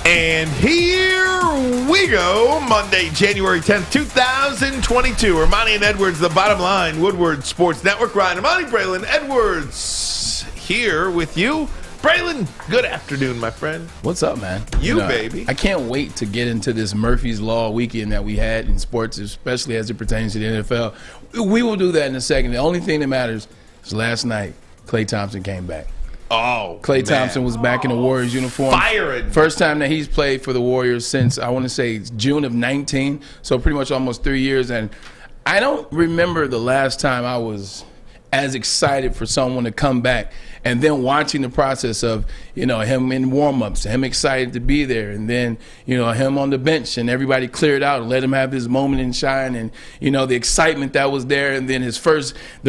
And here we go, Monday, January 10th, 2022. Ermanni and Edwards, the bottom line, Woodward Sports Network. Ryan Ermanni, Braylon Edwards here with you. Braylon, good afternoon, my friend. What's up, man? Baby. I can't wait to get into this Murphy's Law weekend that we had in sports, especially as it pertains to the NFL. We will do that in a second. The only thing that matters is last night, Klay Thompson came back. Oh, Klay Thompson was back in the Warriors uniform. Firing. First time that he's played for the Warriors since, I want to say, June of 19, so pretty much almost 3 years. And I don't remember the last time I was as excited for someone to come back, and then watching the process of, him in warm-ups, him excited to be there, and then, him on the bench, and everybody cleared out and let him have his moment and shine, and, the excitement that was there, and then the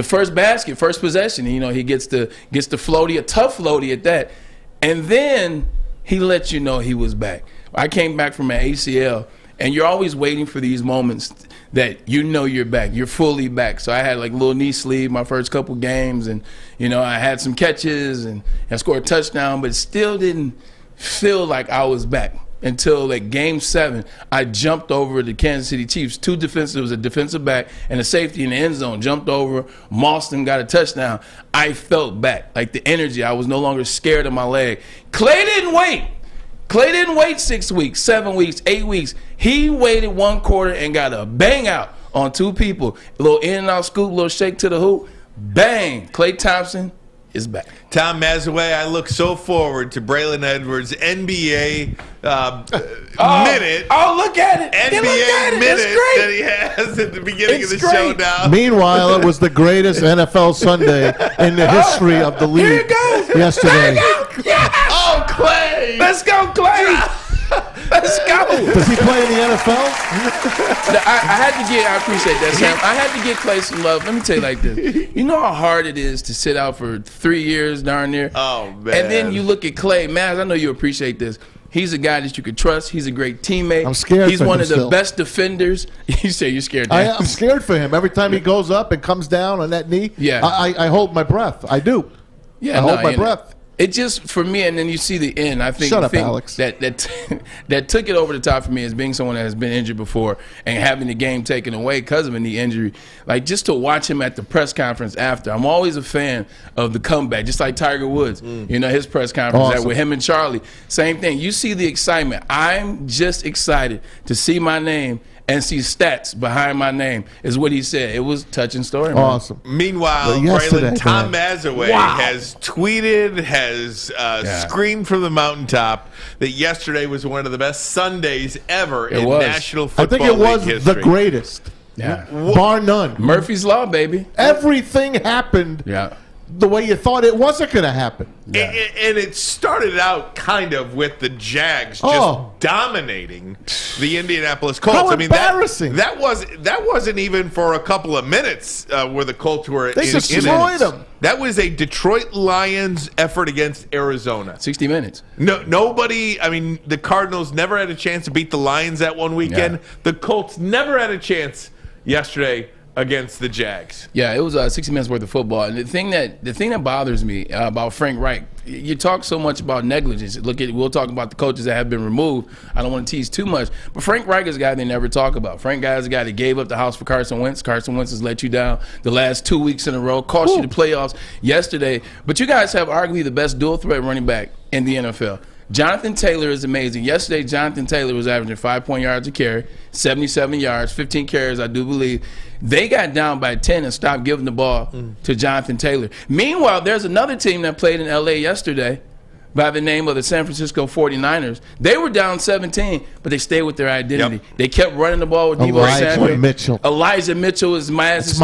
first basket, first possession, he gets the floaty, a tough floaty at that, and then he lets you know he was back. I came back from an ACL, and you're always waiting for these moments that you're back, you're fully back. So I had like a little knee sleeve my first couple games, and I had some catches and I scored a touchdown, but still didn't feel like I was back until like game 7. I jumped over the Kansas City Chiefs. It was a defensive back and a safety in the end zone. Jumped over, Mauston got a touchdown. I felt back, like the energy. I was no longer scared of my leg. Klay didn't wait 6 weeks, 7 weeks, 8 weeks. He waited one quarter and got a bang out on 2 people. A little in and out scoop, a little shake to the hoop. Bang! Klay Thompson is back. Tom Mazawey, I look so forward to Braylon Edwards' NBA minute. Oh, look at it. NBA minute that he has at the beginning of the show now. Meanwhile, it was the greatest NFL Sunday in the history of the league. Here it goes. Yesterday. Yes. Oh, Klay. Let's go, Klay. Let's go. Does he play in the NFL? I appreciate that, Sam. I had to get Klay some love. Let me tell you like this. You know how hard it is to sit out for 3 years darn near? Oh, man. And then you look at Klay. Maz, I know you appreciate this. He's a guy that you could trust. He's a great teammate. I'm scared He's for one him of the still. best defenders. You say you're scared. I'm scared for him. Every time he goes up and comes down on that knee, Yeah. I hold my breath. I do. Yeah, I hold my breath. It just, for me, and then you see the end. I think Shut the up, thing Alex. that took it over the top for me is being someone that has been injured before and having the game taken away because of a knee injury. Like, just to watch him at the press conference after. I'm always a fan of the comeback, just like Tiger Woods. His press conference Awesome. with him and Charlie. Same thing. You see the excitement. I'm just excited to see my name and see stats behind my name, is what he said. It was a touching story, man. Awesome. Meanwhile, Braylon, Tom Mazawey has tweeted, has screamed from the mountaintop that yesterday was one of the best Sundays ever in National Football I think it was League history. the greatest. Yeah. Bar none. Murphy's Law, baby. Everything happened the way you thought it wasn't going to happen. Yeah. And it started out kind of with the Jags just dominating the Indianapolis Colts. How embarrassing. That wasn't even for a couple of minutes where the Colts were They in destroyed them. That was a Detroit Lions effort against Arizona. 60 minutes. Nobody, the Cardinals never had a chance to beat the Lions that one weekend. Yeah. The Colts never had a chance yesterday against the Jags. Yeah, it was 60 minutes worth of football. And the thing that bothers me about Frank Reich, you talk so much about negligence. We'll talk about the coaches that have been removed. I don't want to tease too much. But Frank Reich is a guy they never talk about. Frank Reich is a guy that gave up the house for Carson Wentz. Carson Wentz has let you down the last 2 weeks in a row, cost you the playoffs yesterday. But you guys have arguably the best dual threat running back in the NFL. Jonathan Taylor is amazing. Yesterday, Jonathan Taylor was averaging 5 yards a carry, 77 yards, 15 carries, I do believe. They got down by 10 and stopped giving the ball to Jonathan Taylor. Meanwhile, there's another team that played in L.A. yesterday by the name of the San Francisco 49ers. They were down 17, but they stayed with their identity. Yep. They kept running the ball with Deebo Samuel. Elijah Mitchell is Maz's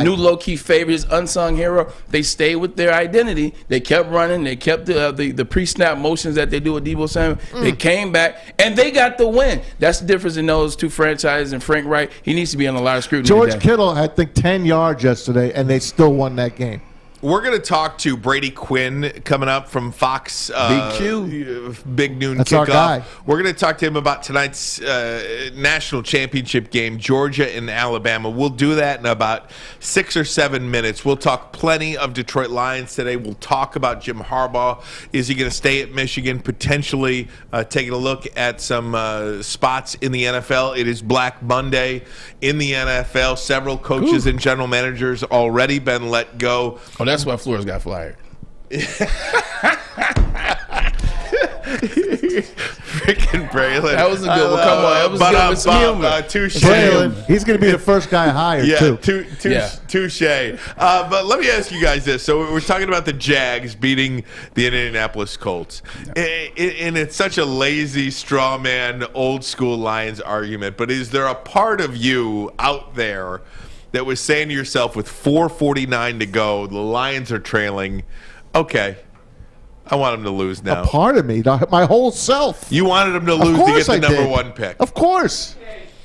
new low-key favorite, his unsung hero. They stayed with their identity. They kept running. They kept the pre-snap motions that they do with Deebo Samuel. They came back, and they got the win. That's the difference in those two franchises. And Frank Reich, he needs to be on a lot of scrutiny George today. Kittle had, I think, 10 yards yesterday, and they still won that game. We're going to talk to Brady Quinn coming up from Fox. Big Noon That's Kickoff. our guy. We're going to talk to him about tonight's national championship game, Georgia and Alabama. We'll do that in about 6 or 7 minutes. We'll talk plenty of Detroit Lions today. We'll talk about Jim Harbaugh. Is he going to stay at Michigan? Potentially taking a look at some spots in the NFL. It is Black Monday in the NFL. Several coaches and general managers already been let go. Oh, that's why Flores got fired. Freaking Braylon. That was a good one. Come on. That was good with some humor. Touche. Braylon, he's going to be the first guy hired, too. Touche. But let me ask you guys this. So we're talking about the Jags beating the Indianapolis Colts. And it's such a lazy, straw man, old school Lions argument. But is there a part of you out there that was saying to yourself, with 4:49 to go, the Lions are trailing, okay, I want them to lose now? A part of me, my whole self. You wanted them to lose to get the number one pick. Of course.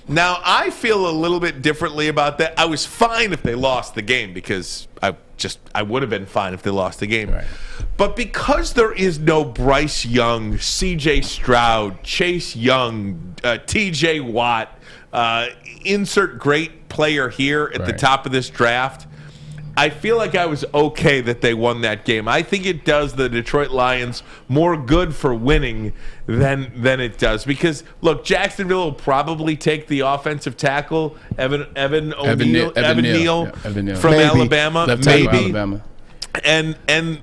Now, I feel a little bit differently about that. I was fine if they lost the game because I would have been fine if they lost the game. Right. But because there is no Bryce Young, C.J. Stroud, Chase Young, T.J. Watt, insert great player here at the top of this draft, I feel like I was okay that they won that game. I think it does the Detroit Lions more good for winning than it does. Because, look, Jacksonville will probably take the offensive tackle, Evan Neal from Alabama. Left tackle, Alabama. And then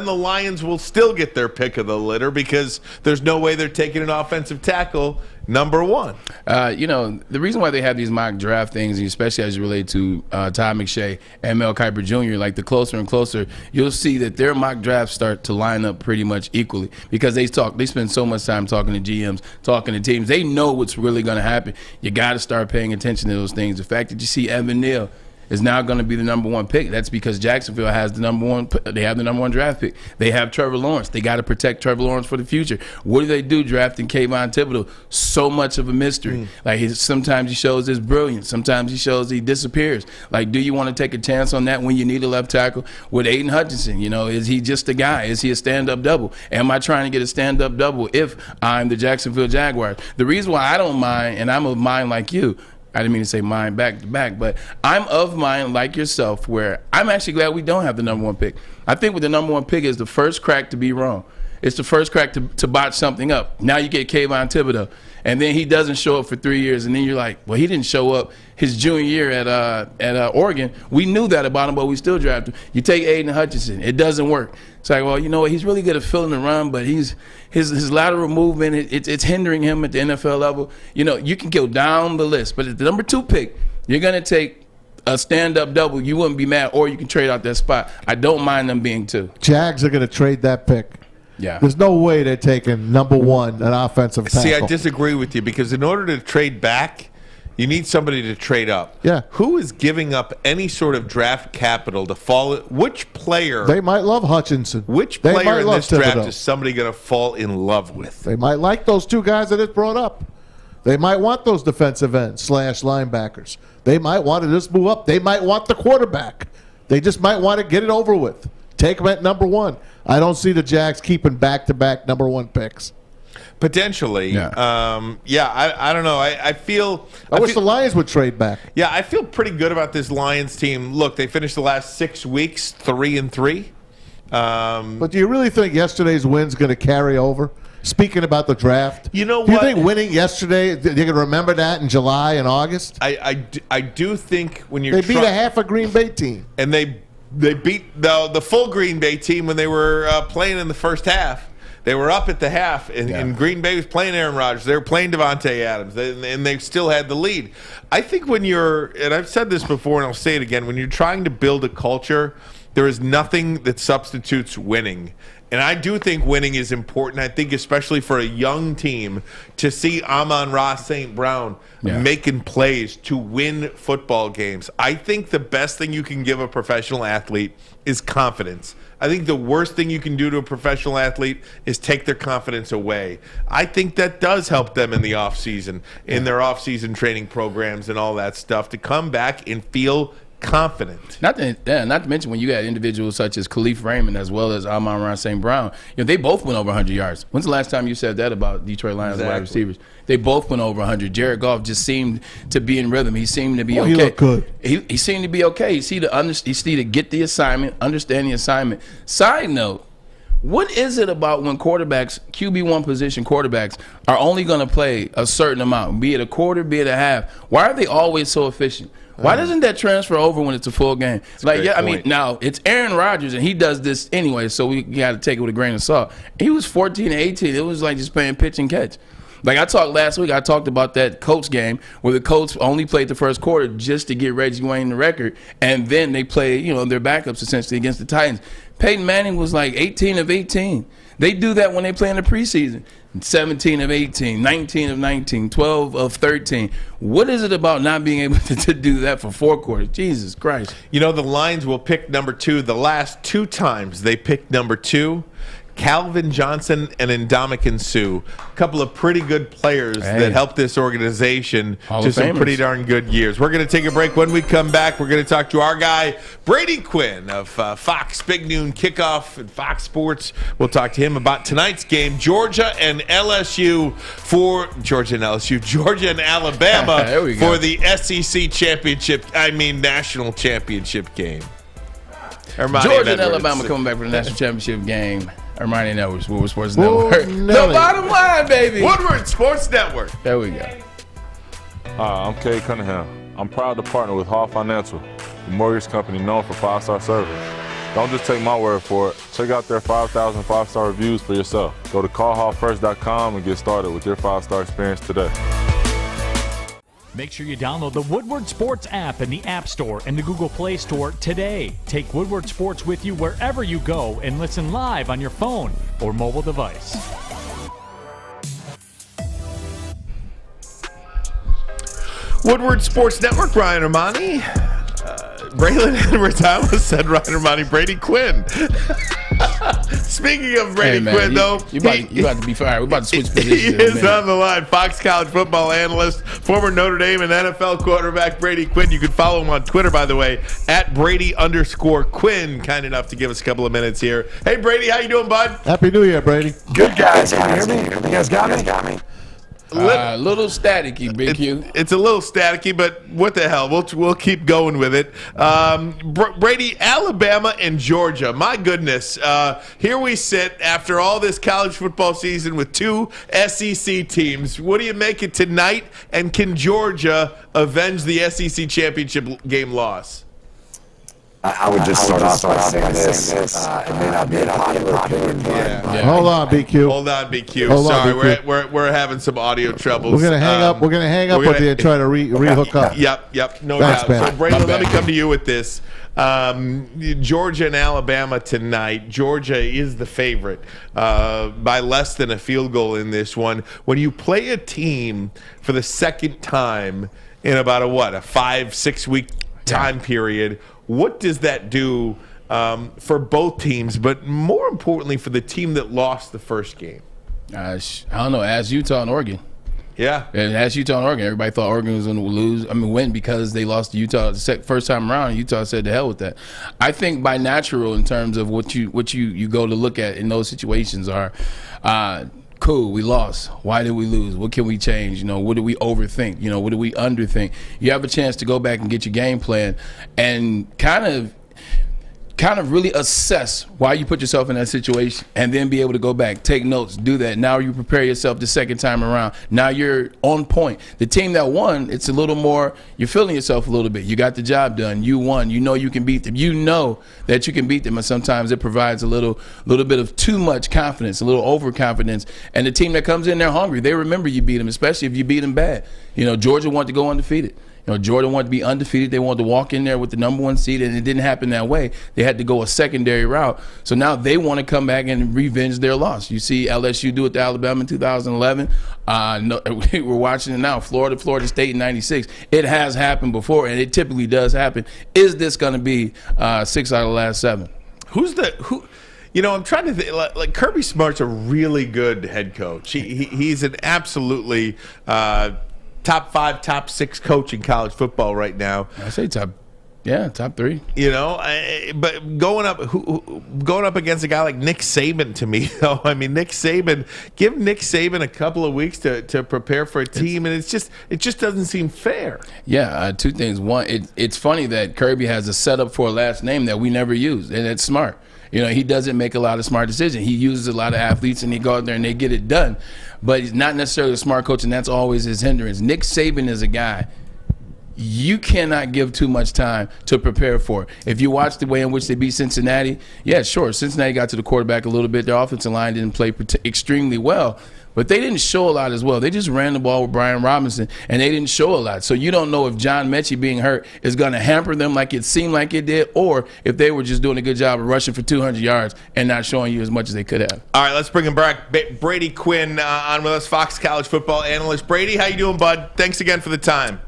the Lions will still get their pick of the litter because there's no way they're taking an offensive tackle number one. The reason why they have these mock draft things, especially as it relates to Todd McShay and Mel Kiper Jr., like the closer and closer, you'll see that their mock drafts start to line up pretty much equally because they spend so much time talking to GMs, talking to teams. They know what's really going to happen. You got to start paying attention to those things. The fact that you see Evan Neal is now going to be the number one pick. That's because Jacksonville has the number one. They have the number one draft pick. They have Trevor Lawrence. They got to protect Trevor Lawrence for the future. What do they do drafting Kayvon Thibodeau? So much of a mystery. Sometimes he shows his brilliance. Sometimes he shows he disappears. Like, do you want to take a chance on that when you need a left tackle? With Aiden Hutchinson, is he just a guy? Is he a stand-up double? Am I trying to get a stand-up double if I'm the Jacksonville Jaguars? The reason why I don't mind, and I'm of mind like you, I didn't mean to say mine back to back, but I'm of mine like yourself where I'm actually glad we don't have the number one pick. I think with the number one pick is the first crack to be wrong. It's the first crack to botch something up. Now you get Kayvon Thibodeau, and then he doesn't show up for 3 years, and then you're like, well, he didn't show up his junior year at Oregon. We knew that about him, but we still drafted him. You take Aiden Hutchinson, it doesn't work. It's like, well, you know what? He's really good at filling the run, but his lateral movement, it's hindering him at the NFL level. You can go down the list, but at the number 2 pick, you're going to take a stand-up double. You wouldn't be mad, or you can trade out that spot. I don't mind them being 2. Jags are going to trade that pick. Yeah. There's no way they're taking number 1, an offensive tackle. See, I disagree with you because in order to trade back, you need somebody to trade up. Yeah. Who is giving up any sort of draft capital to fall? Which player? They might love Hutchinson. Which player in this draft is somebody going to fall in love with? They might like those 2 guys that it brought up. They might want those defensive ends / linebackers. They might want to just move up. They might want the quarterback. They just might want to get it over with. Take them at number 1. I don't see the Jags keeping back-to-back number 1 picks. Potentially. Yeah. I don't know. I wish the Lions would trade back. Yeah, I feel pretty good about this Lions team. Look, they finished the last 6 weeks 3-3. But do you really think yesterday's win's going to carry over? Speaking about the draft, you know what? Do you think winning yesterday, you're going to remember that in July and August? I do think when you're they beat a half a Green Bay team. And they beat the full Green Bay team when they were playing in the first half. They were up at the half, and Green Bay was playing Aaron Rodgers. They were playing Devontae Adams, and they still had the lead. I think when you're, and I've said this before, and I'll say it again, when you're trying to build a culture, there is nothing that substitutes winning. And I do think winning is important. I think especially for a young team to see Amon-Ra St. Brown making plays to win football games. I think the best thing you can give a professional athlete is confidence. I think the worst thing you can do to a professional athlete is take their confidence away. I think that does help them in the offseason, in their offseason training programs and all that stuff, to come back and feel confident. Not to mention when you got individuals such as Khalif Raymond as well as Amon-Ra St. Brown, they both went over 100 yards. When's the last time you said that about Detroit Lions wide receivers? They both went over 100. Jared Goff just seemed to be in rhythm. He seemed to be okay. He looked good. He seemed to be okay. He seemed to get the assignment, understand the assignment. Side note, what is it about when quarterbacks, QB1 position quarterbacks, are only going to play a certain amount, be it a quarter, be it a half? Why are they always so efficient? Why doesn't that transfer over when it's a full game? I mean, now it's Aaron Rodgers, and he does this anyway, so we got to take it with a grain of salt. He was 14 and 18. It was like just playing pitch and catch. Like I talked last week, I talked about that Colts game where the Colts only played the first quarter just to get Reggie Wayne the record, and then they played, their backups essentially against the Titans. Peyton Manning was like 18 of 18. They do that when they play in the preseason. 17 of 18, 19 of 19, 12 of 13. What is it about not being able to do that for 4 quarters? Jesus Christ. The Lions will pick number 2. The last 2 times they picked number 2, Calvin Johnson and Ndamukong Suh, a couple of pretty good players that helped this organization to some pretty darn good years. We're going to take a break. When we come back, we're going to talk to our guy, Brady Quinn of Fox Big Noon Kickoff and Fox Sports. We'll talk to him about tonight's game, Georgia and Alabama for the SEC championship, national championship game. Georgia and Alabama coming back for the national championship game. Ryan Ermanni, Woodward Sports Network. The bottom line, baby. Woodward Sports Network. There we go. Hi, I'm Kay Cunningham. I'm proud to partner with Hall Financial, the mortgage company known for 5-star service. Don't just take my word for it. Check out their 5,000 5-star reviews for yourself. Go to callhallfirst.com and get started with your 5-star experience today. Make sure you download the Woodward Sports app in the App Store and the Google Play Store today. Take Woodward Sports with you wherever you go and listen live on your phone or mobile device. Woodward Sports Network, Ryan Ermanni. Braylon Edwards, I almost said Ryan Ermanni, Brady Quinn. Speaking of Brady Quinn, though. You about to be fired. We're about to switch positions. He is on the line. Fox college football analyst, former Notre Dame and NFL quarterback Brady Quinn. You can follow him on Twitter, by the way, at Brady_Quinn. Kind enough to give us a couple of minutes here. Hey, Brady, how you doing, bud? Happy New Year, Brady. Good, guys. Can you hear me? You guys got me? A little staticky, Big Q. It's a little staticky, but what the hell? We'll keep going with it. Brady, Alabama and Georgia. My goodness. Here we sit after all this college football season with 2 SEC teams. What do you make it tonight? And can Georgia avenge the SEC championship game loss? I would just start off by saying this. It may not be a popular opinion, but Hold on, BQ. Hold on, BQ. Hold on, Sorry, BQ. we're having some audio troubles. We're gonna hang up. We're gonna hang up with you and try to re-hook up. Yep, no Thanks, doubt. man. So, Braylon, let me come to you with this. Georgia and Alabama tonight. Georgia is the favorite by less than a field goal in this one. When you play a team for the second time in about a 5-6 week time period, what does that do for both teams, but more importantly for the team that lost the first game? I don't know. As Utah and Oregon. Yeah. And as Utah and Oregon, everybody thought Oregon was going to win because they lost to Utah the first time around, and Utah said to hell with that. I think by natural, in terms of what you go to look at in those situations are, cool, we lost. Why did we lose? What can we change? What did we overthink? What did we underthink? You have a chance to go back and get your game plan and kind of really assess why you put yourself in that situation and then be able to go back, take notes, do that. Now you prepare yourself the second time around. Now you're on point. The team that won, it's a little more, you're feeling yourself a little bit. You got the job done. You won. You know you can beat them. You know that you can beat them, and sometimes it provides a little bit of too much confidence, a little overconfidence. And the team that comes in, they're hungry. They remember you beat them, especially if you beat them bad. Georgia wanted to go undefeated. Jordan wanted to be undefeated. They wanted to walk in there with the number 1 seed, and it didn't happen that way. They had to go a secondary route. So now they want to come back and revenge their loss. You see LSU do it to Alabama in 2011. We're watching it now. Florida State in 96. It has happened before, and it typically does happen. Is this going to be 6 out of the last 7? I'm trying to think. Like Kirby Smart's a really good head coach. He's an absolutely top 5, top 6 coach in college football right now. I say top Yeah, top 3. But going up against a guy like Nick Saban, to me, though, I mean, give Nick Saban a couple of weeks to prepare for a team, and it just doesn't seem fair. Yeah, 2 things. One, it's funny that Kirby has a setup for a last name that we never use, and it's smart. He doesn't make a lot of smart decisions. He uses a lot of athletes, and they go out there and they get it done. But he's not necessarily a smart coach, and that's always his hindrance. Nick Saban is a guy you cannot give too much time to prepare for. If you watch the way in which they beat Cincinnati, yeah, sure, Cincinnati got to the quarterback a little bit. Their offensive line didn't play extremely well, but they didn't show a lot as well. They just ran the ball with Brian Robinson, and they didn't show a lot. So you don't know if John Mechie being hurt is going to hamper them like it seemed like it did, or if they were just doing a good job of rushing for 200 yards and not showing you as much as they could have. All right, let's bring him back. Brady Quinn on with us, Fox College football analyst. Brady, how you doing, bud? Thanks again for the time.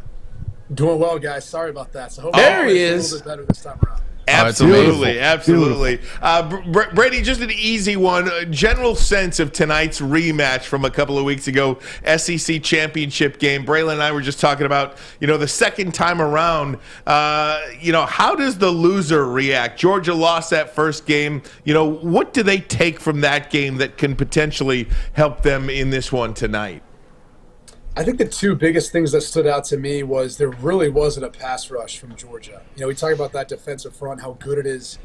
Doing well, guys. Sorry about that. So hopefully there he it's is. a little bit better this time around. Absolutely, absolutely. Brady, just an easy one. General sense of tonight's rematch from a couple of weeks ago, SEC championship game. Braylon and I were just talking about, the second time around. How does the loser react? Georgia lost that first game. What do they take from that game that can potentially help them in this one tonight? I think the 2 biggest things that stood out to me was there really wasn't a pass rush from Georgia. We talk about that defensive front, how good it is.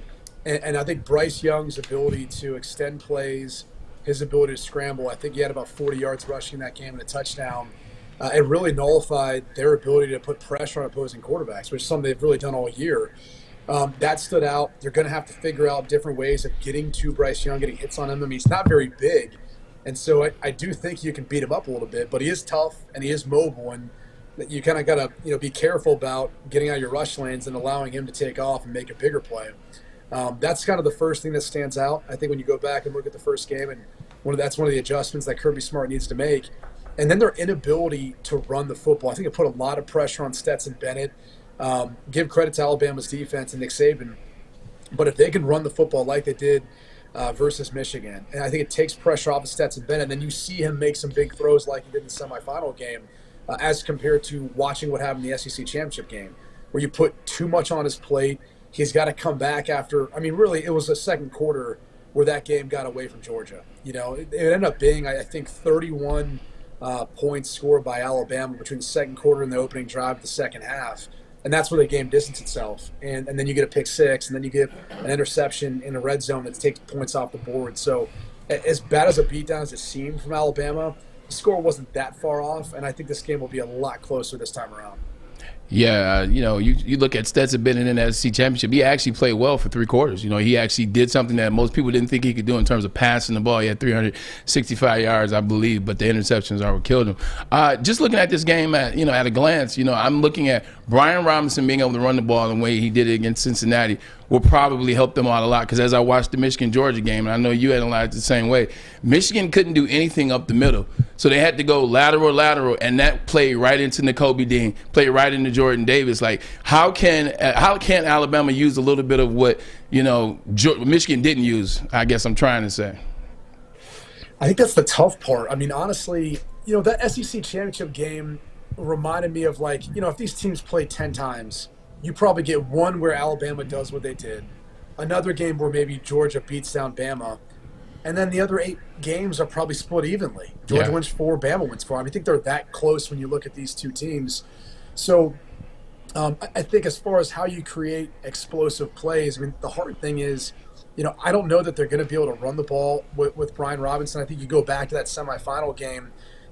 And I think Bryce Young's ability to extend plays, his ability to scramble, I think he had about 40 yards rushing that game and a touchdown. It really nullified their ability to put pressure on opposing quarterbacks, which is something they've really done all year. That stood out. They're going to have to figure out different ways of getting to Bryce Young, getting hits on him. I mean, he's not very big. And so I do think you can beat him up a little bit, but he is tough and he is mobile, and you kind of got to be careful about getting out of your rush lanes and allowing him to take off and make a bigger play. That's kind of the first thing that stands out. I think when you go back and look at the first game, and that's one of the adjustments that Kirby Smart needs to make. And then their inability to run the football. I think it put a lot of pressure on Stetson Bennett. Give credit to Alabama's defense and Nick Saban. But if they can run the football like they did versus Michigan, and I think it takes pressure off of Stetson Bennett, and then you see him make some big throws like he did in the semifinal game, as compared to watching what happened in the SEC championship game, where you put too much on his plate. He's got to come back after. I mean, really, it was the second quarter where that game got away from Georgia. It ended up being, I think, 31 points scored by Alabama between the second quarter and the opening drive of the second half. And that's where the game distanced itself. And then you get a pick 6, and then you get an interception in the red zone that takes points off the board. So as bad as a beatdown as it seemed from Alabama, the score wasn't that far off, and I think this game will be a lot closer this time around. Yeah, you look at Stetson Bennett in the SEC championship. He actually played well for 3 quarters. He actually did something that most people didn't think he could do in terms of passing the ball. He had 365 yards, I believe, but the interceptions are what killed him. Just looking at this game at a glance, I'm looking at Brian Robinson being able to run the ball the way he did it against Cincinnati will probably help them out a lot, because as I watched the Michigan-Georgia game, and I know you analyzed it the same way, Michigan couldn't do anything up the middle. So they had to go lateral, and that played right into Nakobe Dean, played right into Jordan Davis. Like, how can Alabama use a little bit of what, Michigan didn't use, I guess I'm trying to say. I think that's the tough part. I mean, honestly, that SEC championship game reminded me of, if these teams play 10 times, you probably get one where Alabama does what they did, another game where maybe Georgia beats down Bama, and then the other 8 games are probably split evenly. Georgia wins 4, Bama wins 4. I think they're that close when you look at these 2 teams. So I think as far as how you create explosive plays, I mean, the hard thing is, I don't know that they're going to be able to run the ball with Brian Robinson. I think you go back to that semifinal game,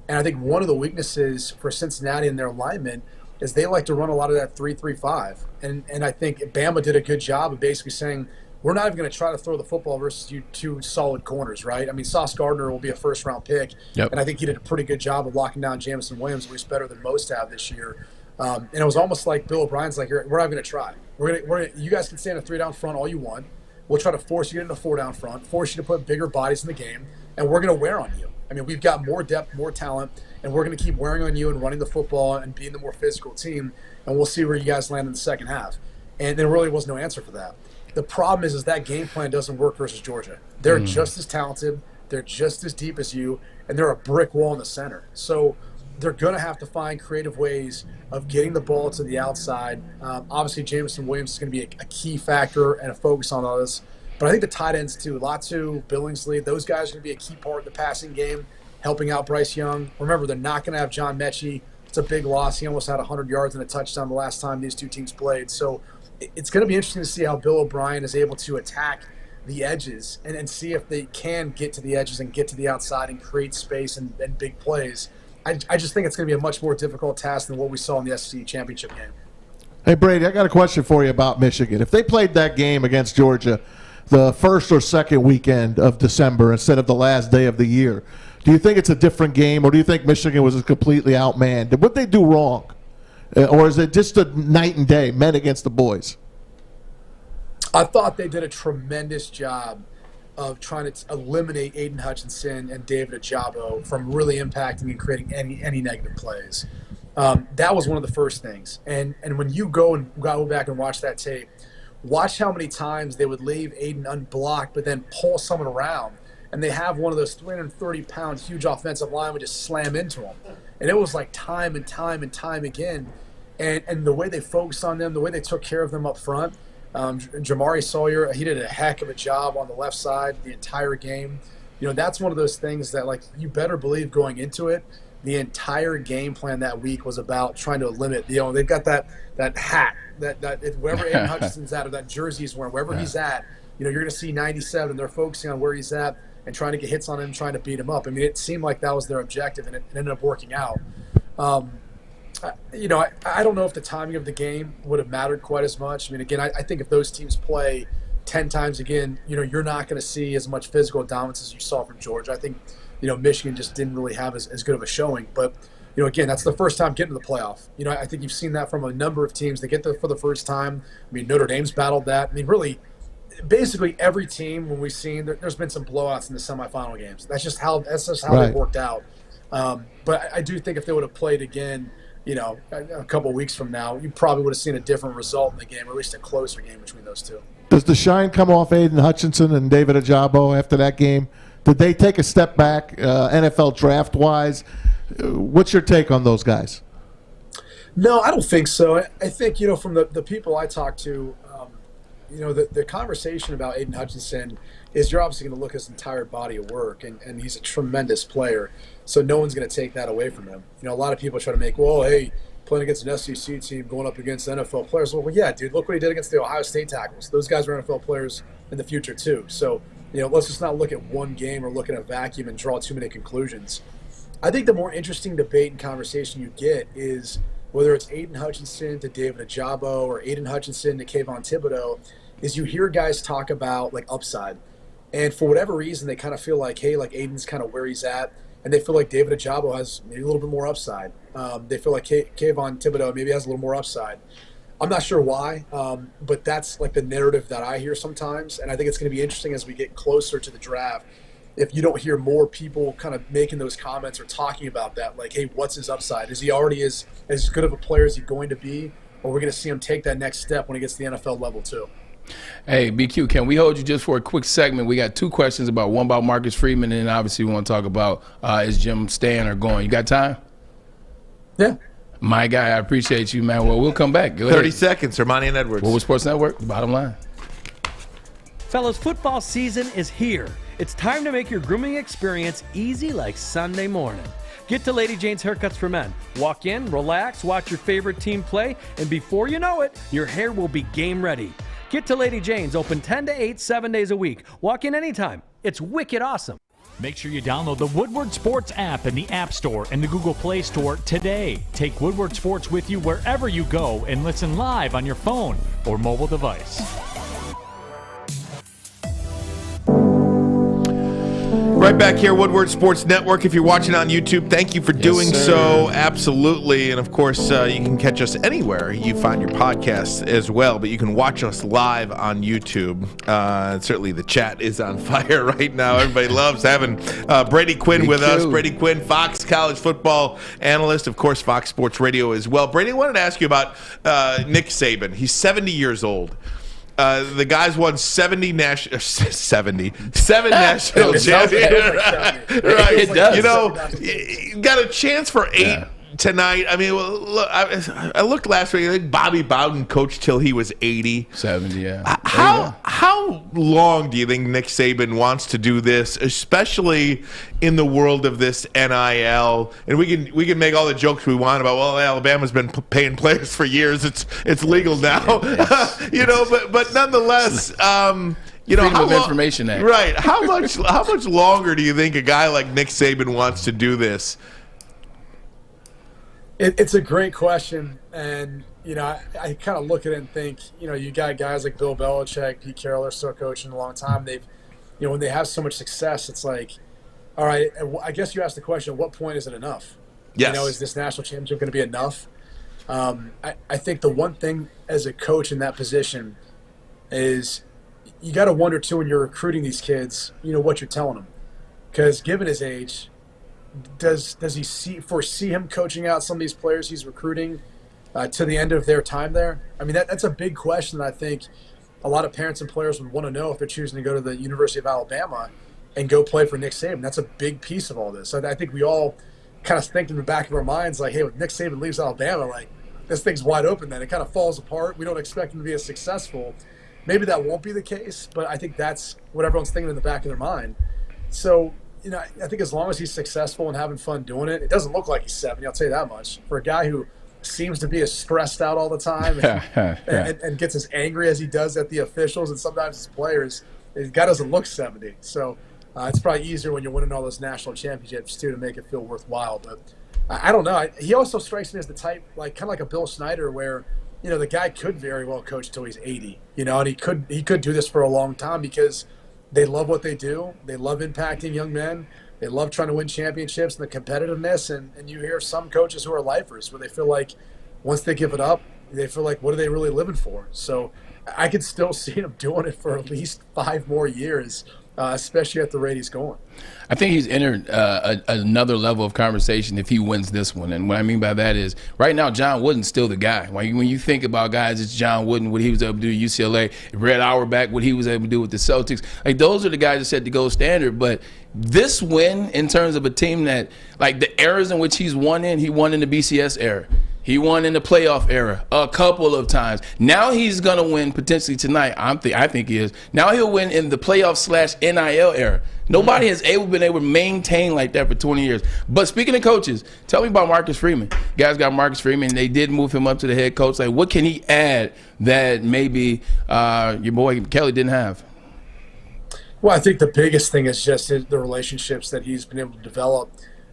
and I think one of the weaknesses for Cincinnati and their alignment is they like to run a lot of that 3-3-5. And I think Bama did a good job of basically saying, we're not even going to try to throw the football versus you 2 solid corners, right? I mean, Sauce Gardner will be a first-round pick, and I think he did a pretty good job of locking down Jamison Williams, at least better than most have this year. And it was almost like Bill O'Brien's like, we're not going to try. You guys can stand a 3-down front all you want. We'll try to force you into a 4-down front, force you to put bigger bodies in the game, and we're going to wear on you. I mean, we've got more depth, more talent, and we're going to keep wearing on you and running the football and being the more physical team, and we'll see where you guys land in the second half. And there really was no answer for that. The problem is that game plan doesn't work versus Georgia. They're just as talented, they're just as deep as you, and they're a brick wall in the center. So they're going to have to find creative ways of getting the ball to the outside. Obviously, Jameson Williams is going to be a key factor and a focus on all this. But I think the tight ends too, Latu, Billingsley, those guys are going to be a key part of the passing game, helping out Bryce Young. Remember, they're not going to have John Mechie. It's a big loss. He almost had 100 yards and a touchdown the last time these two teams played. So it's going to be interesting to see how Bill O'Brien is able to attack the edges and see if they can get to the edges and get to the outside and create space and big plays. I just think it's going to be a much more difficult task than what we saw in the SEC championship game. Hey, Brady, I got a question for you about Michigan. If they played that game against Georgia the first or second weekend of December instead of the last day of the year, do you think it's a different game, or do you think Michigan was completely outmanned? What did they do wrong? Or is it just a night and day, men against the boys? I thought they did a tremendous job of trying to eliminate Aiden Hutchinson and David Ajabo from really impacting and creating any negative plays. That was one of the first things. And when you go back and watch that tape, watch how many times they would leave Aiden unblocked but then pull someone around. And they have one of those 330-pound huge offensive linemen just slam into them. And it was like time and time and time again. And the way they focused on them, the way they took care of them up front, Jamari Sawyer, he did a heck of a job on the left side the entire game. You know, that's one of those things that, like, you better believe going into it, the entire game plan that week was about trying to limit. You know, they've got that hat, that wherever Aiden Hutchinson's at or that jersey he's wearing, wherever he's at, you know, you're going to see 97. They're focusing on where he's at and trying to get hits on him, trying to beat him up. I mean, it seemed like that was their objective, and it ended up working out. You know, I don't know if the timing of the game would have mattered quite as much. I mean, again, I think if those teams play 10 times again, you know, you're not going to see as much physical dominance as you saw from Georgia. I think, you know, Michigan just didn't really have as good of a showing. But, you know, again, that's the first time getting to the playoff. You know, I think you've seen that from a number of teams. They get there for the first time. I mean, Notre Dame's battled that. I mean, really, basically every team, when we've seen, there's been some blowouts in the semifinal games. That's just how Right. they worked out. But I do think if they would have played again, you know, a couple of weeks from now, you probably would have seen a different result in the game, or at least a closer game between those two. Does the shine come off Aiden Hutchinson and David Ajabo after that game? Did they take a step back NFL draft-wise? What's your take on those guys? No, I don't think so. I think, you know, from the people I talk to, you know, the conversation about Aiden Hutchinson is you're obviously going to look at his entire body of work, and he's a tremendous player. So no one's going to take that away from him. You know, a lot of people try to make, well, hey, playing against an SEC team, going up against NFL players. Well, yeah, dude, look what he did against the Ohio State tackles. Those guys are NFL players in the future too. So, you know, let's just not look at one game or look at a vacuum and draw too many conclusions. I think the more interesting debate and conversation you get is whether it's Aiden Hutchinson to David Ajabo or Aiden Hutchinson to Kayvon Thibodeau, is you hear guys talk about, like, upside. And for whatever reason, they kind of feel like, hey, like, Aiden's kind of where he's at. And they feel like David Ajabo has maybe a little bit more upside. They feel like Kayvon Thibodeau maybe has a little more upside. I'm not sure why, but that's like the narrative that I hear sometimes. And I think it's going to be interesting as we get closer to the draft if you don't hear more people kind of making those comments or talking about that, like, hey, what's his upside? Is he already as good of a player as he's going to be? Or we're going to see him take that next step when he gets to the NFL level too? Hey, BQ, can we hold you just for a quick segment? We got two questions, one about Marcus Freeman, and then obviously we want to talk about is Jim staying or going. You got time? Yeah. My guy, I appreciate you, man. Well, we'll come back. Go 30 ahead. seconds, Ermanni and Edwards. Woodward Sports Network, the bottom line. Fellas, football season is here. It's time to make your grooming experience easy like Sunday morning. Get to Lady Jane's Haircuts for Men. Walk in, relax, watch your favorite team play, and before you know it, your hair will be game ready. Get to Lady Jane's, open 10 to 8, 7 days a week. Walk in anytime. It's wicked awesome. Make sure you download the Woodward Sports app in the App Store and the Google Play Store today. Take Woodward Sports with you wherever you go and listen live on your phone or mobile device. Right back here, Woodward Sports Network. If you're watching on YouTube, thank you for doing so. Absolutely. And, of course, you can catch us anywhere you find your podcasts as well. But you can watch us live on YouTube. Certainly the chat is on fire right now. Everybody loves having Brady Quinn with us. Brady Quinn, Fox college football analyst, of course, Fox Sports Radio as well. Brady, I wanted to ask you about Nick Saban. He's 70 years old. the guys won 7 national championships. Right. It does. You know, you got a chance for 8 tonight. I mean, well, look, I looked last week. I think Bobby Bowden coached till he was 80. 70, yeah. How long do you think Nick Saban wants to do this, especially in the world of this NIL? And we can make all the jokes we want about, well, Alabama's been paying players for years. It's legal now, you know. But nonetheless, you know, Freedom of Information Act. Right. How much longer do you think a guy like Nick Saban wants to do this? It's a great question, and you know, I kind of look at it and think, you know, you got guys like Bill Belichick, Pete Carroll are still coaching a long time. They've, you know, when they have so much success, it's like, all right, I guess you asked the question, at what point is it enough? Yes. You know, is this national championship going to be enough? I think the one thing as a coach in that position is you got to wonder too when you're recruiting these kids, you know, what you're telling them, because given his age. Does he foresee him coaching out some of these players he's recruiting to the end of their time there? I mean, that's a big question that I think a lot of parents and players would want to know if they're choosing to go to the University of Alabama and go play for Nick Saban. That's a big piece of all this. I think we all kind of think in the back of our minds, like, hey, when Nick Saban leaves Alabama, like, this thing's wide open then. It kind of falls apart. We don't expect him to be as successful. Maybe that won't be the case, but I think that's what everyone's thinking in the back of their mind. So, you know, I think as long as he's successful and having fun doing it, it doesn't look like he's 70, I'll tell you that much. For a guy who seems to be as stressed out all the time and gets as angry as he does at the officials and sometimes his players, the guy doesn't look 70. So it's probably easier when you're winning all those national championships, too, to make it feel worthwhile. But I don't know. He also strikes me as the type, like kind of like a Bill Snyder, where, you know, the guy could very well coach until he's 80, you know, and he could do this for a long time because – they love what they do. They love impacting young men. They love trying to win championships and the competitiveness. And you hear some coaches who are lifers where they feel like once they give it up, they feel like, what are they really living for? So I could still see him doing it for at least 5 more years, especially at the rate he's going. I think he's entered another level of conversation if he wins this one. And what I mean by that is right now John Wooden's still the guy. When you think about guys, it's John Wooden, what he was able to do at UCLA, Red Auerbach, what he was able to do with the Celtics. Like, those are the guys that set the gold standard. But this win, in terms of a team that, like, the eras in which he's won in, he won in the BCS era. He won in the playoff era a couple of times. Now he's going to win potentially tonight. I think he is. Now he'll win in the playoff/NIL era. Nobody has been able to maintain like that for 20 years. But speaking of coaches, tell me about Marcus Freeman. You guys got Marcus Freeman. They did move him up to the head coach. Like, what can he add that maybe your boy Kelly didn't have? Well, I think the biggest thing is just the relationships that he's been able to develop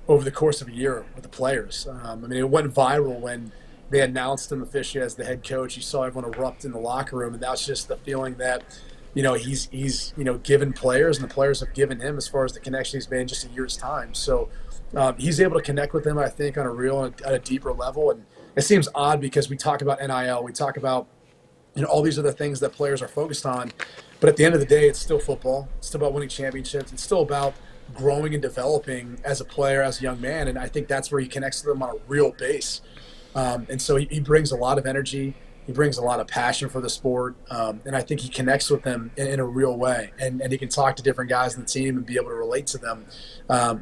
over the course of a year with the players. I mean, it went viral when they announced him officially as the head coach. You saw everyone erupt in the locker room, and that's just the feeling that, you know, he's you know, given players, and the players have given him as far as the connection he's made in just a year's time. So he's able to connect with them, I think, on a real, at a deeper level. And it seems odd because we talk about NIL, we talk about, you know, all these other things that players are focused on, but at the end of the day, it's still football. It's still about winning championships. It's still about growing and developing as a player, as a young man, and I think that's where he connects to them on a real base. And so he brings a lot of energy. He brings a lot of passion for the sport, and I think he connects with them in a real way. And he can talk to different guys in the team and be able to relate to them,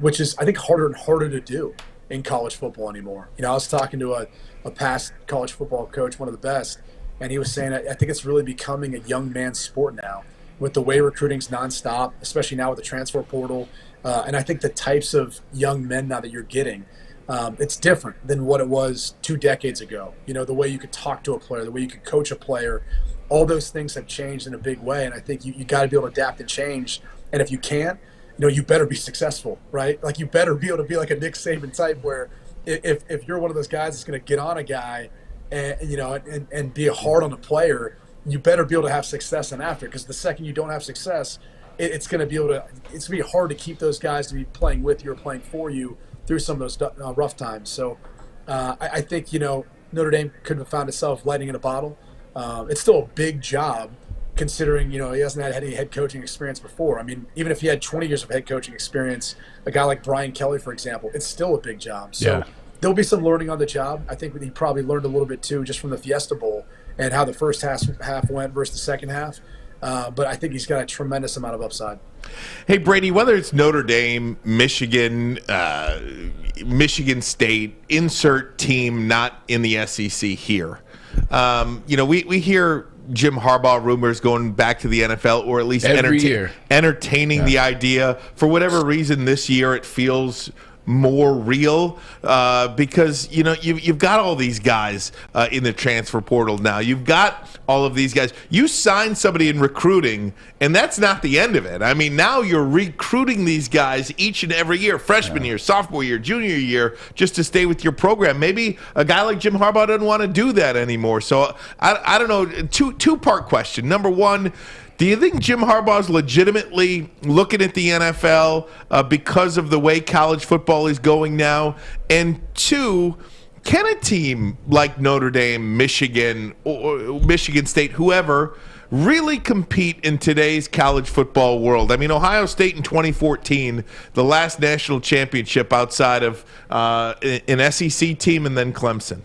which is, I think, harder and harder to do in college football anymore. You know, I was talking to a past college football coach, one of the best, and he was saying, I think it's really becoming a young man's sport now with the way recruiting's nonstop, especially now with the transfer portal. And I think the types of young men now that you're getting, it's different than what it was 2 decades ago. You know, the way you could talk to a player, the way you could coach a player, all those things have changed in a big way. And I think you got to be able to adapt and change. And if you can't, you know, you better be successful, right? Like, you better be able to be like a Nick Saban type where if you're one of those guys that's going to get on a guy and, you know, and be hard on a player, you better be able to have success and after, because the second you don't have success, it's going to be hard to keep those guys to be playing with you or playing for you through some of those rough times. So I think, you know, Notre Dame could have found itself lightning in a bottle. It's still a big job considering, you know, he hasn't had any head coaching experience before. I mean, even if he had 20 years of head coaching experience, a guy like Brian Kelly, for example, it's still a big job. So there'll be some learning on the job. I think he probably learned a little bit too just from the Fiesta Bowl and how the first half went versus the second half. But I think he's got a tremendous amount of upside. Hey, Brady, whether it's Notre Dame, Michigan, Michigan State, insert team not in the SEC here. We hear Jim Harbaugh rumors going back to the NFL, or at least entertaining the idea. For whatever reason, this year it feels more real because you've got all these guys in the transfer portal now. You've got all of these guys. You sign somebody in recruiting, and that's not the end of it. I mean, now you're recruiting these guys each and every year, freshman year, sophomore year, junior year, just to stay with your program. Maybe a guy like Jim Harbaugh doesn't want to do that anymore. So I don't know. Two-part question. Number one, do you think Jim Harbaugh's legitimately looking at the NFL because of the way college football is going now? And two, can a team like Notre Dame, Michigan, or Michigan State, whoever, really compete in today's college football world? I mean, Ohio State in 2014, the last national championship outside of an SEC team and then Clemson.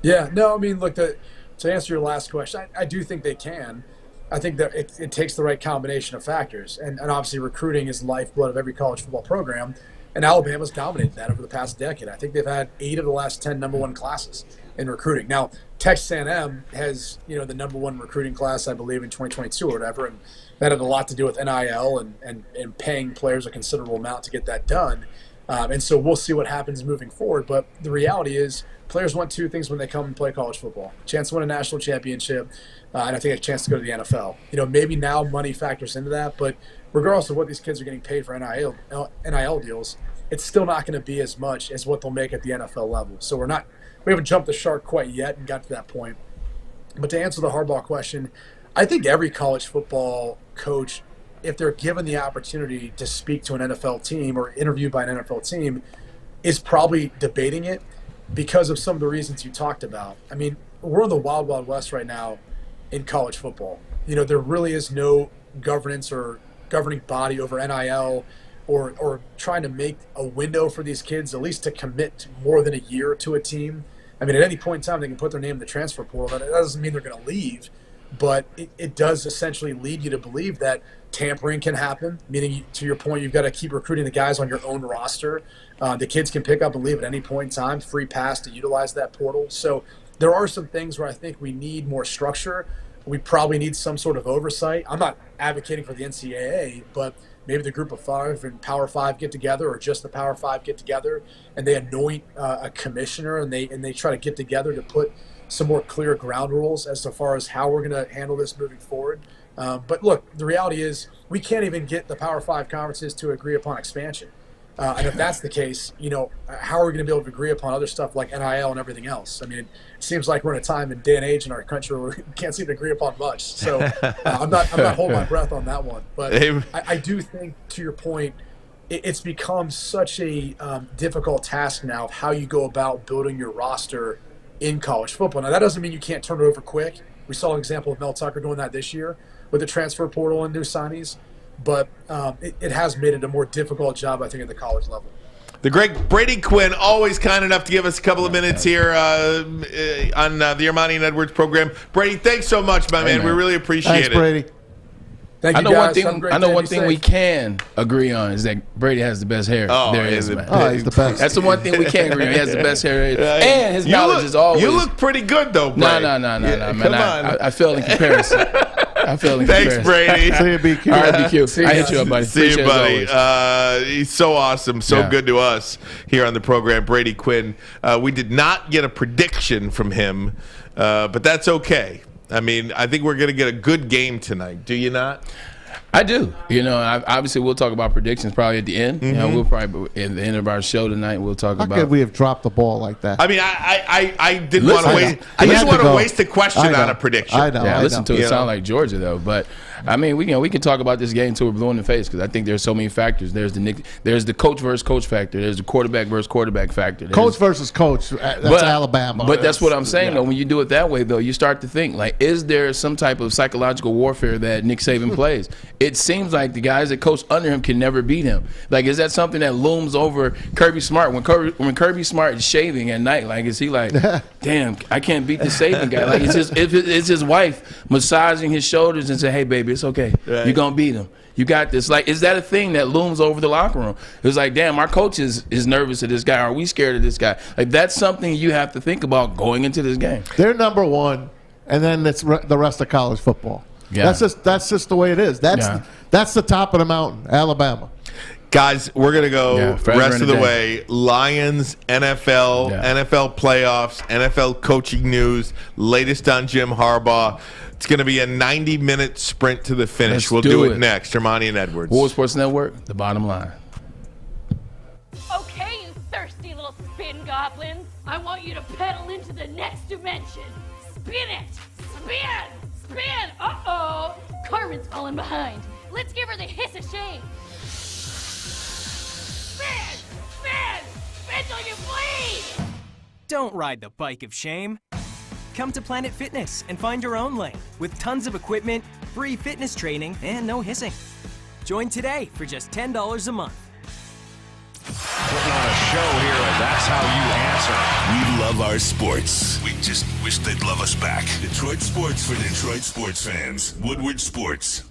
Yeah. No, I mean, look, to answer your last question, I do think they can. I think that it takes the right combination of factors. And obviously recruiting is the lifeblood of every college football program. And Alabama's dominated that over the past decade. I think they've had 8 of the last 10 number one classes in recruiting. Now, Texas A&M has, the number one recruiting class, I believe, in 2022 or whatever. And that had a lot to do with NIL and paying players a considerable amount to get that done. And so we'll see what happens moving forward. But the reality is players want 2 things when they come and play college football: a chance to win a national championship, and I think a chance to go to the NFL. Maybe now money factors into that, but regardless of what these kids are getting paid for NIL deals, it's still not going to be as much as what they'll make at the NFL level. So we haven't jumped the shark quite yet and got to that point. But to answer the Harbaugh question, I think every college football coach, if they're given the opportunity to speak to an NFL team or interviewed by an NFL team, is probably debating it because of some of the reasons you talked about. I mean, we're in the wild, wild west right now in college football. There really is no governance or governing body over NIL or trying to make a window for these kids at least to commit more than a year to a team. I mean, at any point in time, they can put their name in the transfer portal. That doesn't mean they're going to leave, but it does essentially lead you to believe that tampering can happen, meaning, to your point, you've got to keep recruiting the guys on your own roster. The kids can pick up and leave at any point in time, free pass to utilize that portal. So there are some things where I think we need more structure. We probably need some sort of oversight. I'm not advocating for the NCAA, but maybe the Group of 5 and Power 5 get together, or just the Power 5 get together, and they anoint a commissioner, and they try to get together to put some more clear ground rules as far as how we're going to handle this moving forward. But look, the reality is we can't even get the Power 5 conferences to agree upon expansion. And if that's the case, how are we going to be able to agree upon other stuff like NIL and everything else? I mean, it seems like we're in a time and day and age in our country where we can't seem to agree upon much. So I'm not holding my breath on that one. But I do think, to your point, it's become such a difficult task now of how you go about building your roster in college football. Now, that doesn't mean you can't turn it over quick. We saw an example of Mel Tucker doing that this year with the transfer portal and new signees. But it has made it a more difficult job, I think, at the college level. The great Brady Quinn, always kind enough to give us a couple of minutes here on the Ermanni and Edwards program. Brady, thanks so much, my man. We really appreciate it. Thanks, Brady. Thank you, guys. I know one thing we can agree on is that Brady has the best hair there is, man. Oh, he's the best. That's the one thing we can agree on. He has the best hair. And his knowledge is always... You look pretty good, though, Brady. No, man. I failed in comparison. Thanks, Brady. See you, BQ. All right, BQ. I hit you up, buddy. See you, buddy. He's so awesome, so good to us here on the program. Brady Quinn. We did not get a prediction from him, but that's okay. I mean, I think we're going to get a good game tonight. Do you not? I do. Obviously, we'll talk about predictions probably at the end. Mm-hmm. We'll probably, at the end of our show tonight, we'll talk about. How could we have dropped the ball like that? I mean, I didn't want to waste. I just want to waste a question on a prediction. I know. Yeah, listen to it sound like Georgia though, but I mean, we can talk about this game until we're blue in the face because I think there's so many factors. There's the coach versus coach factor. There's the quarterback versus quarterback factor. Coach versus coach. That's Alabama. But that's what I'm saying though. When you do it that way though, you start to think like, is there some type of psychological warfare that Nick Saban plays? it seems like the guys that coach under him can never beat him. Like, is that something that looms over Kirby Smart? When Kirby Smart is shaving at night, like, is he like, damn, I can't beat the Saban guy? Like, it's his wife massaging his shoulders and say, hey, baby, it's okay. Right. You're going to beat him. You got this. Like, is that a thing that looms over the locker room? It was like, damn, our coach is nervous of this guy. Are we scared of this guy? Like, that's something you have to think about going into this game. They're number one, and then it's the rest of college football. Yeah. That's just the way it is. That's the top of the mountain, Alabama. Guys, we're going to go rest of the way. Lions, NFL, NFL playoffs, NFL coaching news, latest on Jim Harbaugh. It's going to be a 90-minute sprint to the finish. We'll do it next. Ermanni and Edwards. Woodward Sports Network, the bottom line. Okay, you thirsty little spin goblins. I want you to pedal into the next dimension. Spin it! Spin! Spin! Uh-oh! Carmen's falling behind. Let's give her the hiss of shame. Spin! Spin! Spin till you bleed! Don't ride the bike of shame. Come to Planet Fitness and find your own lane with tons of equipment, free fitness training, and no hissing. Join today for just $10 a month. Putting on a show here, and that's how you answer. We love our sports. We just wish they'd love us back. Detroit sports for Detroit sports fans. Woodward Sports.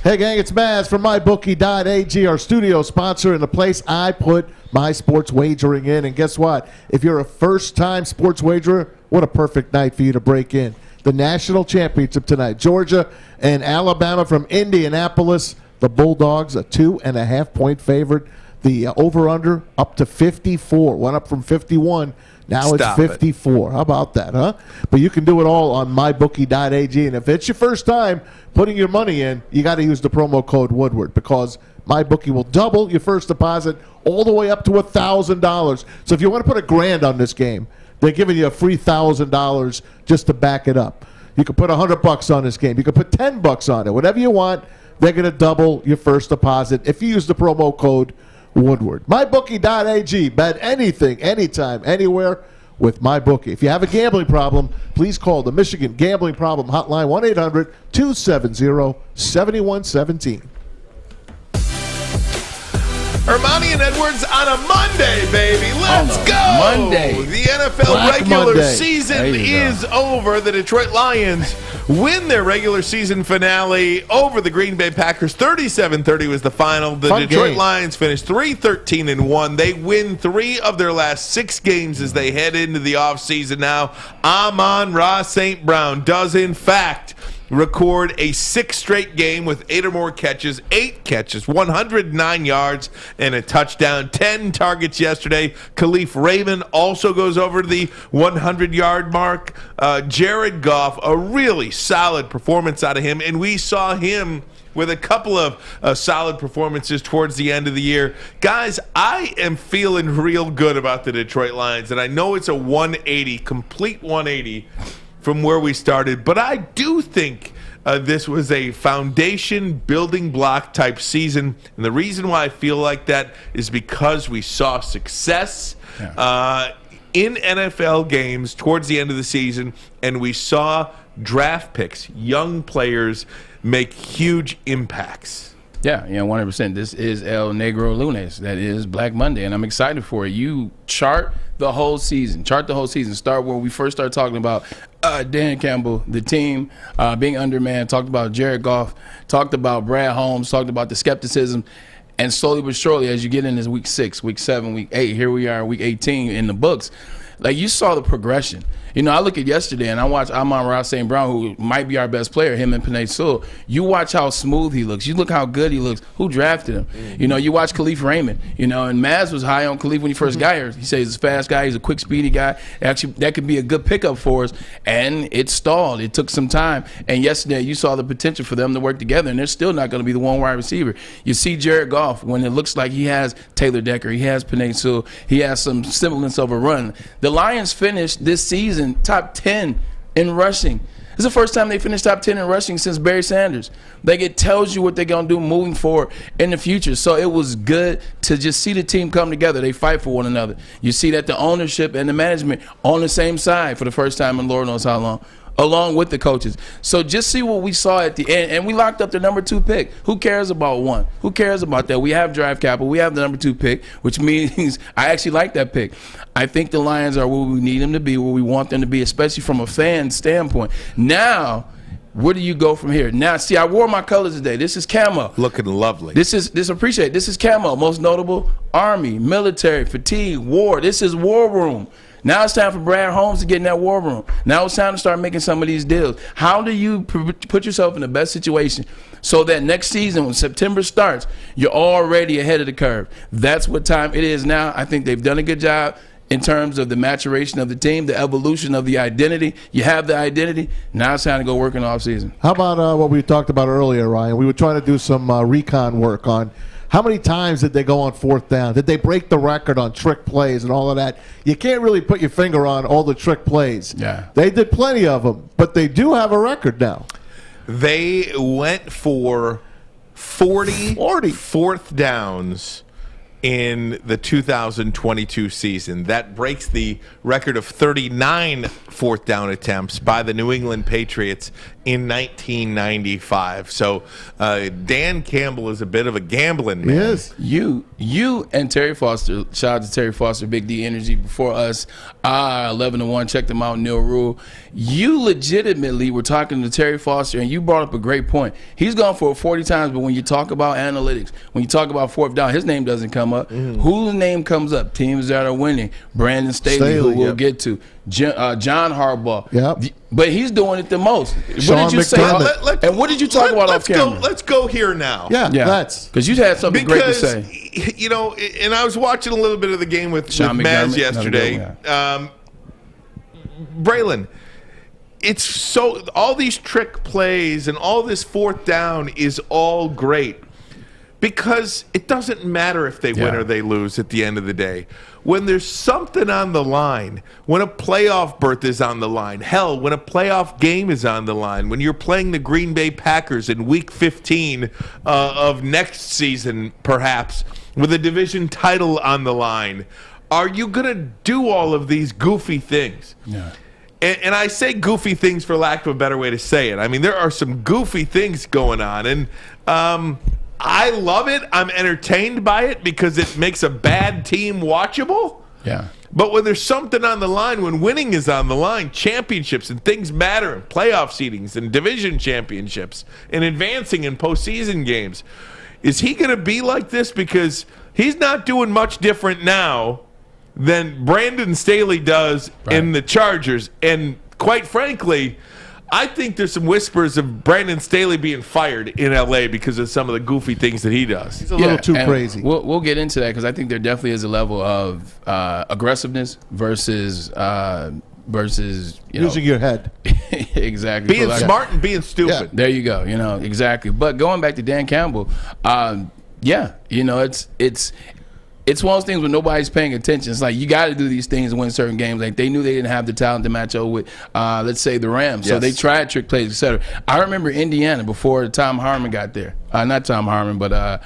Hey, gang, it's Maz from MyBookie.ag, our studio sponsor and the place I put my sports wagering in. And guess what? If you're a first-time sports wagerer, what a perfect night for you to break in. The national championship tonight. Georgia and Alabama from Indianapolis. The Bulldogs, a 2.5-point favorite. The over-under up to 54. Went up from 51. Now it's 54. How about that, huh? But you can do it all on mybookie.ag. And if it's your first time putting your money in, you got to use the promo code Woodward because MyBookie will double your first deposit all the way up to $1,000. So if you want to put $1,000 on this game, they're giving you a free $1,000 just to back it up. You can put $100 on this game. You can put $10 on it. Whatever you want, they're going to double your first deposit if you use the promo code Woodward. MyBookie.ag. Bet anything, anytime, anywhere with MyBookie. If you have a gambling problem, please call the Michigan Gambling Problem Hotline, 1-800-270-7117. Ermanni and Edwards on a Monday, baby. Let's go. Monday. The NFL Black regular Monday. season is over. The Detroit Lions win their regular season finale over the Green Bay Packers. 37-30 was the final. The Detroit Lions finished 3-13-1. They win 3 of their last 6 games as they head into the offseason now. Amon-Ra St. Brown does, in fact, record a 6th straight game with 8 or more catches, 8 catches, 109 yards, and a touchdown, 10 targets yesterday. Khalif Raymond also goes over the 100-yard mark. Jared Goff, a really solid performance out of him, and we saw him with a couple of solid performances towards the end of the year. Guys, I am feeling real good about the Detroit Lions, and I know it's a 180, complete 180 from where we started, but I do think this was a foundation building block type season, and the reason why I feel like that is because we saw success in NFL games towards the end of the season, and we saw draft picks, young players make huge impacts. Yeah, 100%. This is El Negro Lunes. That is Black Monday, and I'm excited for it. You chart the whole season. Start where we first started talking about Dan Campbell, the team being undermanned, talked about Jared Goff, talked about Brad Holmes, talked about the skepticism, and slowly but surely as you get into week 6, week 7, week 8, here we are, week 18 in the books, like you saw the progression. I look at yesterday and I watch Amon-Ra St. Brown, who might be our best player, him and Penei Sewell. You watch how smooth he looks. You look how good he looks. Who drafted him? Mm-hmm. You watch Khalif Raymond, and Maz was high on Khalif when he first got here. He says he's a fast guy. He's a quick, speedy guy. Actually, that could be a good pickup for us. And it stalled. It took some time. And yesterday you saw the potential for them to work together, and they're still not going to be the one wide receiver. You see Jared Goff when it looks like he has Taylor Decker, he has Penei Sewell, he has some semblance of a run. The Lions finished this season top 10 in rushing. This is the first time they finished top 10 in rushing since Barry Sanders. Like, it tells you what they're going to do moving forward in the future. So it was good to just see the team come together. They fight for one another. You see that the ownership and the management on the same side for the first time in Lord knows how long. along with the coaches. So just see what we saw at the end. And we locked up the number 2 pick. Who cares about 1? Who cares about that? We have draft capital. We have the number 2 pick, which means I actually like that pick. I think the Lions are where we need them to be, where we want them to be, especially from a fan standpoint. Now, where do you go from here? Now, see, I wore my colors today. This is camo. Looking lovely. This is camo. Most notable, Army, military, fatigue, war. This is war room. Now it's time for Brad Holmes to get in that war room. Now it's time to start making some of these deals. How do you put yourself in the best situation so that next season, when September starts, you're already ahead of the curve? That's what time it is now. I think they've done a good job in terms of the maturation of the team, the evolution of the identity. You have the identity. Now it's time to go work in the offseason. How about what we talked about earlier, Ryan? We were trying to do some recon work on how many times did they go on 4th down? Did they break the record on trick plays and all of that? You can't really put your finger on all the trick plays. Yeah. They did plenty of them, but they do have a record now. They went for 40 4th downs in the 2022 season. That breaks the record of 39 4th down attempts by the New England Patriots in 1995. So Dan Campbell is a bit of a gambling man. Yes. You and Terry Foster, shout out to Terry Foster, Big D Energy before us, 11-1, check them out, Neil Rule. You legitimately were talking to Terry Foster, and you brought up a great point. He's gone for it 40 times, but when you talk about analytics, when you talk about 4th down, his name doesn't come up. Whose name comes up? Teams that are winning. Brandon Staley, who we'll get to. John Harbaugh. Yep. But he's doing it the most. Sean what did you say? McDermott. What did you talk about off camera? Let's go here now. Yeah. That's because you had something great to say. You know, and I was watching a little bit of the game with Sean Maz McDermott, yesterday. Braylon, it's so all these trick plays and all this 4th down is all great because it doesn't matter if they win or they lose at the end of the day. When there's something on the line, when a playoff berth is on the line, hell, when a playoff game is on the line, when you're playing the Green Bay Packers in Week 15 of next season, perhaps, with a division title on the line, are you going to do all of these goofy things? Yeah. And I say goofy things for lack of a better way to say it. I mean, there are some goofy things going on, and I love it. I'm entertained by it because it makes a bad team watchable. Yeah. But when there's something on the line, when winning is on the line, championships and things matter, and playoff seedings and division championships and advancing in postseason games, is he going to be like this? Because he's not doing much different now than Brandon Staley does in the Chargers. And quite frankly, I think there's some whispers of Brandon Staley being fired in L.A. because of some of the goofy things that he does. He's a little too crazy. We'll get into that because I think there definitely is a level of aggressiveness versus using your head. Exactly. Being smart and being stupid. Yeah, there you go. Exactly. But going back to Dan Campbell, it's one of those things where nobody's paying attention. It's like you got to do these things to win certain games. Like they knew they didn't have the talent to match up with, let's say, the Rams. So they tried trick plays, etc. I remember Indiana before Tom Harmon got there. Not Tom Harmon, but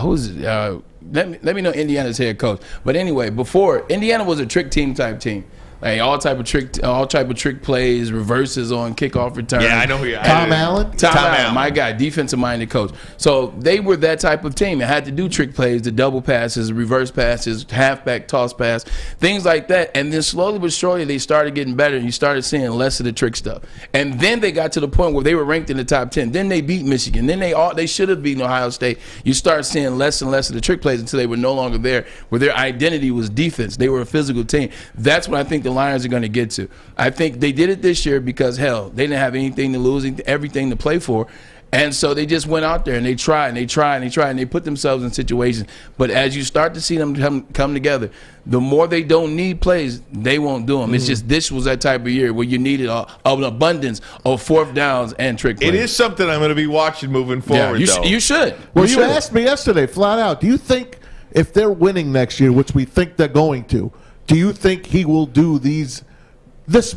who's let me know Indiana's head coach. But anyway, before Indiana was a trick team type team. Like all type of trick plays, reverses on kickoff return. Yeah, I know who you are. Tom Allen? Tom Allen, my guy, defensive-minded coach. So they were that type of team. It had to do trick plays, the double passes, reverse passes, halfback toss pass, things like that. And then slowly but surely they started getting better, and you started seeing less of the trick stuff. And then they got to the point where they were ranked in the top 10. Then they beat Michigan. Then they should have beaten Ohio State. You start seeing less and less of the trick plays until they were no longer there, where their identity was defense. They were a physical team. That's what I think the Lions are going to get to. I think they did it this year because, hell, they didn't have anything to lose, everything to play for. And so they just went out there and they tried and they tried and they tried and they put themselves in situations. But as you start to see them come together, the more they don't need plays, they won't do them. Mm-hmm. It's just this was that type of year where you needed an abundance of 4th downs and trick plays. It is something I'm going to be watching moving forward, though. You should. Well, you asked me yesterday, flat out, do you think if they're winning next year, which we think they're going to, do you think he will do this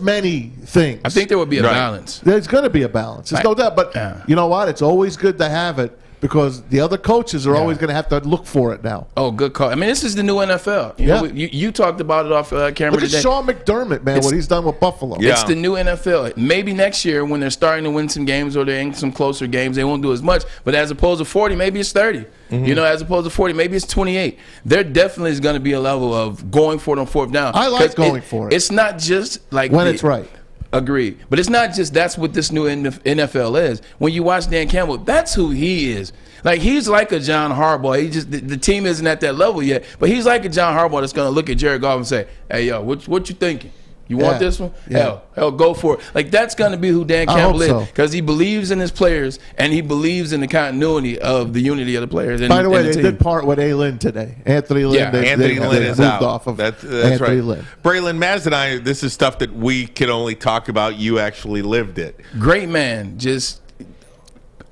many things? I think there would be a balance. There's going to be a balance. There's no doubt. But you know what? It's always good to have it because the other coaches are always going to have to look for it now. Oh, good call. I mean, this is the new NFL. You know, you talked about it off camera Look today. at Sean McDermott, man, what he's done with Buffalo. It's the new NFL. Maybe next year when they're starting to win some games or they're in some closer games, they won't do as much. But as opposed to 40, maybe it's 30. You know, as opposed to 40, maybe it's 28. There definitely is going to be a level of going for it on fourth down. I like going for it. It's not just like when it's right. Agreed. But it's not just that's what this new NFL is. When you watch Dan Campbell, that's who he is. Like, he's like a John Harbaugh. He just the team isn't at that level yet, but he's like a John Harbaugh that's going to look at Jared Goff and say, hey, yo, what you thinking? You want this one? Hell, go for it. Like, that's going to be who Dan Campbell is, because he believes in his players and he believes in the continuity of the unity of the players. By the way, they did part with A. Lynn today. Anthony Lynn. Anthony Lynn is out. Off of that's Anthony right. Lynn. Braylon, Maz and I, this is stuff that we can only talk about. You actually lived it. Great man. Just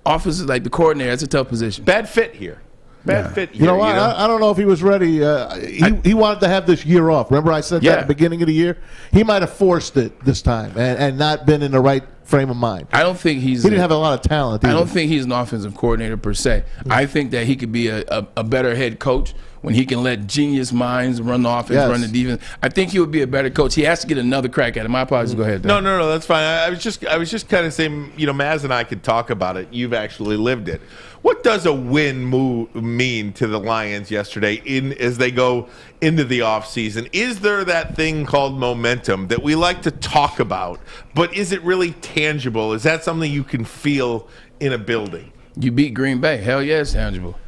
offensive, like the coordinator. That's a tough position. Bad fit here. Bad fit here. You know what? I don't know if he was ready. He wanted to have this year off. Remember I said that at the beginning of the year? He might have forced it this time and not been in the right frame of mind. I don't think he didn't have a lot of talent either. I don't think he's an offensive coordinator per se. I think that he could be a better head coach when he can let genius minds run the offense, run the defense. I think he would be a better coach. He has to get another crack at it. My apologies. Go ahead, Dan. No, that's fine. I was just kind of saying, you know, Maz and I could talk about it. You've actually lived it. What does a win mean to the Lions yesterday as they go into the offseason? Is there that thing called momentum that we like to talk about, but is it really tangible? Is that something you can feel in a building? You beat Green Bay. Hell yeah, it's tangible.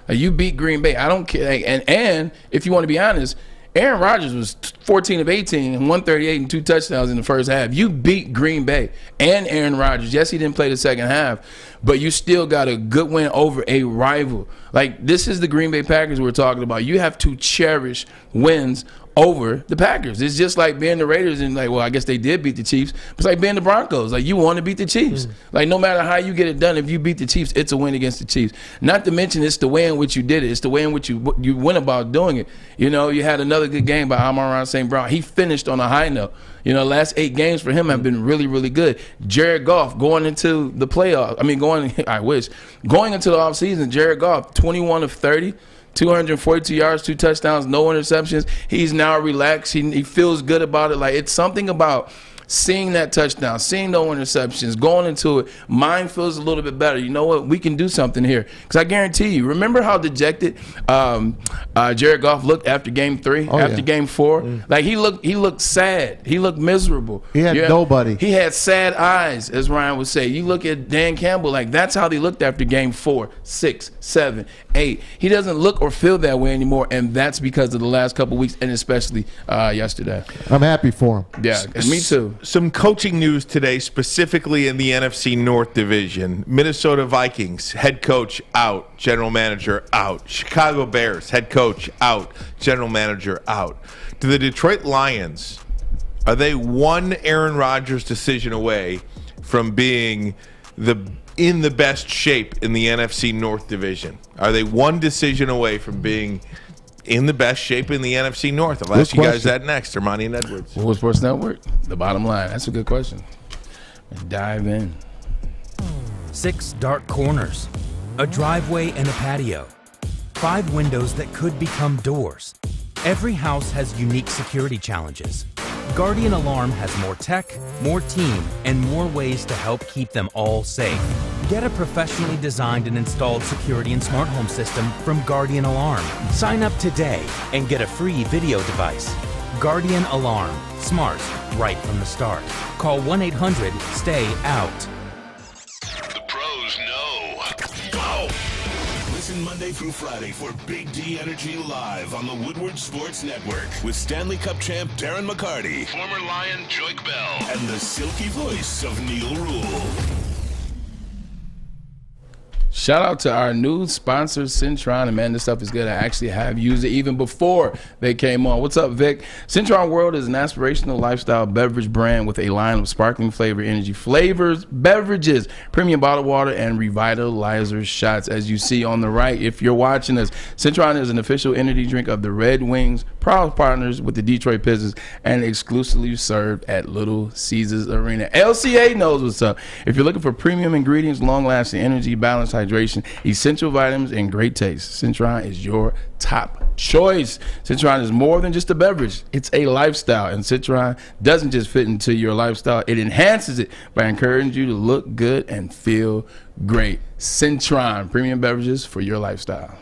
You beat Green Bay. I don't care. And if you want to be honest, Aaron Rodgers was 14 of 18 and 138 and 2 touchdowns in the first half. You beat Green Bay and Aaron Rodgers. Yes, he didn't play the second half, but you still got a good win over a rival. Like, this is the Green Bay Packers we're talking about. You have to cherish wins over the Packers. It's just like being the Raiders and like, well, I guess they did beat the Chiefs. It's like being the Broncos. Like, you want to beat the Chiefs. Like, no matter how you get it done, if you beat the Chiefs, it's a win against the Chiefs. Not to mention it's the way in which you did it. It's the way in which you went about doing it. You know, you had another good game by Amon-Ra St. Brown. He finished on a high note. You know, last 8 games for him have been really, really good. Jared Goff going into the playoffs. Going into the offseason, Jared Goff, 21 of 30. 242 yards, 2 touchdowns, no interceptions. He's now relaxed. He feels good about it. Like, it's something about seeing that touchdown, seeing no interceptions, going into it, mind feels a little bit better. You know what? We can do something here. Because I guarantee you, remember how dejected Jared Goff looked after Game 3, Game 4? Like, he looked sad. He looked miserable. He had nobody. He had sad eyes, as Ryan would say. You look at Dan Campbell, like, that's how they looked after Game 4, 6, 7, 8. He doesn't look or feel that way anymore, and that's because of the last couple weeks, and especially yesterday. I'm happy for him. Yeah, and me too. Some coaching news today, specifically in the NFC North Division. Minnesota Vikings, head coach out, general manager out. Chicago Bears, head coach out, general manager out. To the Detroit Lions, are they one Aaron Rodgers decision away from being in the best shape in the NFC North Division? Are they one decision away from being in the best shape in the NFC North? I'll ask you guys that next. Ermanni and Edwards. Woodward Sports Network, the bottom line. That's a good question. Dive in. 6 dark corners, a driveway and a patio, 5 windows that could become doors. Every house has unique security challenges. Guardian Alarm has more tech, more team, and more ways to help keep them all safe. Get a professionally designed and installed security and smart home system from Guardian Alarm. Sign up today and get a free video device. Guardian Alarm. Smart right from the start. Call 1-800-STAY-OUT. The pros know. Go! Listen Monday through Friday for Big D Energy Live on the Woodward Sports Network with Stanley Cup champ Darren McCarty, former Lion Joik Bell, and the silky voice of Neil Rule. Shout out to our new sponsor, Centron. And man, this stuff is good. I actually have used it even before they came on. What's up, Vic? Centron World is an aspirational lifestyle beverage brand with a line of sparkling flavor energy flavors, beverages, premium bottled water, and revitalizer shots, as you see on the right. If you're watching us, Centron is an official energy drink of the Red Wings, proud partners with the Detroit Pistons, and exclusively served at Little Caesars Arena. LCA knows what's up. If you're looking for premium ingredients, long-lasting energy, balanced hydration, hydration, essential vitamins, and great taste. Centron is your top choice. Centron is more than just a beverage. It's a lifestyle, and Centron doesn't just fit into your lifestyle. It enhances it by encouraging you to look good and feel great. Centron, premium beverages for your lifestyle.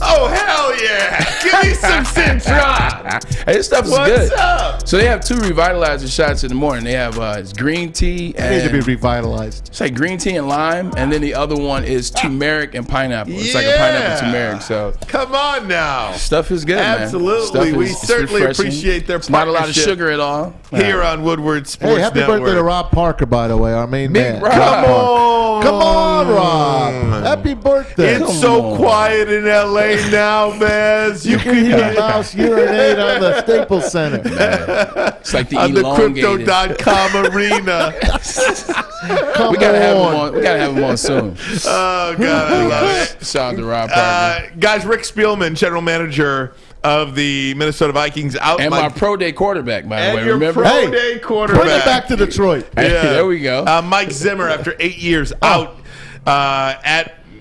Oh, hell yeah. Give me some Centron. Hey, this stuff is What's good. up? So they have 2 revitalizer shots in the morning. They have it's green tea It needs to be and revitalized. it's like green tea and lime, and then the other one is turmeric and pineapple. It's like a pineapple turmeric. So come on now. Stuff is good, Absolutely. man. We certainly appreciate their It's not a lot of partnership sugar at all. here on Woodward Sports Hey, happy Network. birthday to Rob Parker, by the way, our main man. Rob. Rob Parker. Come on, Rob. Happy birthday. It's so quiet in L.A. now, Maz. You can hear a mouse urinate on the Staples Center. It's like the on the elongated. Crypto.com arena. Come We gotta have him on. on. We gotta have him on soon. Oh, God, I love it. Shout out to Rob Parker. Guys, Rick Spielman, general manager of the Minnesota Vikings, out. And my pro day quarterback, by the way. your Remember? pro day quarterback. Bring it back to Detroit. Hey, there we go. Mike Zimmer, after 8 years out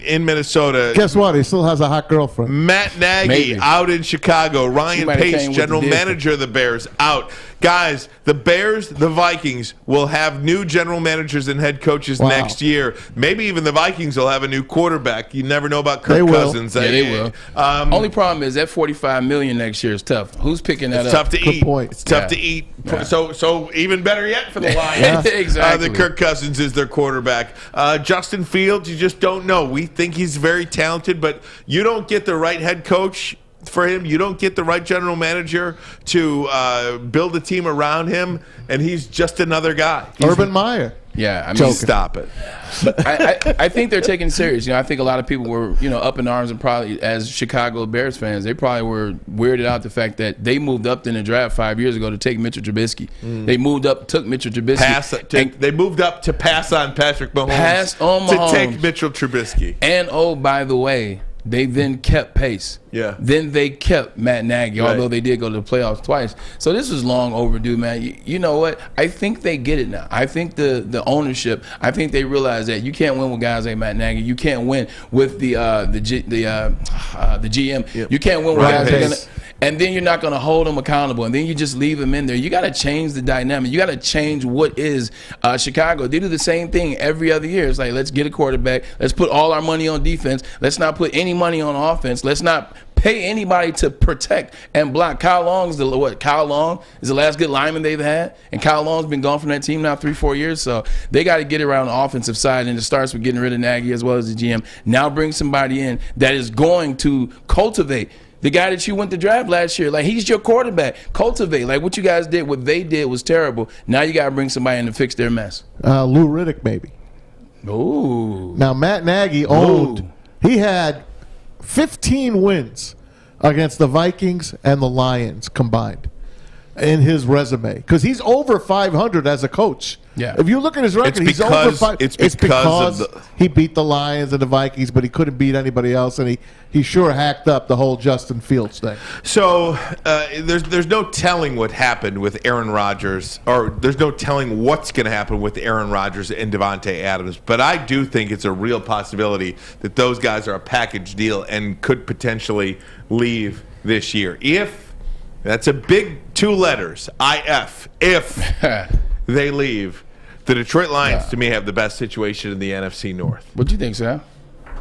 in Minnesota. Guess what? He still has a hot girlfriend. Matt Nagy Maybe. out in Chicago. Ryan might have came Pace, with general the deal. manager of the Bears, out. Guys, the Bears, the Vikings will have new general managers and head coaches Wow. next year. Maybe even the Vikings will have a new quarterback. You never know about Kirk They will. Cousins. Yeah, they will. Only problem is that $45 million next year is tough. Who's picking that It's up? tough to Good eat. point. It's tough Yeah. to eat. Yeah. So even better yet for the Lions. Exactly. That Kirk Cousins is their quarterback. Justin Fields, you just don't know. We think he's very talented, but you don't get the right head coach for him. You don't get the right general manager to build a team around him, and he's just another guy. Urban Meyer. Yeah, I mean, Stop it. But I think they're taking it serious. I think a lot of people were, up in arms, and probably as Chicago Bears fans, they probably were weirded out the fact that they moved up in the draft 5 years ago to take Mitchell Trubisky. They moved up, took Mitchell Trubisky. They moved up to pass on Patrick Mahomes. Passed on Mahomes. To take Mitchell Trubisky. And, oh, by the way, they then kept Pace. Yeah. Then they kept Matt Nagy, Right. although they did go to the playoffs twice. So this was long overdue, man. You know what? I think they get it now. I think the ownership, I think they realize that you can't win with guys like Matt Nagy. You can't win with the GM. Yep. You can't win with Ryan guys that are Pace. gonna. And then you're not going to hold them accountable. And then you just leave them in there. You got to change the dynamic. You got to change what is Chicago. They do the same thing every other year. It's like, let's get a quarterback. Let's put all our money on defense. Let's not put any money on offense. Let's not pay anybody to protect and block. Kyle Long is the last good lineman they've had. And Kyle Long's been gone from that team now 3-4 years. So they got to get it around the offensive side. And it starts with getting rid of Nagy as well as the GM. Now bring somebody in that is going to cultivate the guy that you went to draft last year. Like, he's your quarterback. Cultivate. Like, what you guys did, what they did was terrible. Now you got to bring somebody in to fix their mess. Lou Riddick, maybe. Ooh. Now, Matt Nagy owned. He had 15 wins against the Vikings and the Lions combined in his resume, because he's over 500 as a coach. Yeah. If you look at his record, he's over 500. It's because he beat the Lions and the Vikings, but he couldn't beat anybody else, and he sure hacked up the whole Justin Fields thing. So there's no telling what happened with Aaron Rodgers, or there's no telling what's going to happen with Aaron Rodgers and Devontae Adams. But I do think it's a real possibility that those guys are a package deal and could potentially leave this year. If that's a big 2 letters, IF, if they leave. The Detroit Lions, to me, have the best situation in the NFC North. What do you think, Sam?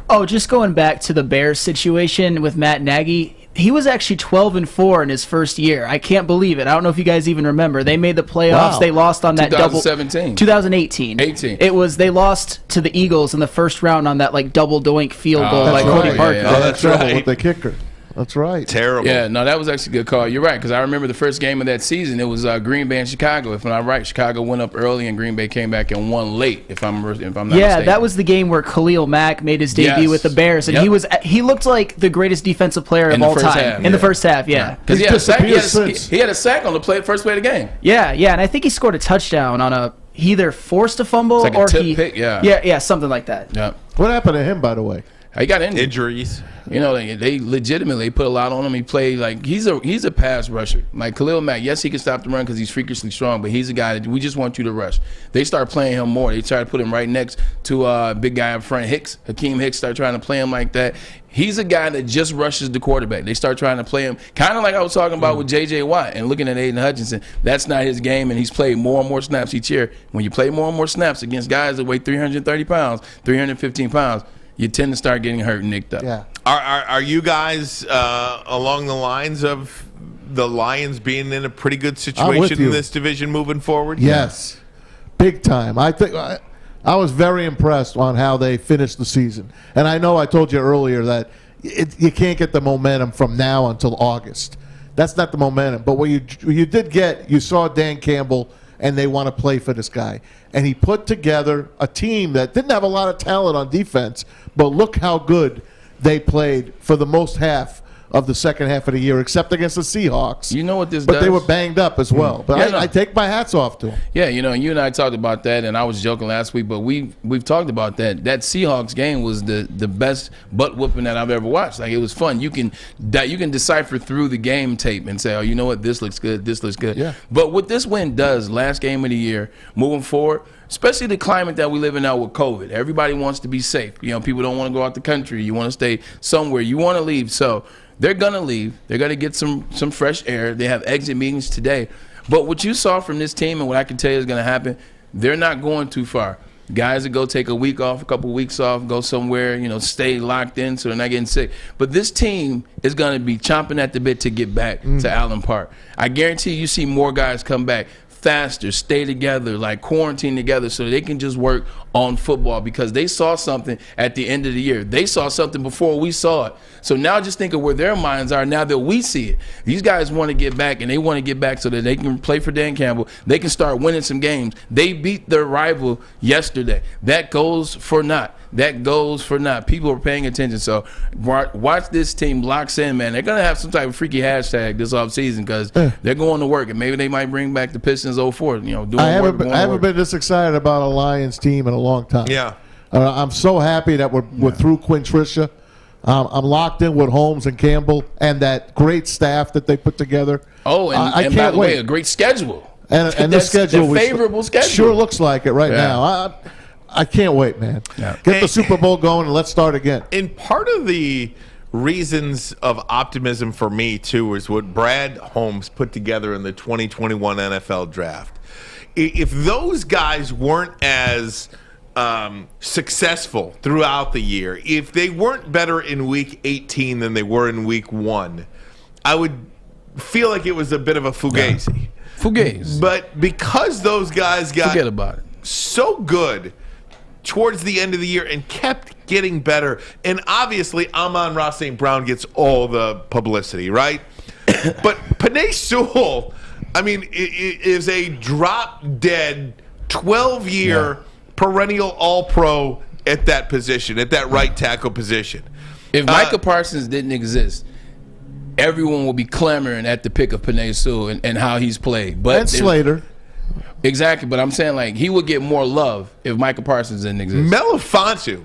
Oh, just going back to the Bears situation with Matt Nagy, he was actually 12-4 in his first year. I can't believe it. I don't know if you guys even remember. They made the playoffs. Wow. They lost on that 2017. 2018. 18. It was, they lost to the Eagles in the first round on that double doink field goal by Cody Parker. Yeah. That's trouble with the kicker. That's right. Terrible. Yeah, no, that was actually a good call. You're right, because I remember the first game of that season. It was Green Bay and Chicago. If I'm not right, Chicago went up early and Green Bay came back and won late. If I'm not mistaken. That was the game where Khalil Mack made his debut with the Bears, and he looked like the greatest defensive player of all time in the first half. Yeah, because he had a sack on the first play of the game. Yeah, and I think he scored a touchdown on he either forced a fumble It's like or a tip pick, yeah, something like that. Yeah. What happened to him, by the way? He got injured. Injuries. You know, they legitimately put a lot on him. He played like he's a pass rusher. Like Khalil Mack, yes, he can stop the run because he's freakishly strong, but he's a guy that we just want you to rush. They start playing him more. They try to put him right next to a big guy up front, Hakeem Hicks. Start trying to play him like that. He's a guy that just rushes the quarterback. They start trying to play him kind of like I was talking about with J.J. Watt and looking at Aiden Hutchinson. That's not his game, and he's played more and more snaps each year. When you play more and more snaps against guys that weigh 330 pounds, 315 pounds, you tend to start getting hurt and nicked up. Yeah. Are you guys along the lines of the Lions being in a pretty good situation in this division moving forward? Yes, big time. I think I was very impressed on how they finished the season. And I know I told you earlier that you can't get the momentum from now until August. That's not the momentum. But what you did get, you saw Dan Campbell, and they want to play for this guy. And he put together a team that didn't have a lot of talent on defense, but look how good they played for the most half of the second half of the year, except against the Seahawks. You know what this but does? They were banged up as well. But Yeah, no. I take my hats off to them. Yeah, you know, you and I talked about that, and I was joking last week, but we've talked about that. That Seahawks game was the best butt whooping that I've ever watched. Like, it was fun. You can decipher through the game tape and say, oh, you know what, this looks good, this looks good. Yeah. But what this win does, last game of the year, moving forward, especially the climate that we live in now with COVID, everybody wants to be safe. You know, people don't want to go out the country. You want to stay somewhere. You want to leave. So they're going to leave. They're going to get some fresh air. They have exit meetings today. But what you saw from this team and what I can tell you is going to happen, they're not going too far. Guys that go take a week off, a couple weeks off, go somewhere, you know, stay locked in so they're not getting sick. But this team is going to be chomping at the bit to get back to Allen Park. I guarantee you see more guys come back faster, stay together, like quarantine together so they can just work on football because they saw something at the end of the year. They saw something before we saw it. So now just think of where their minds are now that we see it. These guys want to get back, and they want to get back so that they can play for Dan Campbell. They can start winning some games. They beat their rival yesterday. That goes for naught. That goes for naught. People are paying attention. So watch this team locks in, man. They're going to have some type of freaky hashtag this offseason because they're going to work, and maybe they might bring back the Pistons 04. You know, I haven't been this excited about a Lions team in a long time. Yeah. I'm so happy that we're through Quinn Tricia. I'm locked in with Holmes and Campbell and that great staff that they put together. Oh, and I and can't by the wait. way, a great schedule. And the schedule, the favorable schedule, sure looks like it right now. I can't wait, man. Yeah. Get the Super Bowl going and let's start again. And part of the reasons of optimism for me, too, is what Brad Holmes put together in the 2021 NFL Draft. If those guys weren't as successful throughout the year, if they weren't better in Week 18 than they were in Week 1, I would feel like it was a bit of a fugazi. Yeah. Fugazi. But because those guys got forget about it, so good towards the end of the year and kept getting better, and obviously Amon-Ra St. Brown gets all the publicity, right? But Penei Sewell, I mean, is a drop-dead 12-year perennial All-Pro at that position, at that right tackle position. If Micah Parsons didn't exist, everyone would be clamoring at the pick of Penei Sewell and how he's played. But and Slater. Exactly, but I'm saying, like, he would get more love if Micah Parsons didn't exist. Melifonsu,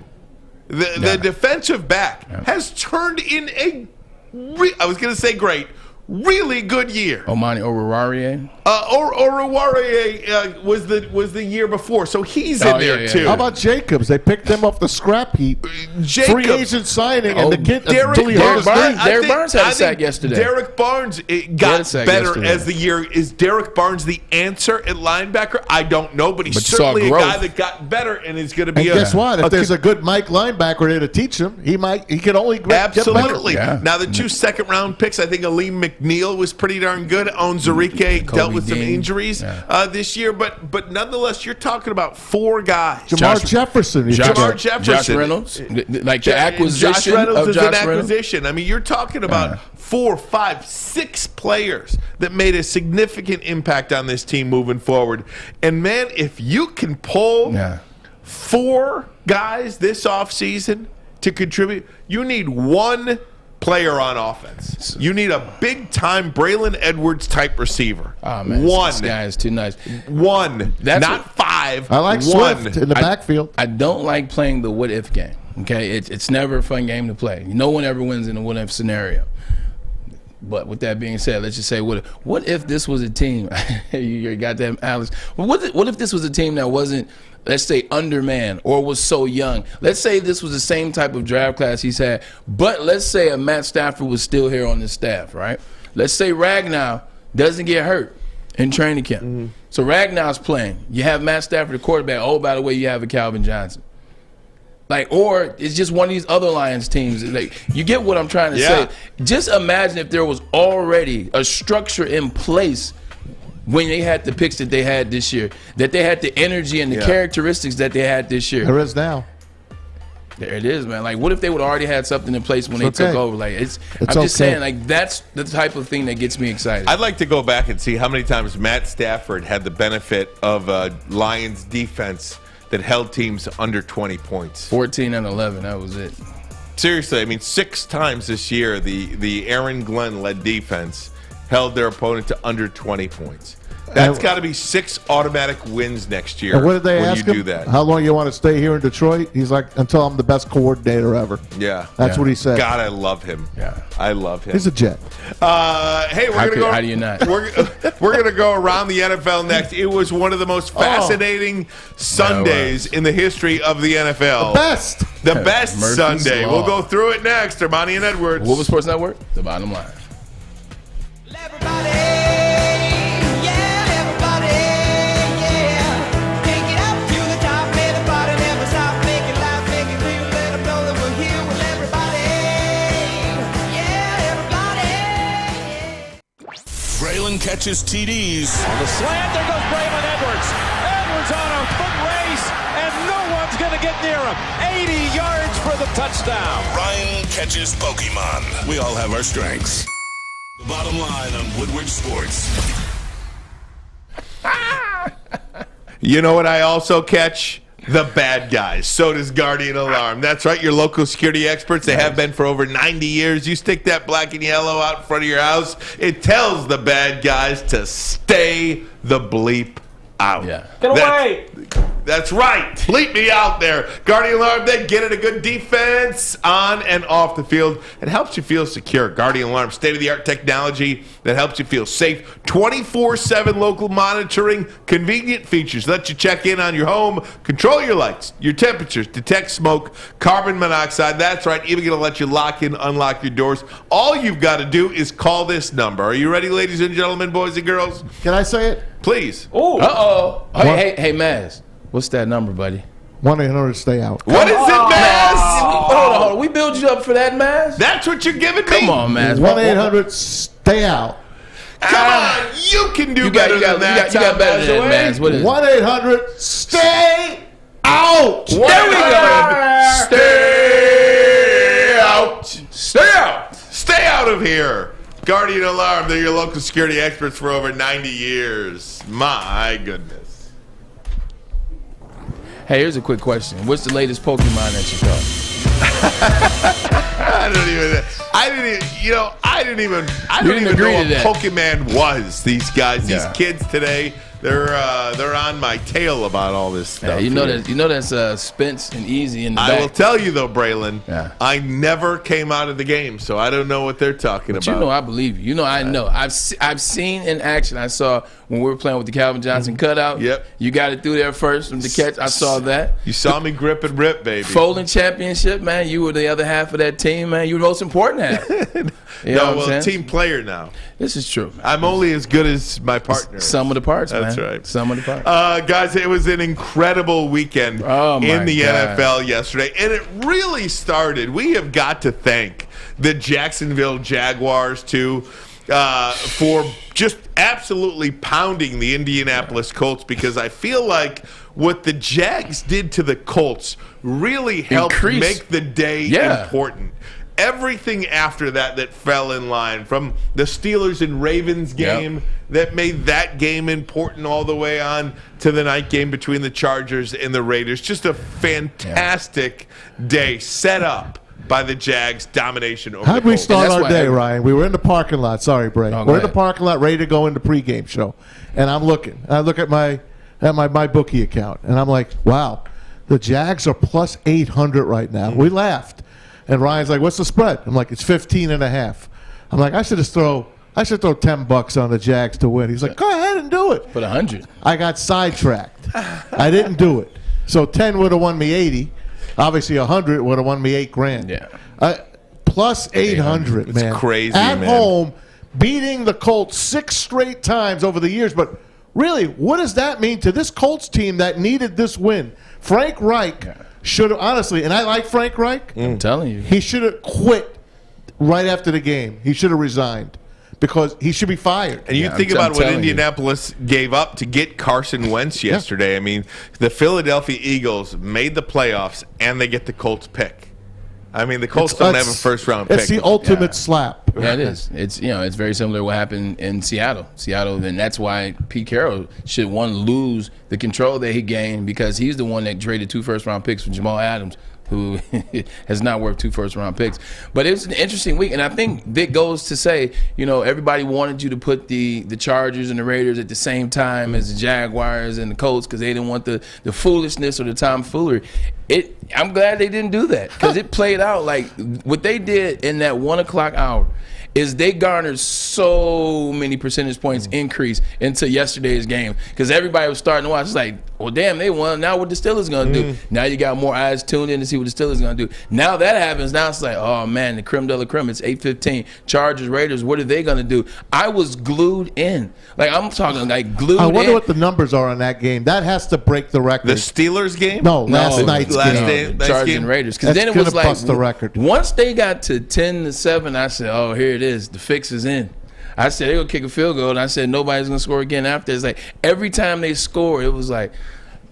the defensive back, has turned in I was going to say great, really good year. Omani Oruwariye? Oruwariye was the year before, so he's in there too. How about Jacobs? They picked him off the scrap heap. Free agent signing, and the kid Derek Barnes had a sack yesterday. Derek Barnes got better as the year. Is Derek Barnes the answer at linebacker? I don't know, but he's certainly a guy that got better and is going to be. And guess what? If there's a good Mike linebacker there to teach him, he can only get absolutely. better. Now the 2 second-round picks, I think Aleem McNeil was pretty darn good. Onzarike dealt with some injuries this year, but nonetheless, you're talking about 4 guys. Jamar Jefferson. Josh Reynolds, like the acquisition. Josh Reynolds is an Reynolds. acquisition. I mean, you're talking about 4, 5, 6 players that made a significant impact on this team moving forward. And man, if you can pull 4 guys this offseason to contribute, you need 1 player on offense. You need a big-time Braylon Edwards type receiver. Oh, man, 1. This guy is too nice. 1, not 5. I like 1. Swift in the backfield. I don't like playing the what-if game. Okay, it's never a fun game to play. No one ever wins in a what-if scenario. But with that being said, let's just say, what if this was a team? You goddamn Alex. What if this was a team that wasn't, let's say, undermanned or was so young? Let's say this was the same type of draft class he's had, but let's say a Matt Stafford was still here on the staff, right? Let's say Ragnow doesn't get hurt in training camp. Mm-hmm. So Ragnow's playing. You have Matt Stafford, the quarterback. Oh, by the way, you have a Calvin Johnson. Like, or it's just one of these other Lions teams. Like, you get what I'm trying to say. Just imagine if there was already a structure in place when they had the picks that they had this year, that they had the energy and the characteristics that they had this year. There is now. There it is, man. Like, what if they would already had something in place when they took over? Like, I'm just saying, like, that's the type of thing that gets me excited. I'd like to go back and see how many times Matt Stafford had the benefit of Lions defense that held teams under 20 points. 14 and 11, that was it. Seriously, I mean, 6 times this year, the Aaron Glenn-led defense held their opponent to under 20 points. That's got to be 6 automatic wins next year. And what did they ask him? Do that. How long you want to stay here in Detroit? He's like, until I'm the best coordinator ever. Yeah. That's what he said. God, I love him. Yeah. I love him. He's a Jet. Hey, we're going to go. How do you not? We're going to go around the NFL next. It was one of the most fascinating Sundays in the history of the NFL. The best Sunday. We'll go through it next. Ermanni and Edwards. Woodward Sports Network, the bottom line. Braylon catches TDs. On the slant, there goes Braylon Edwards. Edwards on a foot race, and no one's going to get near him. 80 yards for the touchdown. Ryan catches Pokemon. We all have our strengths. The bottom line on Woodward Sports. You know what I also catch? The bad guys. So does Guardian Alarm. That's right, your local security experts. They have been for over 90 years. You stick that black and yellow out in front of your house, it tells the bad guys to stay the bleep out. Yeah. Get away! That's right. Bleep me out there. Guardian Alarm, then get it a good defense on and off the field. It helps you feel secure. Guardian Alarm, state-of-the-art technology that helps you feel safe. 24/7 local monitoring, convenient features. Let you check in on your home, control your lights, your temperatures, detect smoke, carbon monoxide. That's right. Even going to let you lock and unlock your doors. All you've got to do is call this number. Are you ready, ladies and gentlemen, boys and girls? Can I say it? Please. Oh. Uh-oh. Hey, Maz. What's that number, buddy? 1-800-STAY out. What is it, Maz? Hold on. We build you up for that, Maz? That's what you're giving me? Come on, Maz. 1-800-STAY out. Come on. You can do better than that. You got better than that, Maz. What is it? 1-800-STAY out. There we go. Stay out. Stay out. Stay out of here. Guardian Alarm, they're your local security experts for over 90 years. My goodness. Hey, here's a quick question. What's the latest Pokemon that you caught? I didn't even know what Pokemon was. These guys, these kids today, they're on my tail about all this stuff. Yeah, you know that's Spence and Easy in the back. I will tell you though, Braylon, I never came out of the game, so I don't know what they're talking about. You know, I believe you. You know, I know. I've seen in action. I saw when we were playing with the Calvin Johnson cutout. Yep. You got it through there first from the catch. I saw that. You saw me grip and rip, baby. Folding championship, man. You were the other half of that team, man. You were the most important half. Team player now. This is true, man. I'm only as good as my partner. Some of the parts, man. That's right. Some of the parts. Guys, it was an incredible weekend in the NFL yesterday, and it really started. We have got to thank the Jacksonville Jaguars, too, for just absolutely pounding the Indianapolis Colts, because I feel like what the Jags did to the Colts really helped make the day important. Everything after that fell in line, from the Steelers and Ravens game that made that game important all the way on to the night game between the Chargers and the Raiders. Just a fantastic day set up by the Jags' domination over the Colts. How'd we start our day, Ryan? We were in the parking lot. Sorry, Bray. We're in the parking lot ready to go into pregame show. And I'm looking. I look at my bookie account, and I'm like, wow. The Jags are plus 800 right now. We laughed. And Ryan's like, what's the spread? I'm like, it's 15.5. I'm like, I should throw $10 on the Jags to win. He's like, go ahead and do it. Put 100. I got sidetracked. I didn't do it. So 10 would have won me 80. Obviously 100 would have won me $8,000. Yeah. Plus 800, man. It's crazy, At man. home, beating the Colts 6 straight times over the years. But really, what does that mean to this Colts team that needed this win? Frank Reich should have, honestly, and I like Frank Reich. I'm telling you. He should have quit right after the game. He should have resigned because he should be fired. And you think about what Indianapolis gave up to get Carson Wentz yesterday. I mean, the Philadelphia Eagles made the playoffs, and they get the Colts pick. I mean, the Colts don't have a first-round pick. It's the ultimate slap. Yeah, it is. It's it's very similar to what happened in Seattle. And that's why Pete Carroll should lose the control that he gained, because he's the one that traded 2 first-round picks for Jamal Adams, who has not worked 2 first-round picks. But it was an interesting week, and I think that goes to say, everybody wanted you to put the Chargers and the Raiders at the same time as the Jaguars and the Colts because they didn't want the foolishness or the tomfoolery. I'm glad they didn't do that, because it played out like what they did in that 1 o'clock hour is they garnered so many percentage points increase into yesterday's game, because everybody was starting to watch. It's like, well, damn, they won. Now what the Steelers going to do? Now you got more eyes tuned in to see what the Steelers going to do. Now that happens. Now it's like, oh, man, the creme de la creme. It's 8:15. Chargers, Raiders, what are they going to do? I was glued in. Like, I'm talking like glued in. I wonder what the numbers are on that game. That has to break the record. The Steelers game? No, last night's game. Chargers and Raiders. Because then it was like, bust the record. Once they got to 10-7, I said, oh, here it is. The fix is in. I said they're going to kick a field goal, and I said nobody's going to score again after. It's like every time they score, it was like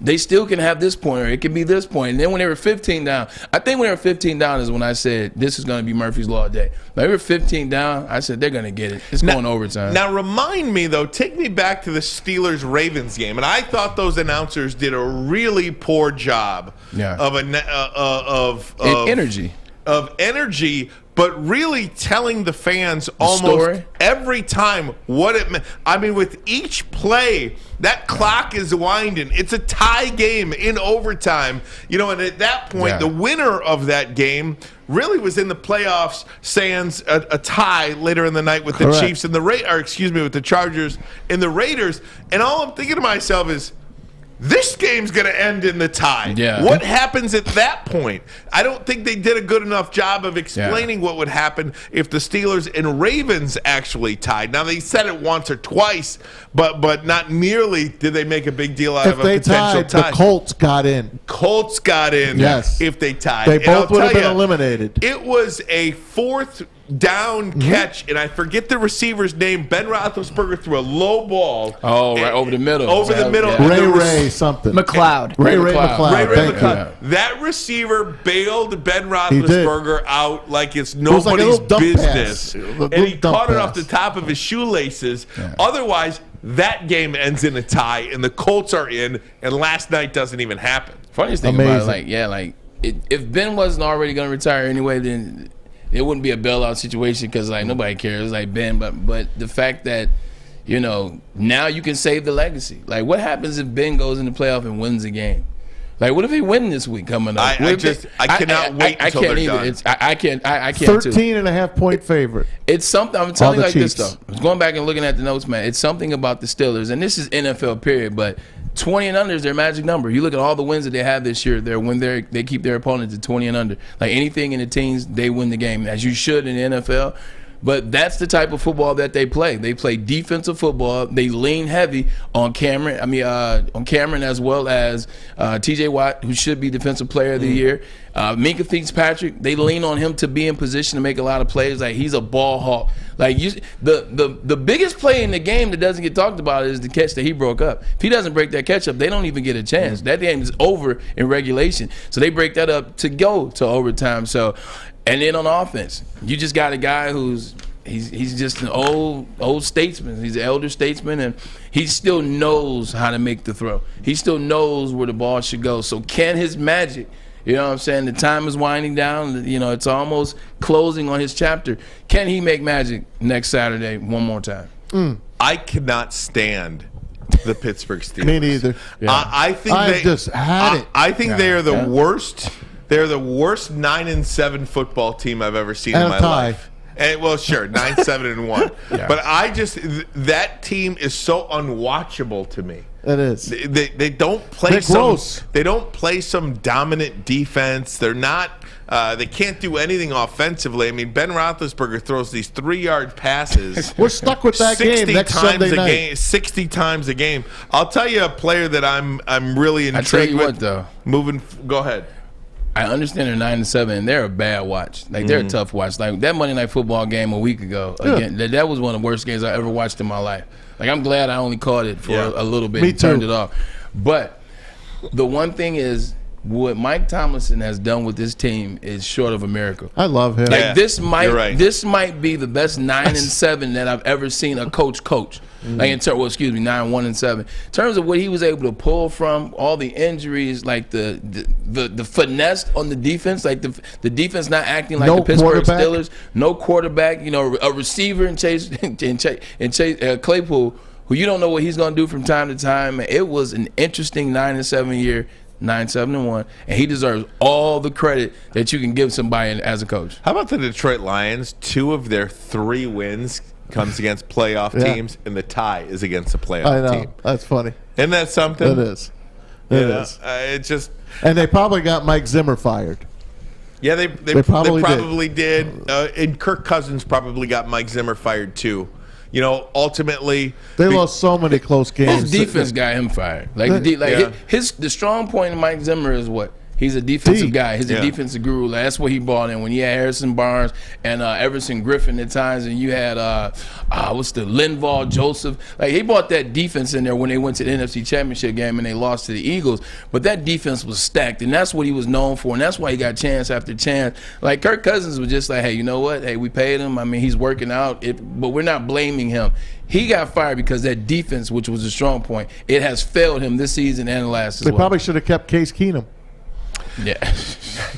they still can have this point, or it could be this point. And then when they were 15 down, I think when they were 15 down is when I said this is going to be Murphy's Law day. When they were 15 down, I said they're going to get it. It's going overtime. Now remind me, though, take me back to the Steelers-Ravens game. And I thought those announcers did a really poor job of energy. Of energy, but really telling the fans almost every time what it meant. I mean, with each play, that clock is winding. It's a tie game in overtime. And at that point, the winner of that game really was in the playoffs, sans a tie later in the night with the Chiefs and with the Chargers and the Raiders. And all I'm thinking to myself is, this game's going to end in the tie. Yeah. What happens at that point? I don't think they did a good enough job of explaining what would happen if the Steelers and Ravens actually tied. Now, they said it once or twice, but not nearly did they make a big deal out of a potential tie. The Colts got in. Colts got in if they tied. They both would have been eliminated. It was a 4th down catch, and I forget the receiver's name. Ben Roethlisberger threw a low ball. Oh, right over the middle. Over the middle. Ray something. McLeod. Ray McLeod. That receiver bailed Ben Roethlisberger out like it's nobody's business. And he caught it off the top of his shoelaces. Yeah. Otherwise, that game ends in a tie, and the Colts are in, and last night doesn't even happen. Funniest thing about it, if Ben wasn't already going to retire anyway, then it wouldn't be a bailout situation, because nobody cares, Ben. But the fact that now you can save the legacy. Like, what happens if Ben goes in the playoff and wins a game? Like, what if he win this week coming up? I cannot wait until they're done. I can't 13.5 point favorite. It's something. I'm telling you like this, though. I was going back and looking at the notes, man. It's something about the Steelers, and this is NFL period, but 20 and under is their magic number. You look at all the wins that they have this year. They keep their opponents at 20 and under. Like, anything in the teens, they win the game, as you should in the NFL. But that's the type of football that they play. They play defensive football. They lean heavy on Cameron. On Cameron, as well as T.J. Watt, who should be Defensive Player of the Year. Minkah Fitzpatrick, they lean on him to be in position to make a lot of plays. Like, he's a ball hawk. Like, the biggest play in the game that doesn't get talked about is the catch that he broke up. If he doesn't break that catch up, they don't even get a chance. That game is over in regulation. So they break that up to go to overtime. So. And then on offense, you just got a guy who's he's just an old statesman. He's an elder statesman, and he still knows how to make the throw. He still knows where the ball should go. So can his magic, you know what I'm saying? The time is winding down. It's almost closing on his chapter. Can he make magic next Saturday one more time? I cannot stand The Pittsburgh Steelers. Me neither. I think I've just had it. I think they are the worst. They're the worst 9-7 football team I've ever seen in my life. And, well, sure, 9-7-1. But I just that team is so unwatchable to me. It is. They don't play They don't play some dominant defense. They're not. They can't do anything offensively. I mean, Ben Roethlisberger throws these 3-yard passes. We're stuck with that game next Sunday night. 60 times a game. I'll tell you a player that I'm really intrigued I tell you with. what, though. Go ahead. I understand they're 9-7, and they're a bad watch. Like they're a tough watch. Like that Monday Night Football game a week ago. Again, that was one of the worst games I ever watched in my life. Like I'm glad I only caught it for a little bit and turned it off. But the one thing is, what Mike Tomlinson has done with this team is short of a miracle. I love him. Like this might be the best 9-7 that I've ever seen a coach coach. Like in terms, 9-1-7. In terms of what he was able to pull from all the injuries, like the finesse on the defense, like the defense not acting like the Pittsburgh Steelers, no quarterback, a receiver in Chase Claypool, who you don't know what he's going to do from time to time. It was an interesting 9-7 year. 9-7-1, and he deserves all the credit that you can give somebody as a coach. How about the Detroit Lions? 2 of their 3 wins comes against playoff teams, and the tie is against a playoff team. That's funny. Isn't that something? It is. It is. It just. And they probably got Mike Zimmer fired. Yeah, they probably did. And Kirk Cousins probably got Mike Zimmer fired too. Ultimately they lost so many close games. His defense got him fired. The strong point of Mike Zimmer is what? He's a defensive guy. He's a defensive guru. That's what he brought in. When you had Harrison Barnes and Everson Griffin at times, and you had Linval Joseph. Like he brought that defense in there when they went to the NFC Championship game and they lost to the Eagles. But that defense was stacked, and that's what he was known for, and that's why he got chance after chance. Like Kirk Cousins was just like, hey, you know what? Hey, we paid him. I mean, he's working out, but we're not blaming him. He got fired because that defense, which was a strong point, it has failed him this season and last as well. They probably should have kept Case Keenum. Yeah.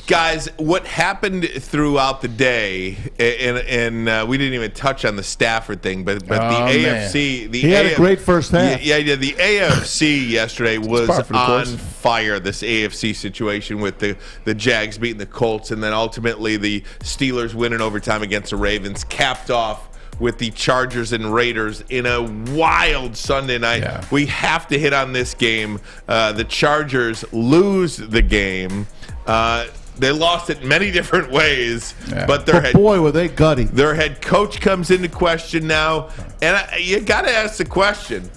Guys, what happened throughout the day, and we didn't even touch on the Stafford thing, but the AFC. He had a great first half. Yeah, the AFC yesterday was on fire, this AFC situation with the Jags beating the Colts, and then ultimately the Steelers winning overtime against the Ravens, capped off with the Chargers and Raiders in a wild Sunday night. Yeah. We have to hit on this game. The Chargers lose the game. They lost it many different ways, but boy, were they gutty. Their head coach comes into question now, and you got to ask the question: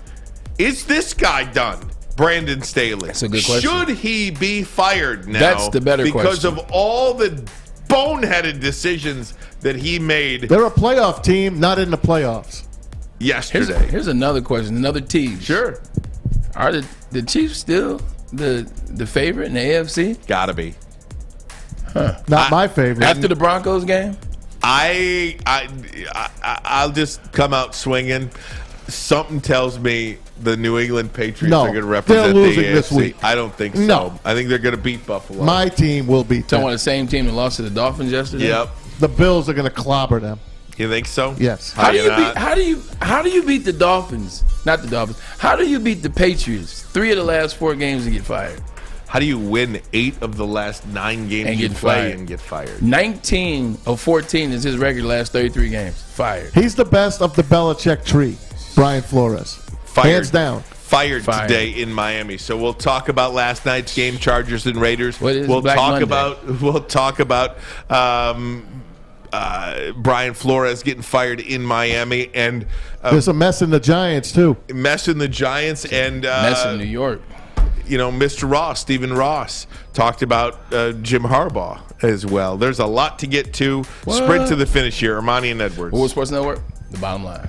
is this guy done? Brandon Staley. That's a good question. Should he be fired now? That's the better question. Because of all the boneheaded decisions that he made. They're a playoff team, not in the playoffs. Yesterday. Here's another question, another tease. Sure. Are the Chiefs still the favorite in the AFC? Gotta be. Not my favorite. After the Broncos game? I'll just come out swinging. Something tells me the New England Patriots are going to represent the AFC. This week. I don't think so. No. I think they're going to beat Buffalo. My team will beat them. Talking about the same team that lost to the Dolphins yesterday? Yep. The Bills are going to clobber them. You think so? Yes. How do you beat the Dolphins? Not the Dolphins. How do you beat the Patriots? 3 of the last 4 games and get fired. How do you win 8 of the last 9 games and you play and get fired? 19 of 14 is his record last 33 games. Fired. He's the best of the Belichick tree, Brian Flores. Fired. Hands down. Fired today in Miami. So we'll talk about last night's game, Chargers and Raiders. We'll talk about Brian Flores getting fired in Miami, and there's a mess in the Giants too. Mess in the Giants and mess in New York. Mr. Ross, Stephen Ross, talked about Jim Harbaugh as well. There's a lot to get to. Sprint to the finish here. Ermanni and Edwards. Woodward Sports Network, the bottom line.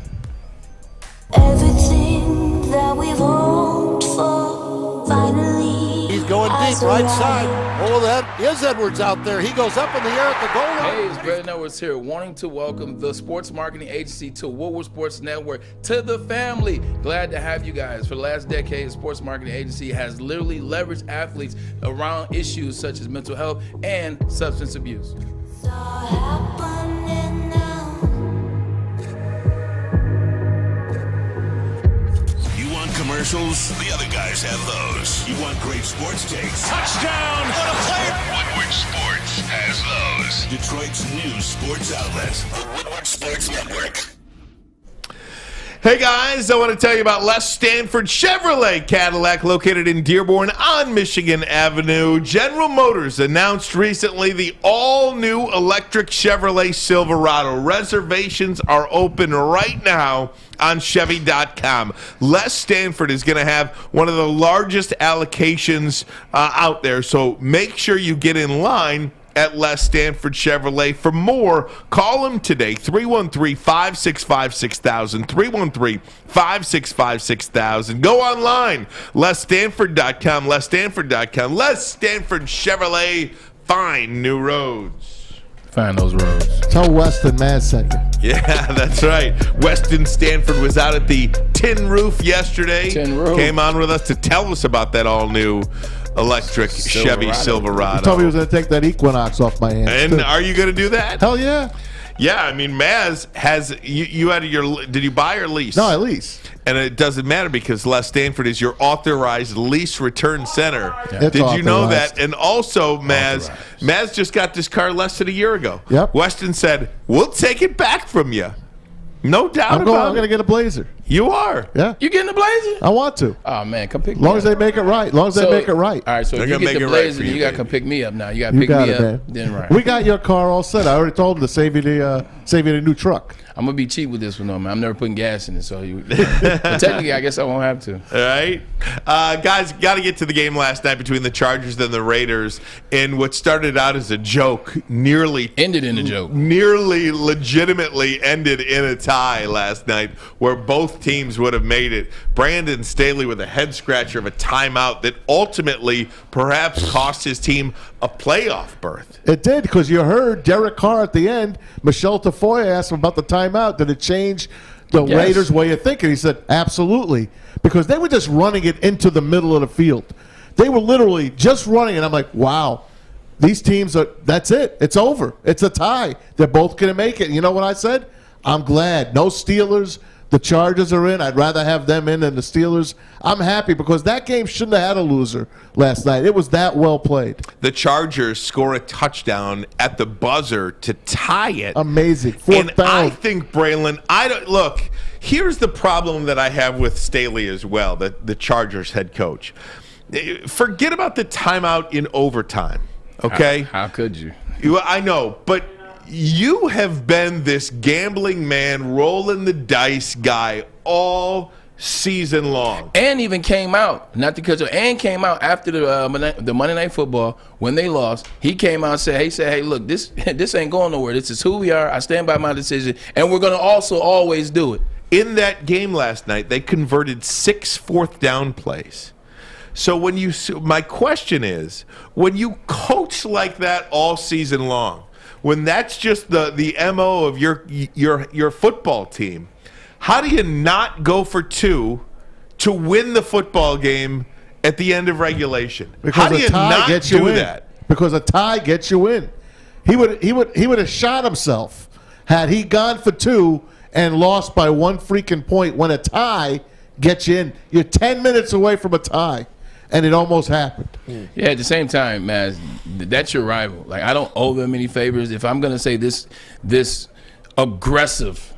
Everything that we've hoped for, finally. He's going deep, right side. Oh, that is Edwards out there. He goes up in the air at the goal line. Hey, it's Braylon Edwards here, wanting to welcome the sports marketing agency to Woodward Sports Network, to the family. Glad to have you guys. For the last decade, the sports marketing agency has literally leveraged athletes around issues such as mental health and substance abuse. commercials? The other guys have those. You want great sports takes? Touchdown! What a play! Woodward Sports has those. Detroit's new sports outlet, the Woodward Sports Network. Hey guys, I want to tell you about Les Stanford Chevrolet Cadillac located in Dearborn on Michigan Avenue. General Motors announced recently the all-new electric Chevrolet Silverado. Reservations are open right now on Chevy.com. Les Stanford is going to have one of the largest allocations out there, so make sure you get in line at Les Stanford Chevrolet. For more, call them today, 313-565-6000, 313-565-6000. Go online, LesStanford.com, LesStanford.com. Les Stanford Chevrolet, find new roads. Find those roads. Tell Weston Maz sent you. Yeah, that's right. Weston Stanford was out at the Tin Roof yesterday. Tin Roof. Came on with us to tell us about that all-new electric Chevy Silverado. He told me he was going to take that Equinox off my hands. And are you going to do that? Hell yeah. Yeah, I mean, Maz has you had your. Did you buy or lease? No, I lease. And it doesn't matter because Les Stanford is your authorized lease return center. Yeah. Did you know that? And also, Maz just got this car less than a year ago. Yep. Weston said, "We'll take it back from you." No doubt I'm about it. I'm going to get a Blazer. You are. Yeah. You getting the Blazer? I want to. Oh man, come pick me As long up. as they make it right. All right, so They're if you gonna get make the it right Blazer, for you, you got to baby. come pick me up now. You got to You pick got me it, up. man. Then right. We got your car all set. I already told him to save you the new truck. I'm gonna be cheap with this one, though, man. I'm never putting gas in it, so but technically, I guess I won't have to. All right. Guys, got to get to the game last night between the Chargers and the Raiders. And what started out as a joke nearly ended in a joke. Nearly legitimately ended in a tie last night where both teams would have made it. Brandon Staley with a head scratcher of a timeout that ultimately perhaps cost his team a playoff berth. It did, because you heard Derek Carr at the end. Michelle Tafoya asked him about the timeout. Did it change the Raiders' way of thinking? He said, absolutely, because they were just running it into the middle of the field. They were literally just running it. I'm like, wow, these teams that's it. It's over. It's a tie. They're both going to make it. And you know what I said? I'm glad. No Steelers. The Chargers are in. I'd rather have them in than the Steelers. I'm happy because that game shouldn't have had a loser last night. It was that well played. The Chargers score a touchdown at the buzzer to tie it. Amazing. And I think, Braylon, look, here's the problem that I have with Staley as well, the Chargers head coach. Forget about the timeout in overtime, okay? How could you? I know, but you have been this gambling man, rolling the dice guy all season long, and even came out came out after the Monday Night Football when they lost. He came out and said, "Hey, look, this ain't going nowhere. This is who we are. I stand by my decision, and we're going to also always do it." In that game last night, they converted 6 fourth-down plays. So my question is, when you coach like that all season long, when that's just the MO of your football team, how do you not go for 2 to win the football game at the end of regulation? Because how do you not gets you do in. that? Because a tie gets you in. He would have shot himself had he gone for 2 and lost by 1 freaking point. When a tie gets you in, you're 10 minutes away from a tie. And it almost happened. Yeah, at the same time, man, that's your rival. Like, I don't owe them any favors. If I'm going to say this aggressive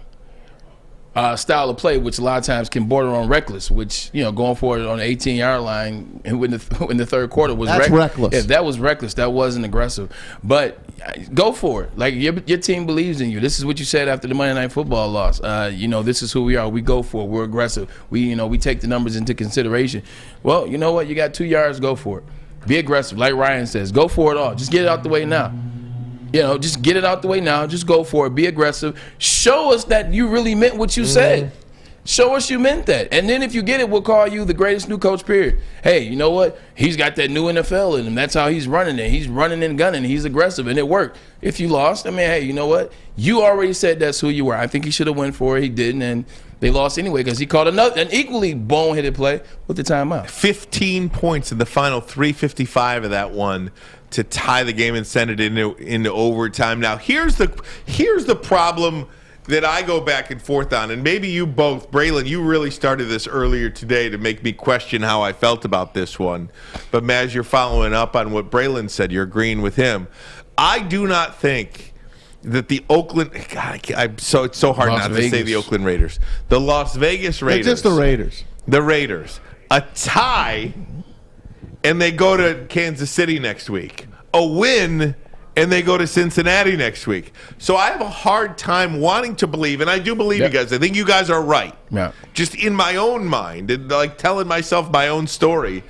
style of play, which a lot of times can border on reckless, which, going for it on the 18-yard line and when the third quarter was reckless. Yeah, that was reckless. That wasn't aggressive. But go for it. Like, your team believes in you. This is what you said after the Monday Night Football loss. This is who we are. We go for it. We're aggressive. We take the numbers into consideration. Well, you know what? You got 2 yards. Go for it. Be aggressive. Like Ryan says, go for it all. Just get it out the way now. Just get it out the way now. Just go for it. Be aggressive. Show us that you really meant what you said. Show us you meant that. And then if you get it, we'll call you the greatest new coach, period. Hey, you know what? He's got that new NFL in him. That's how he's running it. He's running and gunning. He's aggressive, and it worked. If you lost, hey, you know what? You already said that's who you were. I think he should have went for it. He didn't, and they lost anyway because he called an equally boneheaded play with the timeout. 15 points in the final 3:55 of that one to tie the game and send it into overtime. Now, here's the problem that I go back and forth on, and maybe you both, Braylon, you really started this earlier today to make me question how I felt about this one. But Maz, you're following up on what Braylon said. You're agreeing with him. I do not think that the Oakland, God, it's so hard not to say the Oakland Raiders. The Las Vegas Raiders. It's just the Raiders. The Raiders. A tie, and they go to Kansas City next week. A win, and they go to Cincinnati next week. So I have a hard time wanting to believe, and I do believe you guys. I think you guys are right. Yeah. Just in my own mind, and like telling myself my own story.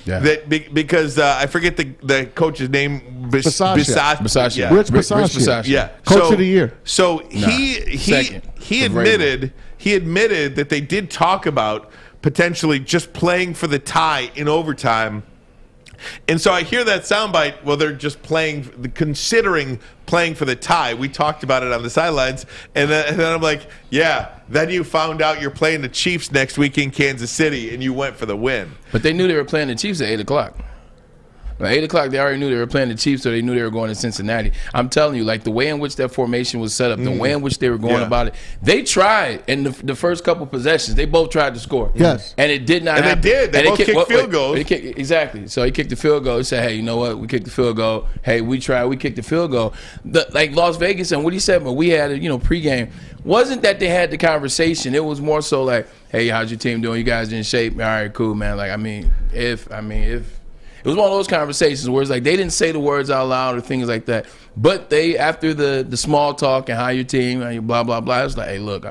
Yeah. That because I forget the coach's name. Bisaccia. Yeah. Rich Bisaccia. Yeah. Coach of the year. So he admitted that they did talk about potentially just playing for the tie in overtime. And so I hear that soundbite. Well, they're just considering playing for the tie. We talked about it on the sidelines, and then I'm like, yeah. Then you found out you're playing the Chiefs next week in Kansas City, and you went for the win. But they knew they were playing the Chiefs at 8:00. At 8 o'clock, they already knew they were playing the Chiefs, so they knew they were going to Cincinnati. I'm telling you, like the way in which that formation was set up, the way in which they were going about it, they tried in the first couple possessions. They both tried to score. Yes. And it did not happen. And they did. They both kicked field goals. Exactly. So he kicked the field goal. He said, hey, you know what? We kicked the field goal. Hey, we tried. We kicked the field goal. Like Las Vegas and what he said, but we had it, pregame. Wasn't that they had the conversation. It was more so like, hey, how's your team doing? You guys in shape? All right, cool, man. Like, if it was one of those conversations where it's like they didn't say the words out loud or things like that. But they, after the small talk and how your team and your blah, blah, blah, it's like, hey, look,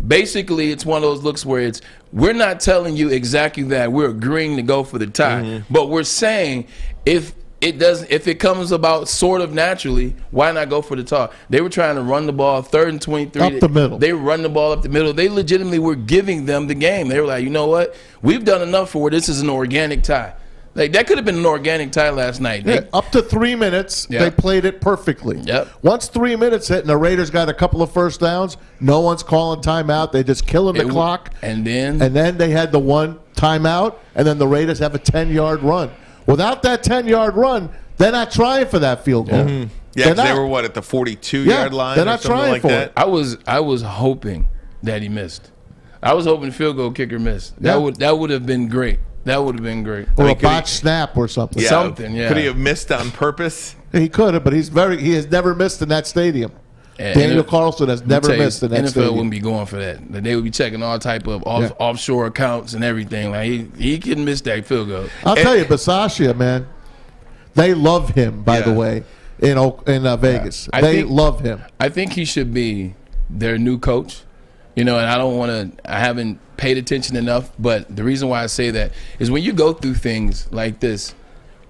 basically it's one of those looks where we're not telling you exactly that. We're agreeing to go for the tie. But we're saying if it comes about sort of naturally, why not go for the tie? They were trying to run the ball 3rd and 23. Up the middle. They were running the ball up the middle. They legitimately were giving them the game. They were like, you know what? We've done enough for this is an organic tie. Like, that could have been an organic tie last night. Up to 3 minutes, they played it perfectly. Yep. Once 3 minutes hit and the Raiders got a couple of first downs, no one's calling timeout. They just killing the clock. And then they had the one timeout, and then the Raiders have a 10-yard run. Without that 10-yard run, they're not trying for that field goal. Yeah, because they were, at the 42-yard line they're or not something trying like for that? it. I was hoping that he missed. I was hoping the field goal kicker missed. That would have been great. That would have been great. Or a botched snap or something. Something, yeah. Could he have missed on purpose? He could have, but he has never missed in that stadium. Yeah, Daniel Carlson has never missed in that NFL stadium. wouldn't be going for that. They would be checking all type of offshore accounts and everything. Like he couldn't miss that field goal. I'll tell you, Bisaccia, man, they love him, by the way, in Vegas. They love him. I think he should be their new coach. And I haven't paid attention enough, but the reason why I say that is when you go through things like this,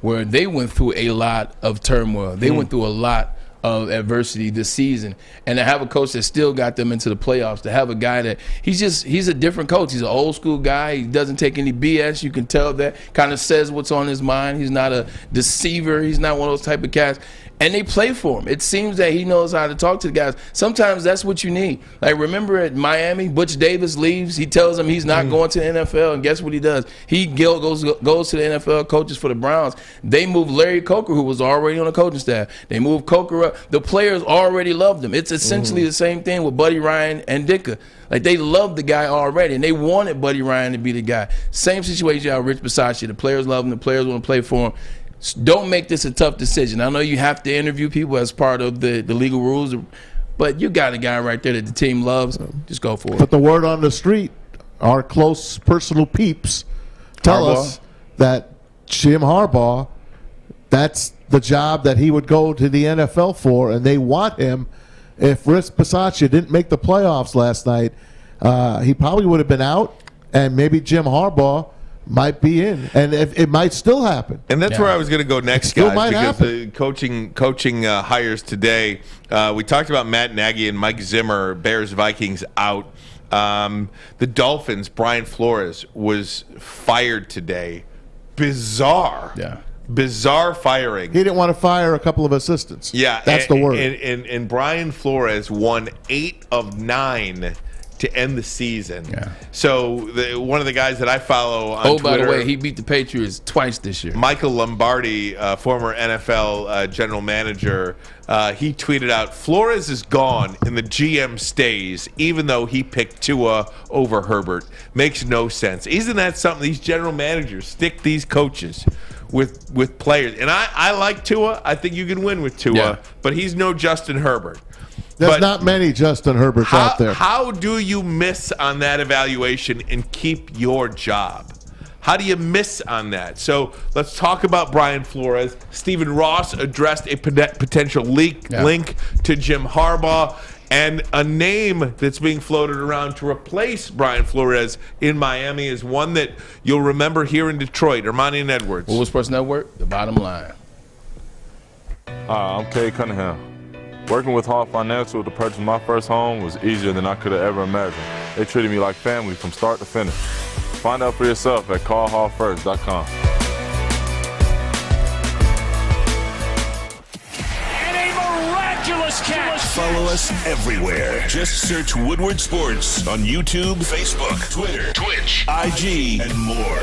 where they went through a lot of turmoil, they went through a lot of adversity this season, and to have a coach that still got them into the playoffs, to have a guy that he's a different coach. He's an old school guy. He doesn't take any BS. You can tell that. Kind of says what's on his mind. He's not a deceiver. He's not one of those type of cats. And they play for him. It seems that he knows how to talk to the guys. Sometimes that's what you need. Like, remember at Miami, Butch Davis leaves. He tells them he's not going to the NFL, and guess what he does? He goes to the NFL coaches for the Browns. They moved Larry Coker, who was already on the coaching staff. They moved Coker up. The players already loved him. It's essentially the same thing with Buddy Ryan and Ditka. Like, they loved the guy already, and they wanted Buddy Ryan to be the guy. Same situation out Rich Bisaccia. The players love him. The players want to play for him. Don't make this a tough decision. I know you have to interview people as part of the legal rules, but you got a guy right there that the team loves. Just go for it. But the word on the street, our close personal peeps tell us that Jim Harbaugh, that's the job that he would go to the NFL for, and they want him. If Rich Bisaccia didn't make the playoffs last night, he probably would have been out, and maybe Jim Harbaugh might be in, and it might still happen. And that's where I was going to go next, guys, because happen. the coaching hires today. We talked about Matt Nagy and Mike Zimmer, Bears-Vikings out. The Dolphins, Brian Flores was fired today. Bizarre. Yeah. bizarre firing. He didn't want to fire a couple of assistants. Yeah, that's the word. And Brian Flores won 8 of 9 to end the season. So one of the guys that I follow on Twitter. By the way, he beat the Patriots twice this year. Michael Lombardi, former NFL general manager, he tweeted out, Flores is gone and the GM stays, even though he picked Tua over Herbert. Makes no sense. Isn't that something? These general managers stick these coaches with players. And I like Tua. I think you can win with Tua, but he's no Justin Herbert. There's not many Justin Herberts out there. How do you miss on that evaluation and keep your job? How do you miss on that? So let's talk about Brian Flores. Stephen Ross addressed a potential link to Jim Harbaugh, and a name that's being floated around to replace Brian Flores in Miami is one that you'll remember here in Detroit, Ermanni and Edwards. Woodward Sports Network, the bottom line. I'm Kay Cunningham. Working with Hall Financial to purchase my first home was easier than I could have ever imagined. They treated me like family from start to finish. Find out for yourself at callhallfirst.com. And a miraculous catch. Follow us everywhere. Just search Woodward Sports on YouTube, Facebook, Twitter, Twitch, IG, and more.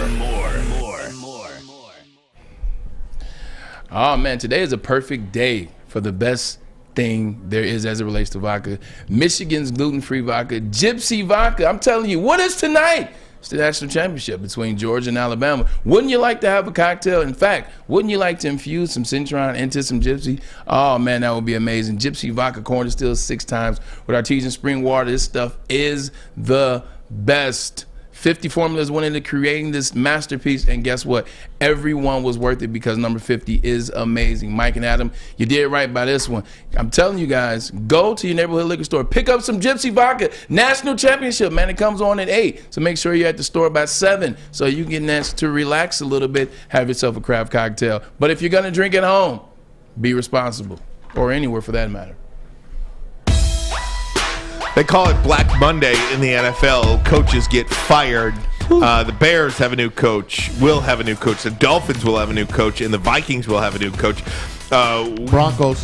Oh, man, today is a perfect day for the best thing there is as it relates to vodka. Michigan's gluten-free vodka, Gypsy Vodka. I'm telling you, what is tonight? It's the national championship between Georgia and Alabama. Wouldn't you like to have a cocktail? In fact, wouldn't you like to infuse some Citron into some Gypsy? Oh, man, that would be amazing. Gypsy Vodka, corn distilled 6 times with artesian spring water. This stuff is the best. 50 formulas went into creating this masterpiece, and guess what? Everyone was worth it because number 50 is amazing. Mike and Adam, you did right by this one. I'm telling you guys, go to your neighborhood liquor store, pick up some Gypsy Vodka. National championship, man, it comes on at 8, so make sure you're at the store by 7 so you can get a chance to relax a little bit, have yourself a craft cocktail. But if you're going to drink at home, be responsible, or anywhere for that matter. They call it Black Monday in the NFL. Coaches get fired. The Bears have a new coach, will have a new coach. The Dolphins will have a new coach, and the Vikings will have a new coach. Broncos,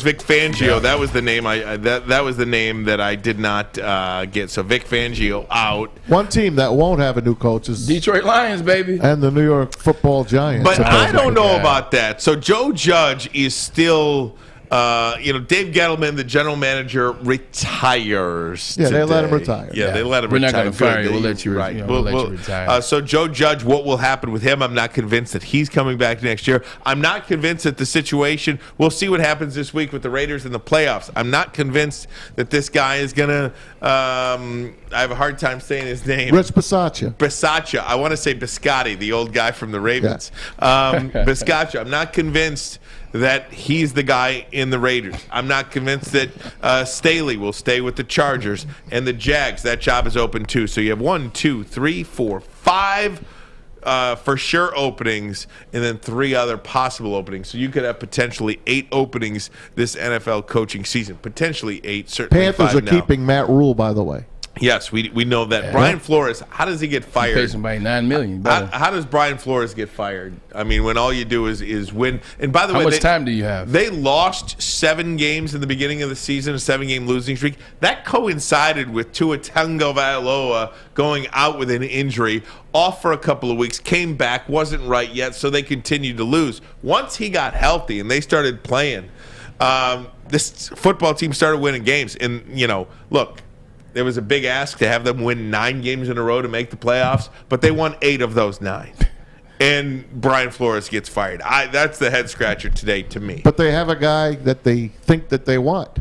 Vic Fangio. Yeah. That was the name. That was the name that I did not get. So Vic Fangio out. One team that won't have a new coach is Detroit Lions, baby, and the New York Football Giants. But I don't know about that. So Joe Judge is still. Dave Gettleman, the general manager, retires. Yeah, today. they let him retire. Yeah, they let him We're retire. We're not going to fire you. We'll let you, we'll let you retire. So Joe Judge, what will happen with him? I'm not convinced that he's coming back next year. I'm not convinced that the situation, we'll see what happens this week with the Raiders in the playoffs. I'm not convinced that this guy is going to, I have a hard time saying his name. Rich Bisaccia. Bisaccia. I want to say Biscotti, the old guy from the Ravens. Yeah. Bisaccia. I'm not convinced that he's the guy in the Raiders. I'm not convinced that Staley will stay with the Chargers and the Jags. That job is open too. So you have 1, 2, 3, 4, 5 for sure openings, and then 3 other possible openings. So you could have potentially 8 openings this NFL coaching season. Potentially 8, certainly Panthers 5 are keeping Matt Rule, by the way. Yes, we know that. Yeah. Brian Flores, how does he get fired? Pays somebody $9 million. How does Brian Flores get fired? I mean, when all you do is win. And by the way, how much time do you have? They lost 7 games in the beginning of the season, a 7-game losing streak. That coincided with Tua Tagovailoa going out with an injury, off for a couple of weeks, came back, wasn't right yet, so they continued to lose. Once he got healthy and they started playing, this football team started winning games. And, look, there was a big ask to have them win 9 games in a row to make the playoffs, but they won 8 of those 9. And Brian Flores gets fired. That's the head scratcher today to me. But they have a guy that they think that they want.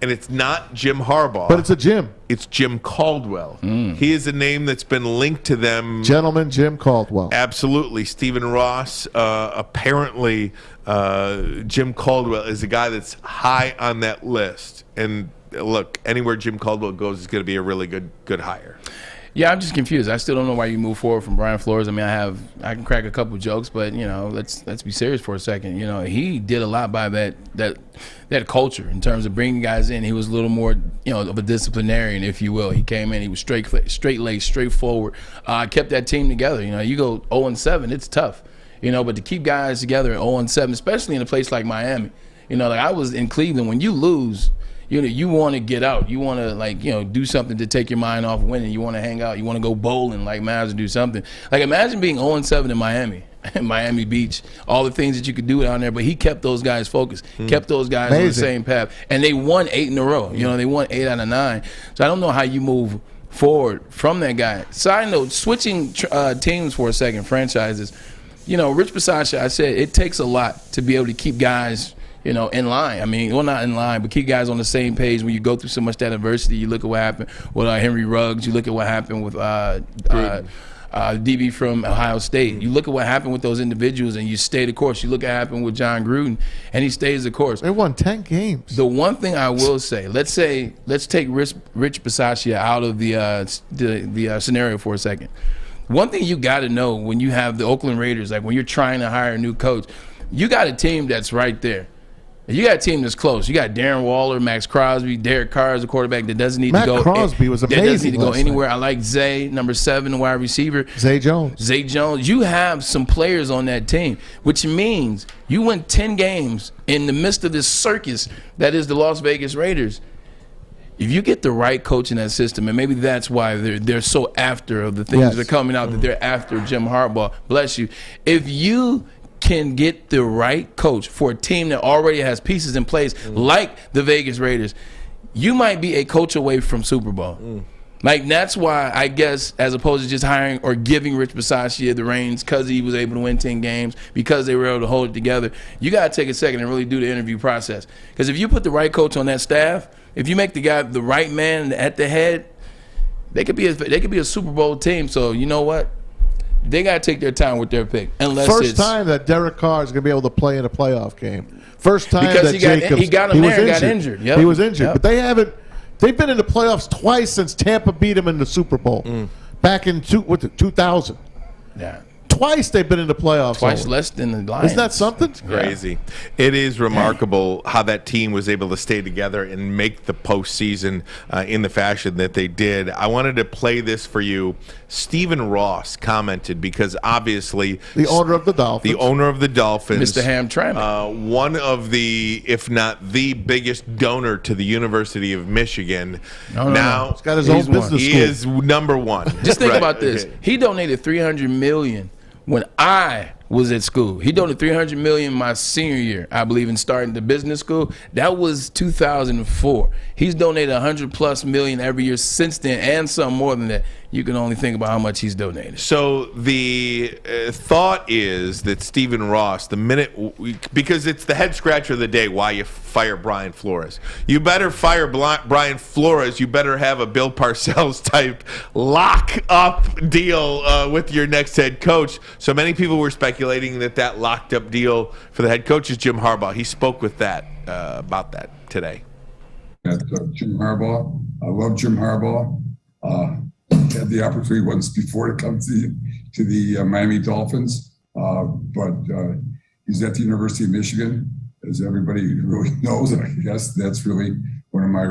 And it's not Jim Harbaugh. But it's a Jim. It's Jim Caldwell. He is a name that's been linked to them. Gentleman Jim Caldwell. Absolutely. Stephen Ross, apparently Jim Caldwell is a guy that's high on that list. And look, anywhere Jim Caldwell goes is going to be a really good hire. Yeah, I'm just confused. I still don't know why you move forward from Brian Flores. I mean, I can crack a couple of jokes, but let's be serious for a second. He did a lot by that culture in terms of bringing guys in. He was a little more, of a disciplinarian, if you will. He came in, he was straight-laced, straightforward. Kept that team together. You go 0-7, it's tough. But to keep guys together at 0-7, especially in a place like Miami. You know, like I was in Cleveland. When you lose, you know, you want to get out. You want to, like, you know, do something to take your mind off winning. You want to hang out. You want to go bowling, like Mavs, do something. Like, imagine being 0-7 in Miami. Miami Beach, all the things that you could do down there, but he kept those guys focused, kept those guys on the same path, and they won 8 in a row. You know, they won 8 out of 9. So I don't know how you move forward from that guy. Side note, switching teams for a second, franchises. You know, Rich Bisaccia, I said it takes a lot to be able to keep guys, you know, in line. I mean, well, not in line, but keep guys on the same page when you go through so much that adversity. You look at what happened with Henry Ruggs. You look at what happened with DB from Ohio State. You look at what happened with those individuals, and you stay the course. You look at what happened with John Gruden, and he stays the course. They won 10 games. The one thing I will say, let's take Rich Bisaccia out of the scenario for a second. One thing you got to know when you have the Oakland Raiders, like when you're trying to hire a new coach, you got a team that's right there. You got a team that's close. You got Darren Waller, Max Crosby, Derek Carr as a quarterback that doesn't need to go. Matt Crosby was amazing. That doesn't need to go anywhere. I like Zay, number 7, the wide receiver. Zay Jones. You have some players on that team, which means you win 10 games in the midst of this circus that is the Las Vegas Raiders. If you get the right coach in that system, and maybe that's why they're so after the things that are coming out, that they're after Jim Harbaugh. Bless you. If you can get the right coach for a team that already has pieces in place, like the Vegas Raiders, you might be a coach away from Super Bowl. Like, that's why, I guess, as opposed to just hiring or giving Rich Bisaccia the reins because he was able to win 10 games, because they were able to hold it together, you got to take a second and really do the interview process. Because if you put the right coach on that staff, if you make the guy the right man at the head, they could be a Super Bowl team. So, you know what? They got to take their time with their pick. First time that Derek Carr is going to be able to play in a playoff game. First time because he got injured. Yep. He was injured. Yep. But they've been in the playoffs twice since Tampa beat him in the Super Bowl. Back in 2000. Yeah. Twice they've been in the playoffs. Twice less than the Lions. Isn't that something? It's crazy. It is remarkable how that team was able to stay together and make the postseason in the fashion that they did. I wanted to play this for you. Stephen Ross commented because obviously the owner of the Dolphins, Mr. Hamtramck, one of the, if not the biggest donor to the University of Michigan. Now he's got his own business school. He is number one. Just think about this. He donated $300 million when I was at school. He donated $300 million my senior year, I believe, in starting the business school. That was 2004. He's donated $100+ million every year since then, and some more than that. You can only think about how much he's donated. So the thought is that Stephen Ross, the minute because it's the head scratcher of the day, why you fire Brian Flores. You better fire Brian Flores. You better have a Bill Parcells type lock up deal with your next head coach. So many people were speculating that locked up deal for the head coach is Jim Harbaugh. He spoke with that about that today. Jim Harbaugh. I love Jim Harbaugh. Had the opportunity once before to come to the Miami Dolphins, but he's at the University of Michigan, as everybody really knows. I guess that's really one of my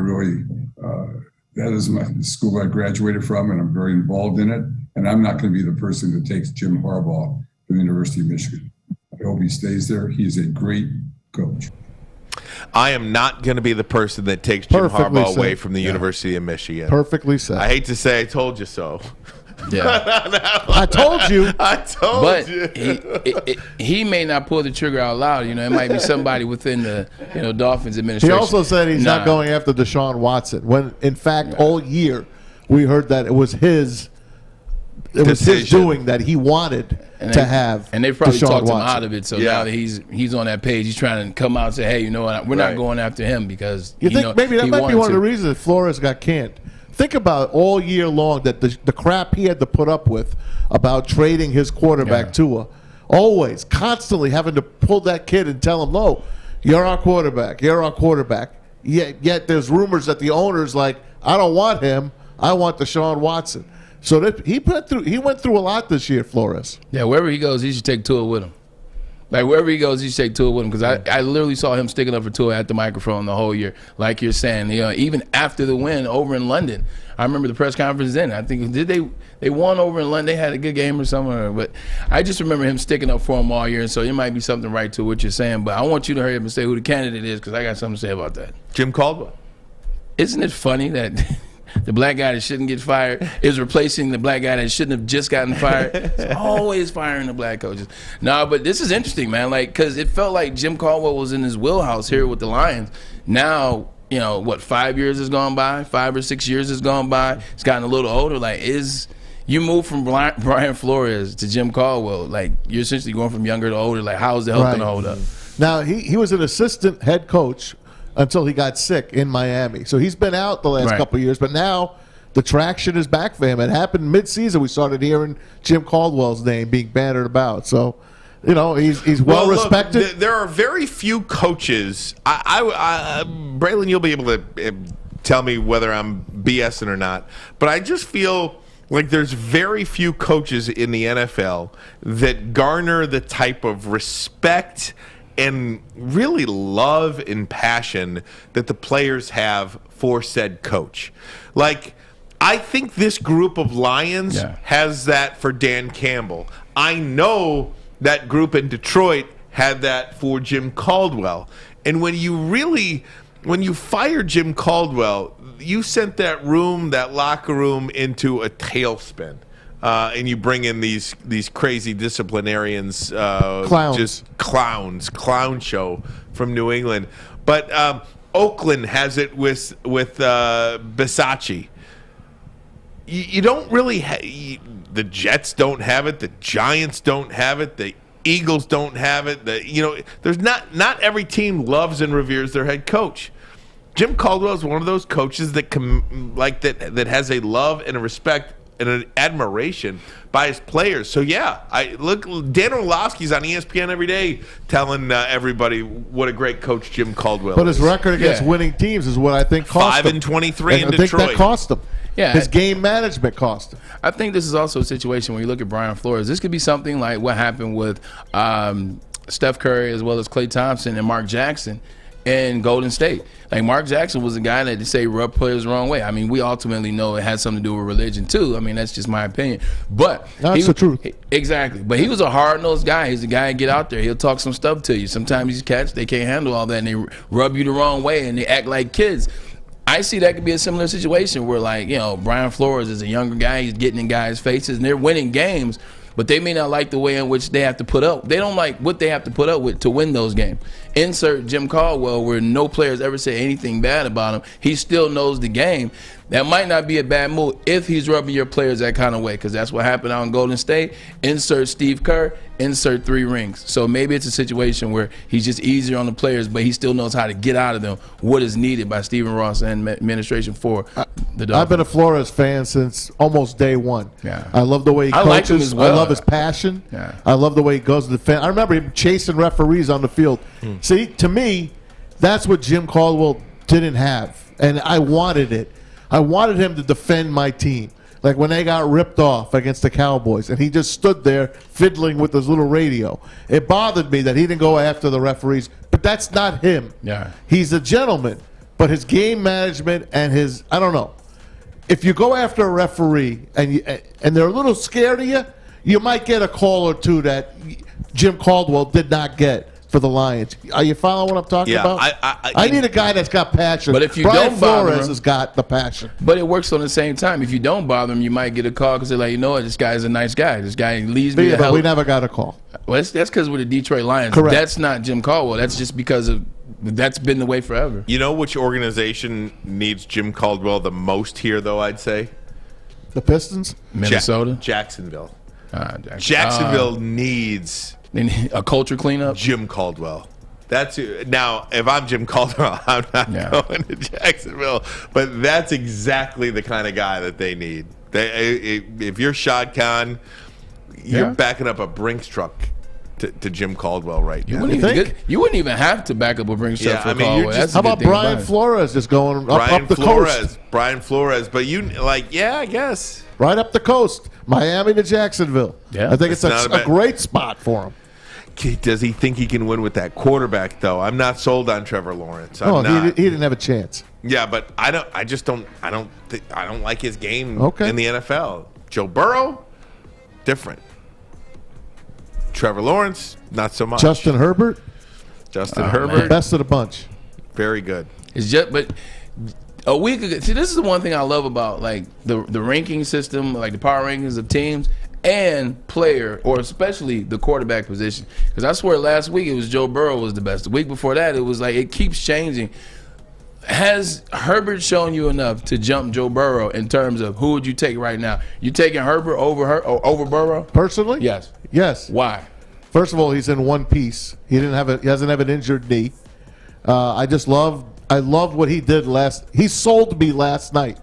that is my school I graduated from, and I'm very involved in it. And I'm not going to be the person that takes Jim Harbaugh to the University of Michigan. I hope he stays there. He is a great coach. I am not going to be the person that takes Jim Harbaugh away from the University of Michigan. Perfectly said. I hate to say I told you so. Yeah. I told you. I told you. But he may not pull the trigger out loud. You know, it might be somebody within the Dolphins administration. He also said he's not going after Deshaun Watson. When in fact all year we heard that it was his doing that he wanted to have. And they probably Deshaun talked Watson. him out of it. So now that he's on that page, he's trying to come out and say, hey, you know what, we're not going after him because you think maybe that might be one of the reasons that Flores got canned. Think about all year long that the crap he had to put up with about trading his quarterback Tua. Always, constantly having to pull that kid and tell him, no, you're our quarterback. You're our quarterback. Yet there's rumors that the owner's like, I don't want him. I want Deshaun Watson. So he went through a lot this year, Flores. Yeah, wherever he goes, he should take Tua with him. Like, wherever he goes, he take Tua with him. Because I literally saw him sticking up for Tua at the microphone the whole year. Like you're saying, even after the win over in London. I remember the press conference then. I think, they won over in London? They had a good game or somewhere. But I just remember him sticking up for him all year. And so it might be something right to what you're saying. But I want you to hurry up and say who the candidate is, because I got something to say about that. Jim Caldwell. Isn't it funny that the black guy that shouldn't get fired is replacing the black guy that shouldn't have just gotten fired? It's always firing the black coaches. No, but this is interesting, man. Like, because it felt like Jim Caldwell was in his wheelhouse here with the Lions. Now, 5 years has gone by? 5 or 6 years has gone by. He's gotten a little older. Like, you move from Brian Flores to Jim Caldwell. Like, you're essentially going from younger to older. Like, how's the health going to hold up? Now, he was an assistant head coach until he got sick in Miami. So he's been out the last couple of years, but now the traction is back for him. It happened mid-season. We started hearing Jim Caldwell's name being bantered about. So, he's well respected. Look, there are very few coaches. Braylon, you'll be able to tell me whether I'm BSing or not, but I just feel like there's very few coaches in the NFL that garner the type of respect and really love and passion that the players have for said coach. Like, I think this group of Lions has that for Dan Campbell. I know that group in Detroit had that for Jim Caldwell. And when you fired Jim Caldwell, you sent that locker room into a tailspin. And you bring in these crazy disciplinarians, clown show from New England. But Oakland has it with Bisaccia. You don't really the Jets don't have it. The Giants don't have it. The Eagles don't have it. There's not every team loves and reveres their head coach. Jim Caldwell is one of those coaches that that has a love and a respect and an admiration by his players. So Dan Orlovsky's on ESPN every day telling everybody what a great coach Jim Caldwell is. But his record against winning teams is what I think cost him. 5-23 in Detroit. I think that cost him. Yeah, his game management cost him. I think this is also a situation when you look at Brian Flores. This could be something like what happened with Steph Curry as well as Klay Thompson and Mark Jackson in Golden State. Like, Mark Jackson was a guy that, to say, rubbed players the wrong way. I mean, we ultimately know it had something to do with religion too. I mean, that's just my opinion. But that's the truth. Exactly. But he was a hard-nosed guy. He's a guy that get out there. He'll talk some stuff to you. Sometimes these cats, they can't handle all that, and they rub you the wrong way, and they act like kids. I see that could be a similar situation where, Brian Flores is a younger guy. He's getting in guys' faces, and they're winning games, but they may not like the way in which they have to put up. They don't like what they have to put up with to win those games. Insert Jim Caldwell, where no players ever say anything bad about him. He still knows the game. That might not be a bad move if he's rubbing your players that kind of way, because that's what happened out in Golden State. Insert Steve Kerr, insert 3 rings. So maybe it's a situation where he's just easier on the players, but he still knows how to get out of them what is needed by Stephen Ross and administration for the Dolphins. I've been a Flores fan since almost day one. Yeah. I love the way he coaches. like him as well. I love his passion. Yeah. I love the way he goes to the fan. I remember him chasing referees on the field. See, to me, that's what Jim Caldwell didn't have, and I wanted it. I wanted him to defend my team. Like when they got ripped off against the Cowboys, and he just stood there fiddling with his little radio. It bothered me that he didn't go after the referees, but that's not him. Yeah. He's a gentleman, but his game management and his, I don't know. If you go after a referee and they're a little scared of you, you might get a call or two that Jim Caldwell did not get for the Lions. Are you following what I'm talking about? I need a guy that's got passion. But if you Brian don't bother Flores him, has got the passion. But it works on the same time. If you don't bother him, you might get a call because they're like, what, this guy is a nice guy. This guy leads me to hell. But we never got a call. Well, that's because we're the Detroit Lions. Correct. That's not Jim Caldwell. That's just because that's been the way forever. You know which organization needs Jim Caldwell the most here, though, I'd say? The Pistons? Minnesota? Jacksonville. Jacksonville needs a culture cleanup. Jim Caldwell. Now, if I'm Jim Caldwell, I'm not going to Jacksonville. But that's exactly the kind of guy that they need. If you're Shad Khan, you're backing up a Brinks truck to Jim Caldwell right now. You wouldn't even have to back up a Brinks truck for Caldwell. How about Brian Flores just going up the coast? Brian Flores. But I guess. Right up the coast. Miami to Jacksonville. Yeah. I think it's a great spot for him. Does he think he can win with that quarterback, though? I'm not sold on Trevor Lawrence. I'm not. He didn't have a chance. Yeah, but I don't like his game Okay. in the NFL. Joe Burrow, different. Trevor Lawrence, not so much. Justin Herbert, Herbert, best of the bunch. Very good. It's just, but a week ago, see, this is the one thing I love about like the ranking system, like the power rankings of teams and player, or especially the quarterback position. Because I swear last week it was Joe Burrow was the best. The week before that, it was like it keeps changing. Has Herbert shown you enough to jump Joe Burrow in terms of who would you take right now? You taking Herbert over Burrow? Personally? Yes. Yes. Why? First of all, he's in one piece. He doesn't have an injured knee. I loved what he did he sold me last night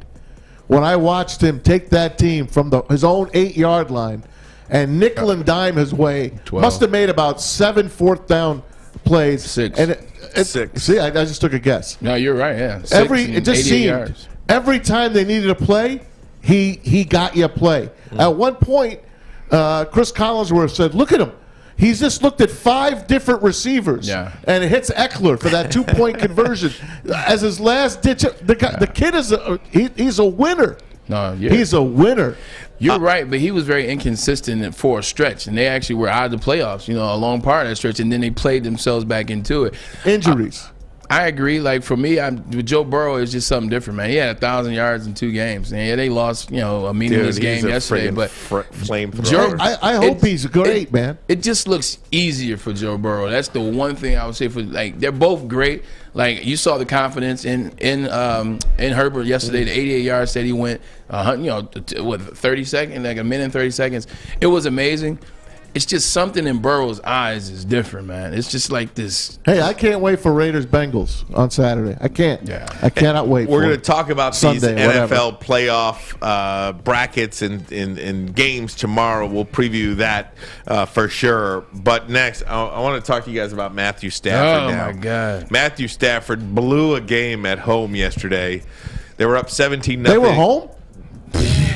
when I watched him take that team from his own 8-yard line and nickel and dime his way. 12. Must have made about 7 fourth down plays. 6. And 6. See, I just took a guess. No, you're right. Yeah. 6 It just 88 seemed yards. every time they needed a play, he got you a play. At one point, Chris Collinsworth said, "Look at him. He's just looked at 5 different receivers, and it hits Eckler for that 2-point conversion as his last ditch." The kid is he's a winner. No, he's a winner. You're right, but he was very inconsistent for a stretch, and they actually were out of the playoffs, a long part of that stretch, and then they played themselves back into it. Injuries. I agree. Like, for me, with Joe Burrow, it's just something different, man. He had 1,000 yards in 2 games. And yeah, they lost, a meaningless game yesterday. But flamethrower. I hope he's great, man. It just looks easier for Joe Burrow. That's the one thing I would say they're both great. Like, you saw the confidence in Herbert yesterday. The 88 yards that he went, 30 seconds, like a minute and 30 seconds. It was amazing. It's just something in Burrow's eyes is different, man. It's just like this. Hey, I can't wait for Raiders-Bengals on Saturday. I can't. Yeah. I cannot wait. We're going to talk about Sunday, these whatever. NFL playoff brackets and games tomorrow. We'll preview that for sure. But next, I want to talk to you guys about Matthew Stafford now. Oh, my God. Matthew Stafford blew a game at home yesterday. They were up 17-0. They were home?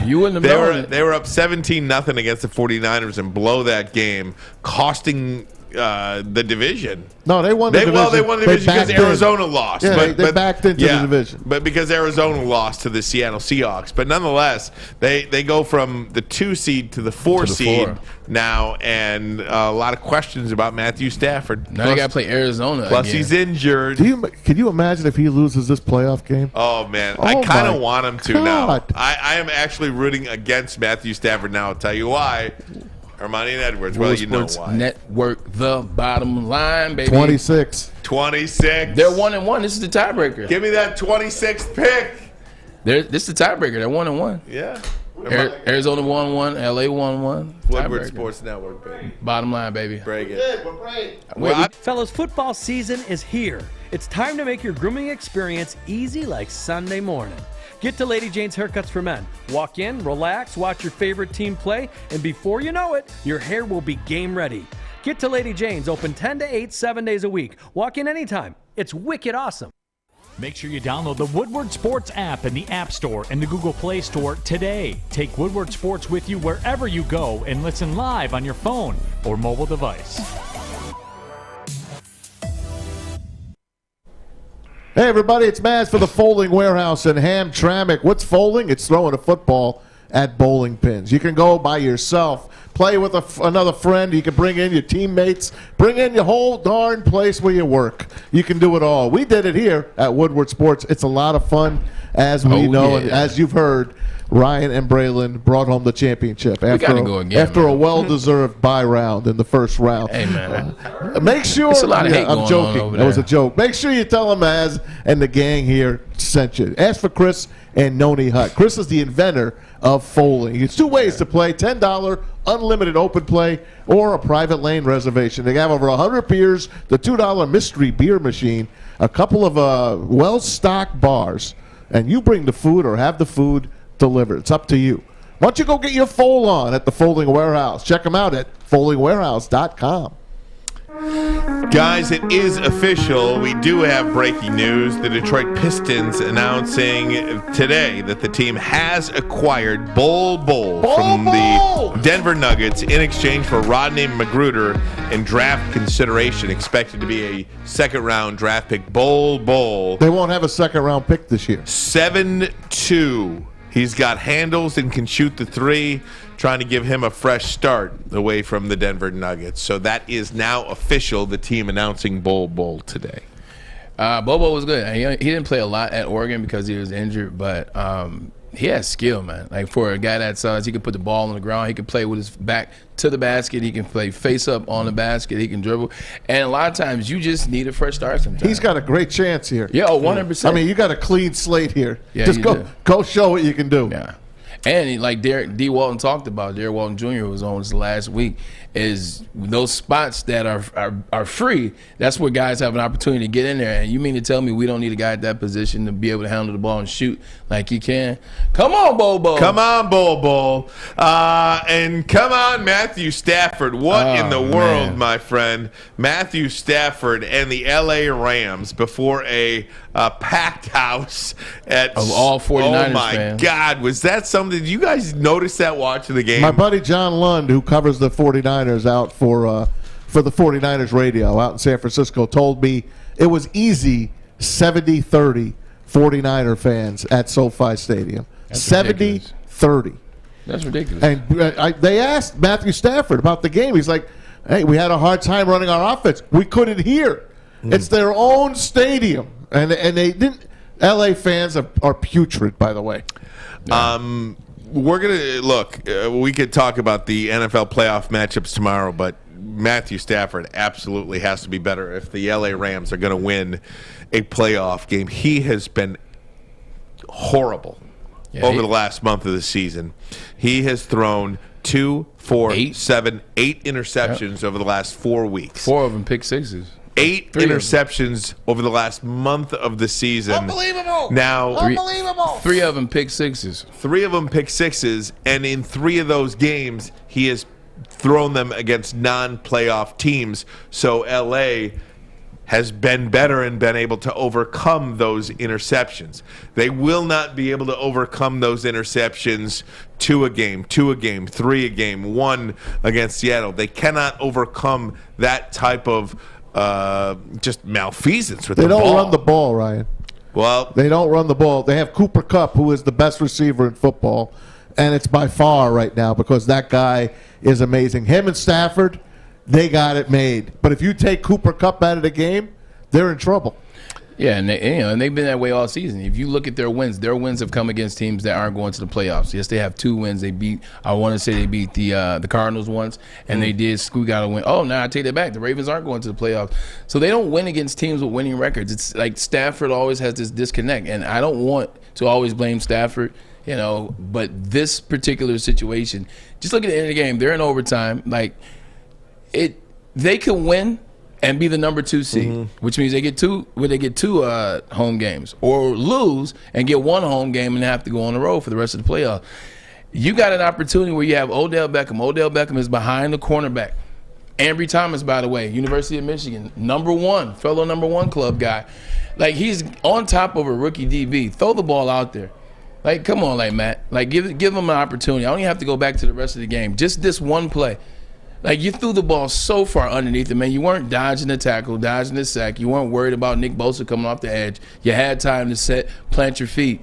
You wouldn't have known it. They were up 17-0 against the 49ers and blow that game, costing the division. No, they won the division. Well, they won the division because Arizona lost. Yeah, they backed into the division. But because Arizona lost to the Seattle Seahawks. But nonetheless, they go from the 2 seed to the 4 seed now, and a lot of questions about Matthew Stafford. Now they got to play Arizona Plus, again. he's injured. Can you imagine if he loses this playoff game? Oh, man. I kind of want him to now. I am actually rooting against Matthew Stafford now. I'll tell you why. Ermanni and Edwards. Well, you know why. Network, the bottom line, baby. 26. 26. They're 1-1. This is the tiebreaker. Give me that 26th pick. This is the tiebreaker. They're 1-1. Yeah. Arizona 1-1. LA 1-1. Woodward Sports Network, baby. Bottom line, baby. Break it. Fellas, football season is here. It's time to make your grooming experience easy like Sunday morning. Get to Lady Jane's Haircuts for Men. Walk in, relax, watch your favorite team play, and before you know it, your hair will be game ready. Get to Lady Jane's, open 10 to 8, 7 days a week. Walk in anytime. It's wicked awesome. Make sure you download the Woodward Sports app in the App Store and the Google Play Store today. Take Woodward Sports with you wherever you go and listen live on your phone or mobile device. Hey, everybody, it's Maz for the Folding Warehouse in Hamtramck. What's folding? It's throwing a football at bowling pins. You can go by yourself, play with another friend. You can bring in your teammates, bring in your whole darn place where you work. You can do it all. We did it here at Woodward Sports. It's a lot of fun, as we know, and as you've heard. Ryan and Braylon brought home the championship after a well-deserved bye round in the first round. Hey, man. Make sure. There's a lot of hate I'm going joking. on over That was a there. joke. Make sure you tell them Az and the gang here sent you. Ask for Chris and Noni Hut. Chris is the inventor of folding. It's 2 ways to play: $10 unlimited open play or a private lane reservation. They have over 100 beers, the $2 mystery beer machine, a couple of well-stocked bars, and you bring the food or have the food delivered. It's up to you. Why don't you go get your fold on at the Folding Warehouse? Check them out at foldingwarehouse.com. Guys, it is official. We do have breaking news. The Detroit Pistons announcing today that the team has acquired Bol from the Denver Nuggets in exchange for Rodney Magruder and draft consideration, expected to be a second-round draft pick. Bol. They won't have a second-round pick this year. 7'2". He's got handles and can shoot the three, trying to give him a fresh start away from the Denver Nuggets. So that is now official, the team announcing Bol today. Bobo was good. He didn't play a lot at Oregon because he was injured, but he has skill, man. Like, for a guy that size, he can put the ball on the ground. He can play with his back to the basket. He can play face up on the basket. He can dribble. And a lot of times, you just need a fresh start sometimes. He's got a great chance here. Yeah, 100%. I mean, you got a clean slate here. Yeah, just go show what you can do. Yeah. And like D. Walton talked about, Derek Walton Jr. was on this last week, is those spots that are free, that's where guys have an opportunity to get in there. And you mean to tell me we don't need a guy at that position to be able to handle the ball and shoot like he can? Come on, Bobo. Come on, Bol. And come on, Matthew Stafford. What in the world, my friend? Matthew Stafford and the L.A. Rams before a packed house at of all 49ers Oh, my fans. God. Was that something? Did you guys notice that watching the game? My buddy John Lund, who covers the 49ers out for the 49ers radio out in San Francisco, told me it was easy 70-30 49er fans at SoFi Stadium. 70-30. That's ridiculous. And they asked Matthew Stafford about the game. He's like, hey, we had a hard time running our offense. We couldn't hear. It's their own stadium. And they didn't. LA fans are putrid, by the way. We're going to look. We could talk about the NFL playoff matchups tomorrow, but Matthew Stafford absolutely has to be better if the LA Rams are going to win a playoff game. He has been horrible over the last month of the season. He has thrown 2, 4, 7, 8 interceptions over the last 4 weeks. 4 of them pick sixes. 8 interceptions over the last month of the season. Unbelievable. Now, Unbelievable. 3 of them pick sixes. 3 of them pick sixes, and in 3 of those games, he has thrown them against non-playoff teams. So LA has been better and been able to overcome those interceptions. They will not be able to overcome those interceptions 2 a game, 2 a game, 3 a game, 1 against Seattle. They cannot overcome that type of just malfeasance with the ball. They don't run the ball, Ryan. Well, they don't run the ball. They have Cooper Kupp, who is the best receiver in football, and it's by far right now because that guy is amazing. Him and Stafford, they got it made. But if you take Cooper Kupp out of the game, they're in trouble. Yeah, and they've been that way all season. If you look at their wins have come against teams that aren't going to the playoffs. Yes, they have 2 wins. They beat, I want to say they beat the Cardinals once, and they did squeak out a win. Oh, no, I take that back. The Ravens aren't going to the playoffs. So they don't win against teams with winning records. It's like Stafford always has this disconnect, and I don't want to always blame Stafford, but this particular situation, just look at the end of the game. They're in overtime. They can win and be the number 2 seed, which means they get two home games, or lose and get 1 home game and have to go on the road for the rest of the playoff. You got an opportunity where you have Odell Beckham. Odell Beckham is behind the cornerback. Ambry Thomas, by the way, University of Michigan, fellow number 1 club guy. Like, he's on top of a rookie DB. Throw the ball out there. Like, come on, Matt. Like, give him an opportunity. I don't even have to go back to the rest of the game. Just this one play. Like, you threw the ball so far underneath it, man. You weren't dodging the tackle, dodging the sack. You weren't worried about Nick Bosa coming off the edge. You had time to plant your feet.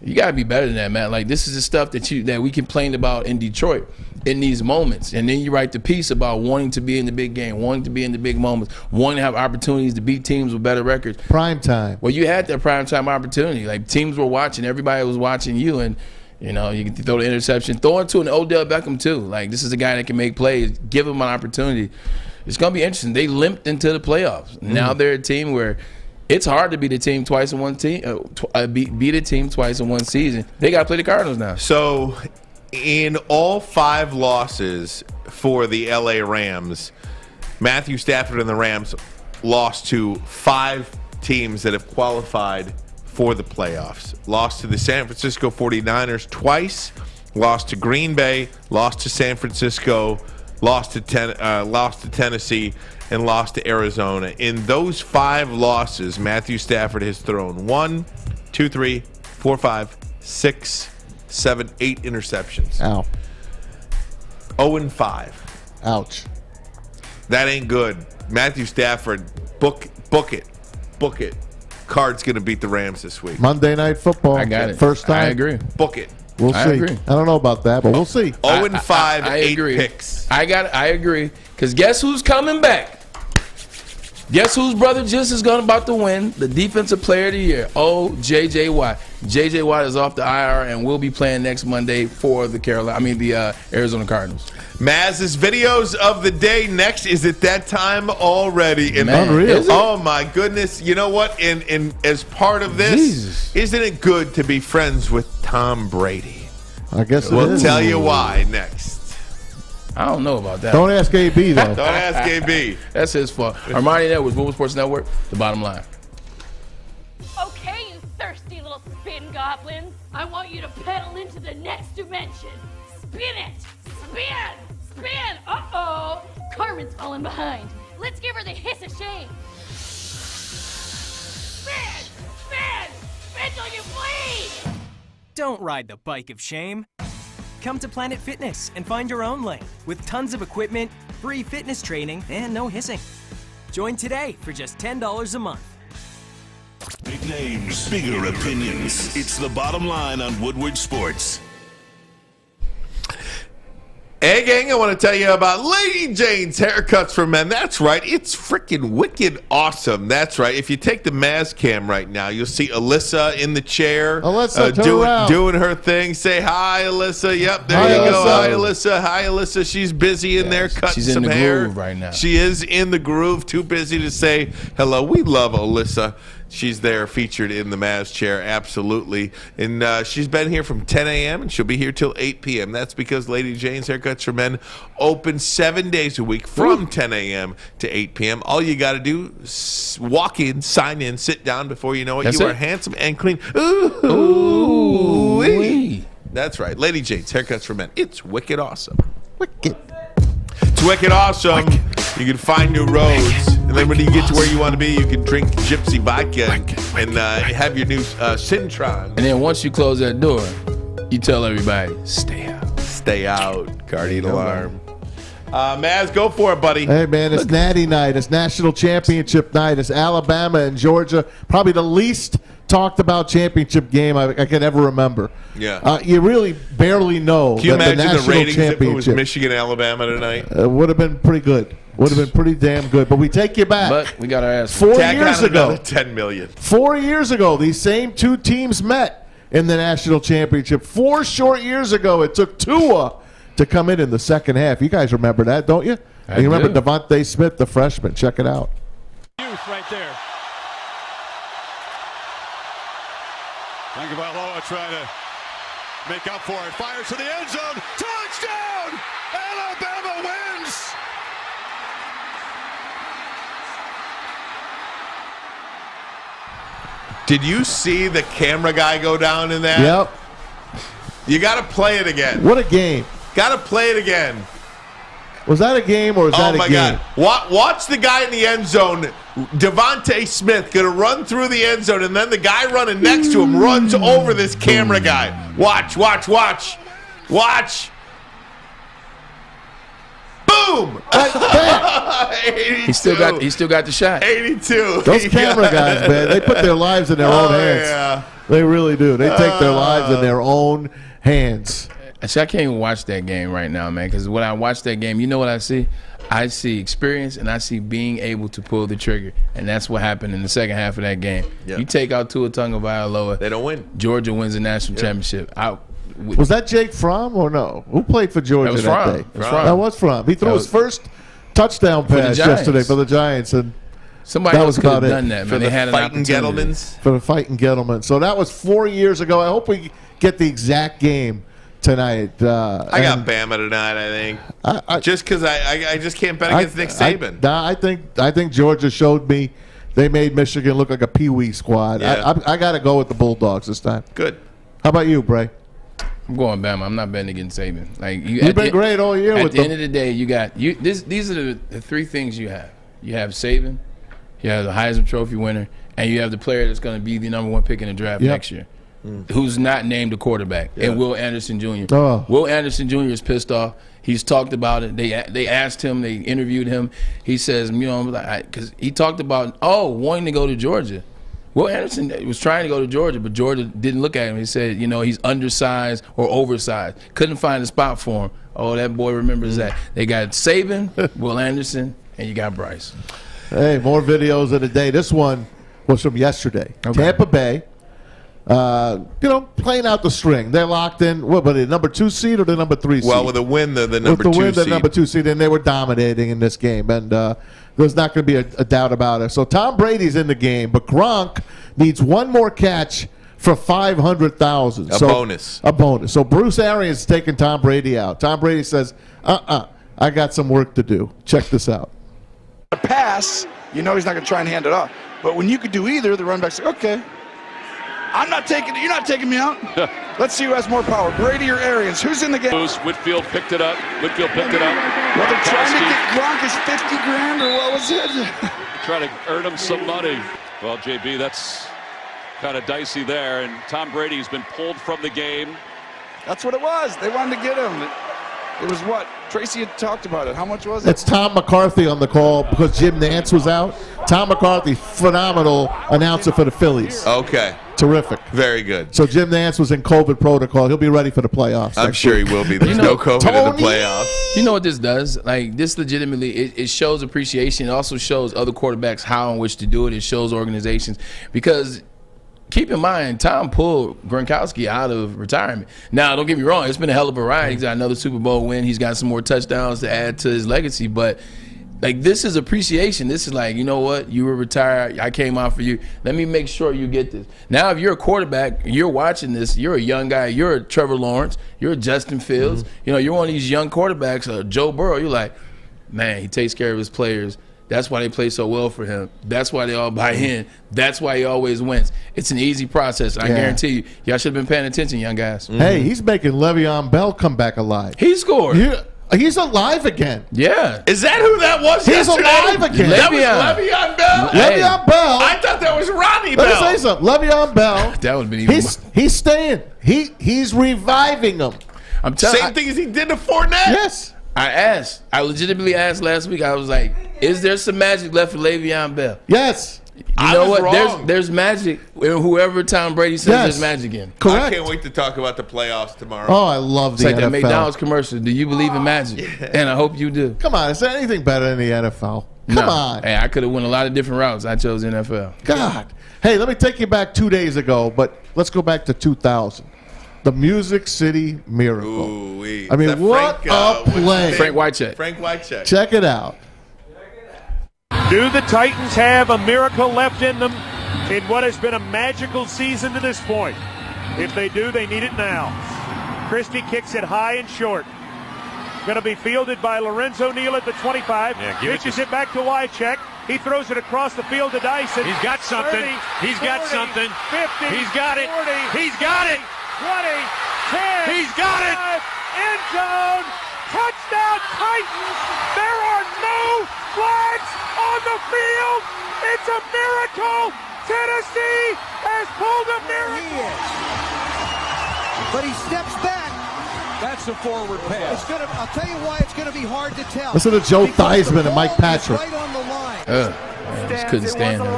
You got to be better than that, man. Like, this is the stuff that we complained about in Detroit in these moments. And then you write the piece about wanting to be in the big game, wanting to be in the big moments, wanting to have opportunities to beat teams with better records. Prime time. Well, you had that prime time opportunity. Like, teams were watching. Everybody was watching you, and you can throw the interception. Throw it to an Odell Beckham, too. Like, this is a guy that can make plays. Give him an opportunity. It's going to be interesting. They limped into the playoffs. Now they're a team where it's hard to beat a team twice in one team. Beat a team twice in one season. They got to play the Cardinals now. So, in all 5 losses for the LA Rams, Matthew Stafford and the Rams lost to 5 teams that have qualified for the playoffs. Lost to the San Francisco 49ers twice, lost to Green Bay, lost to San Francisco lost to Tennessee, and lost to Arizona. In those 5 losses, Matthew Stafford has thrown 1, 2, 3, 4, 5, 6, 7, 8 interceptions. Ow. 0-5. Ouch. That ain't good. Matthew Stafford, book it. Card's going to beat the Rams this week. Monday Night Football. I got it. First time. I agree. Book it. We'll see. I agree. I don't know about that, but we'll see. 0-5, I 8 agree. picks. I agree. Because guess who's coming back? Guess whose brother just is about to win the Defensive Player of the Year? Oh, J.J. Watt. J.J. Watt is off the IR and will be playing next Monday for the Arizona Cardinals. Maz's videos of the day next. Is it that time already? And Unreal. Oh my goodness! You know what? In as part of this, Jesus. Isn't it good to be friends with Tom Brady? I guess it We'll is. tell you why next. I don't know about that. Don't ask AB, though. Don't ask AB. That's his fault. Armani Edwards, Woodward Sports Network, the bottom line. Okay, you thirsty little spin goblins. I want you to pedal into the next dimension. Spin it! Spin! Uh-oh! Carmen's falling behind. Let's give her the hiss of shame. Spin till you bleed! Don't ride the bike of shame. Come to Planet Fitness and find your own lane with tons of equipment, free fitness training, and no hissing. Join today for just $10 a month. Big names, bigger opinions. It's the bottom line on Woodward Sports. Hey, gang, I want to tell you about Lady Jane's Haircuts for Men. That's right. It's freaking wicked awesome. That's right. If you take the Maz cam right now, you'll see Alyssa in the chair. Alyssa, doing her thing. Say hi, Alyssa. Yep, there Hi, you go. Alyssa. Hi, Alyssa. She's busy in there cutting she's in some the hair. groove right now. She is in the groove. Too busy to say hello. We love Alyssa. She's there featured in the Maz chair, absolutely. And she's been here from 10 a.m. and she'll be here till 8 p.m. That's because Lady Jane's Haircuts for Men open 7 days a week from 10 a.m. to 8 p.m. All you got to do is walk in, sign in, sit down. Before you know it, That's you it. are handsome and clean. Ooh-wee. Ooh. That's right. Lady Jane's Haircuts for Men. It's wicked awesome. Wicked. It's wicked awesome. You can find new roads. And then when you get to where you want to be, you can drink Gypsy vodka and have your new Cintron. And then once you close that door, you tell everybody, stay out. Stay out. Guardian alarm. Maz, go for it, buddy. Hey, man, it's Natty night. It's National Championship night. It's Alabama and Georgia. Probably the least talked about championship game I can ever remember. Yeah. You really barely know Can you that the imagine National the ratings if it was Championship Michigan, Alabama tonight? would have been pretty good. Would have been pretty damn good. But we take you back. But we got our ass. 4 Tack years on ago. another 10 million. 4 years ago, these same two teams met in the national championship. 4 short years ago, it took Tua to come in the second half. You guys remember that, don't you? And you remember Devontae Smith, the freshman. Check it out. Youth right there. Tagovailoa trying to make up for it. Fires to the end zone. Touchdown! Alabama wins! Did you see the camera guy go down in that? Yep. You got to play it again. What a game. Got to play it again. Was that a game or is that a game? Oh, my God. Watch the guy in the end zone, Devontae Smith, going to run through the end zone, and then the guy running next to him runs over this camera guy. Watch. Boom! He still got the shot. 82. Those camera guys, man, they put their lives in their own hands. Yeah. They really do. They take their lives in their own hands. Actually, I can't even watch that game right now, man, because when I watch that game, you know what I see? I see experience and I see being able to pull the trigger. And that's what happened in the second half of that game. Yep. You take out Tua Tagovailoa. They don't win. Georgia wins the national championship. Was that Jake Fromm or no? Who played for Georgia was that Fromm. day? It was Fromm. That was Fromm. He threw his first touchdown pass yesterday for the Giants. And somebody that else was could have about done it. that, man. For They the had an fighting opportunity. Gettlemans. For the fighting Gettleman. So that was 4 years ago. I hope we get the exact game tonight. I got Bama tonight, I think. Just because I just can't bet against Nick Saban. I think Georgia showed me they made Michigan look like a peewee squad. Yeah. I got to go with the Bulldogs this time. Good. How about you, Bray? I'm going Bama. I'm not betting against Saban. Like You've been great all year. At the end of the day, you got these are the three things you have. You have Saban, you have the Heisman Trophy winner, and you have the player that's going to be the number 1 pick in the draft next year, who's not named a quarterback, and Will Anderson Jr. Oh. Will Anderson Jr. is pissed off. He's talked about it. They asked him. They interviewed him. He says, because he talked about wanting to go to Georgia. Will Anderson was trying to go to Georgia, but Georgia didn't look at him. He said, he's undersized or oversized. Couldn't find a spot for him. Oh, that boy remembers that. They got Saban, Will Anderson, and you got Bryce. Hey, more videos of the day. This one was from yesterday. Okay. Tampa Bay, playing out the string. They're locked in. What, but the number 2 seed or the number 3 seed? Well, with a win, the number 2 seed. With the win, the number 2 seed, and they were dominating in this game. And there's not going to be a doubt about it. So Tom Brady's in the game, but Gronk needs one more catch for $500,000. A bonus. So Bruce Arians is taking Tom Brady out. Tom Brady says, I got some work to do. Check this out. A pass, he's not going to try and hand it off. But when you could do either, the running back's like, okay, I'm not taking it. You're not taking me out. Let's see who has more power, Brady or Arians. Who's in the game? Whitfield picked it up. Well, they're trying to get Gronk his $50,000 or what was it? Trying to earn him some money. Well, JB, that's kind of dicey there. And Tom Brady's been pulled from the game. That's what it was. They wanted to get him. It was what? Tracy had talked about it. How much was it? It's Tom McCarthy on the call because Jim Nantz was out. Tom McCarthy, phenomenal announcer for the Phillies. Okay. Terrific. Very good. So Jim Nantz was in COVID protocol. He'll be ready for the playoffs. I'm sure he will be. There's no COVID in the playoffs. You know what this does? Like, this legitimately, it shows appreciation. It also shows other quarterbacks how and which to do it. It shows organizations. Because keep in mind, Tom pulled Gronkowski out of retirement. Now, don't get me wrong. It's been a hell of a ride. He's got another Super Bowl win. He's got some more touchdowns to add to his legacy. But, like, this is appreciation. This is like, you know what? You were retired. I came out for you. Let me make sure you get this. Now, if you're a quarterback, you're watching this, you're a young guy, you're a Trevor Lawrence, you're a Justin Fields. You're one of these young quarterbacks, Joe Burrow. You're like, man, he takes care of his players. That's why they play so well for him. That's why they all buy in. That's why he always wins. It's an easy process. I guarantee you. Y'all should have been paying attention, young guys. Hey, he's making Le'Veon Bell come back alive. He scored. He's alive again. Yeah. Is that who that was He's yesterday? alive again. That was Le'Veon Bell? Le'Veon Bell. I thought that was Ronnie Bell. Let me say something. Le'Veon Bell. That would be even He's staying. He's reviving him. I'm telling Same thing as he did to Fournette? Yes. I legitimately asked last week. I was like, is there some magic left for Le'Veon Bell? Yes. You know what? There's magic in whoever Tom Brady says there's magic in. Correct. I can't wait to talk about the playoffs tomorrow. Oh, I love the NFL. It's like that McDonald's NFL. commercial. Do you believe in magic? And I hope you do. Come on, is there anything better than the NFL? Come on. Hey, I could have went a lot of different routes. I chose NFL. God. Hey, let me take you back 2 days ago, but let's go back to 2000. The Music City Miracle. Ooh-wee. I mean, what a play. Frank Wycheck. Frank Wycheck. Check it out. Do the Titans have a miracle left in them in what has been a magical season to this point? If they do, they need it now. Christie kicks it high and short. Going to be fielded by Lorenzo Neal at the 25. Pitches it back to Wycheck. He throws it across the field to Dyson. He's got something. 30, He's 40, got something. 50. He's got it. 40, He's got it. 20, 10. He's got it. End zone. Touchdown Titans. There are no flags on the field. It's a miracle. Tennessee has pulled a miracle. But he steps back. That's a forward pass. I'll tell you why it's going to be hard to tell. Listen to Joe Theismann and Mike Patrick. Right on the line. I just couldn't stand him.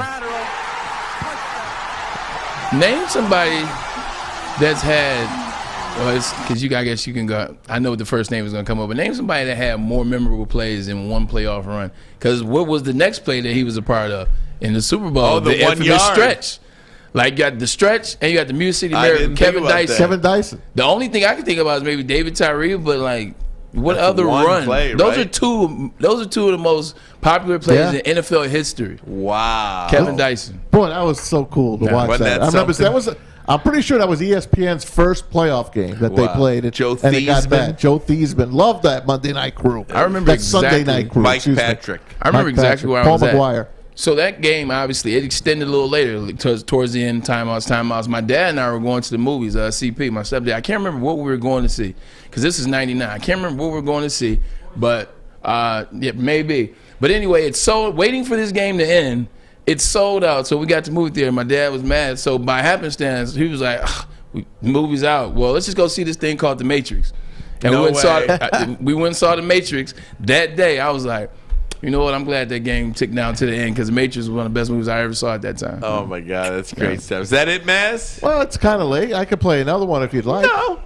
Name somebody that's had, because I guess you can go, I know what the first name is going to come up, but name somebody that had more memorable plays in one playoff run. Because what was the next play that he was a part of in the Super Bowl? Oh, the 1 infamous yard stretch. Like, you got the stretch, and you got the Music City Miracle, Kevin Dyson. Kevin Dyson. The only thing I can think about is maybe David Tyree, but like, what That's other one run? play, Those right? are two of the most popular plays in NFL history. Wow. Kevin Dyson. Boy, that was so cool to watch wasn't that. that I remember something? that was. I'm pretty sure that was ESPN's first playoff game that they played. Joe and they got Theismann. that. Joe Theismann. Loved that Monday night crew. I remember that exactly. Sunday night crew. Mike Patrick. I remember Mike exactly Patrick. where I Paul was McGuire. at. So that game, obviously, it extended a little later towards the end, timeouts. My dad and I were going to the movies, CP, my stepdad. I can't remember what we were going to see because this is 99. I can't remember what we were going to see, but yeah, maybe. But anyway, it's sold. Waiting for this game to end, it's sold out. So we got to movie theater. My dad was mad. So by happenstance, he was like, movie's out. Well, let's just go see this thing called The Matrix. And we went and saw The Matrix that day. I was like, you know what? I'm glad that game ticked down to the end because The Matrix was one of the best movies I ever saw at that time. Oh, my God. That's great stuff. Is that it, Maz? Well, it's kind of late. I could play another one if you'd like. No.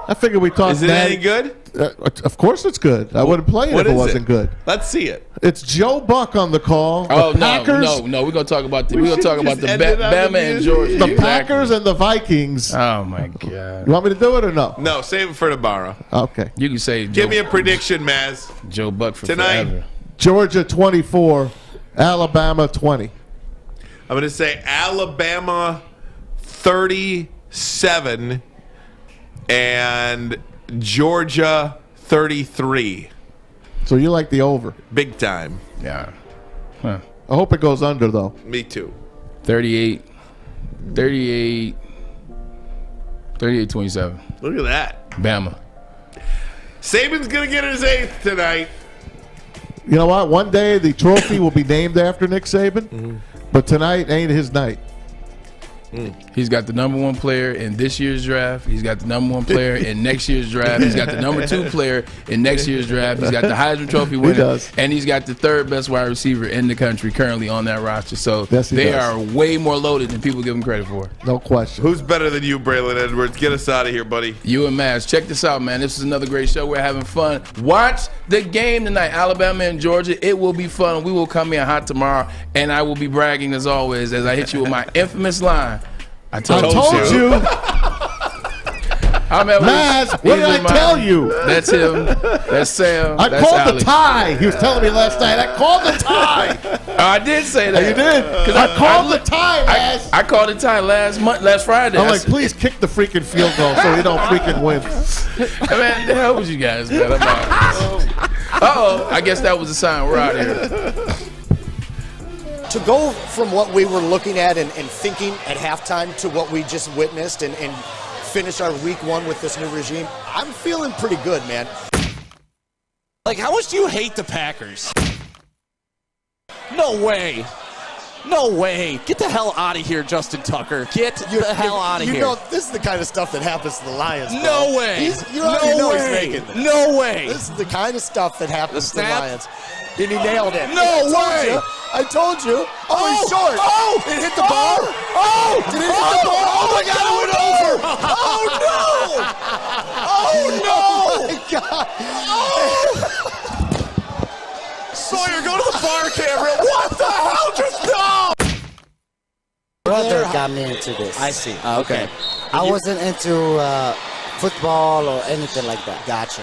I figured we talked. Is it any good? Of course it's good. I wouldn't play it if it wasn't good. Let's see it. It's Joe Buck on the call. Oh, the Packers. No. We're going to talk about the Bama and Georgia. The Packers and the Vikings. Oh, my God. You want me to do it or no? No, save it for tomorrow. Okay. You can say Give me a prediction, Maz. Joe Buck for tonight. Forever. Georgia 24, Alabama 20. I'm going to say Alabama 37 and Georgia 33. So you like the over? Big time. Yeah. Huh. I hope it goes under, though. Me too. 38-27. Look at that. Bama. Saban's going to get his 8th tonight. You know what? One day the trophy will be named after Nick Saban, but tonight ain't his night. He's got the number 1 player in this year's draft. He's got the number 1 player in next year's draft. He's got the number 2 player in next year's draft. He's got the Heisman Trophy winner. He does. And he's got the 3rd best wide receiver in the country currently on that roster. So Yes, he they does. are way more loaded than people give them credit for. No question. Who's better than you, Braylon Edwards? Get us out of here, buddy. You and Maz. Check this out, man. This is another great show. We're having fun. Watch the game tonight, Alabama and Georgia. It will be fun. We will come in hot tomorrow, and I will be bragging as always as I hit you with my infamous line. I told you. Maz, what did I tell you? That's him. That's Sam. I that's called Alex. the tie. He was telling me last night. I called the tie. I did say that. You did. I called the tie, Maz. I called the tie last Friday. I'm like, please kick the freaking field goal so we don't freaking win. Man, the hell with you guys, man. Uh-oh. I guess that was a sign. We're out of here. To go from what we were looking at and thinking at halftime to what we just witnessed and finish our week 1 with this new regime, I'm feeling pretty good, man. Like, how much do you hate the Packers? No way. No way. Get the hell out of here, Justin Tucker. Get the hell out of here. You know, this is the kind of stuff that happens to the Lions, bro. No way. You already know he's making this. No way. This is the kind of stuff that happens to the Lions. And he nailed it. No way. I told you. Oh, he's short. Oh, it hit the bar. Oh, did it hit the bar? Oh my God, it went over. Oh no. Oh no. Oh my God. Sawyer, go to the bar camera. What the hell just no? Brother got me into this. I see. Okay. I wasn't into football or anything like that. Gotcha.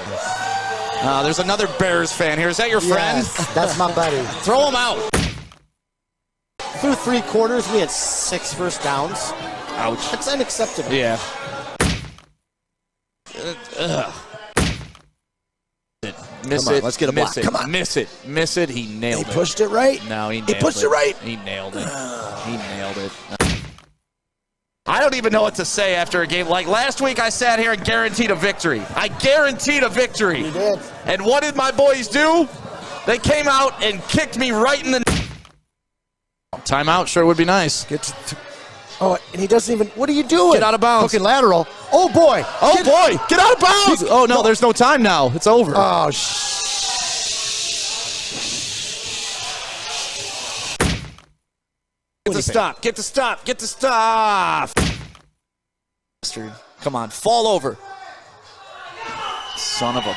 There's another Bears fan here. Is that your friend? Yes, that's my buddy. Throw him out. Through 3 quarters, we had 6 first downs. Ouch. That's unacceptable. Yeah. Miss Come on, it. let's get a block. Miss it. Come on. Miss it. Miss it. He nailed it. He pushed it right. No, he nailed it. He pushed it right. He nailed it. He nailed it. I don't even know what to say after a game. Like last week, I sat here and guaranteed a victory. I guaranteed a victory. You did. And what did my boys do? They came out and kicked me right in the... Timeout sure would be nice. Oh, and he doesn't even... What are you doing? Get out of bounds. Fucking lateral. Oh, boy. Oh, boy. Get out of bounds. Oh, no, there's no time now. It's over. Oh, Get the stop. Get the stop. Get the stop. Come on. Fall over. Son of a...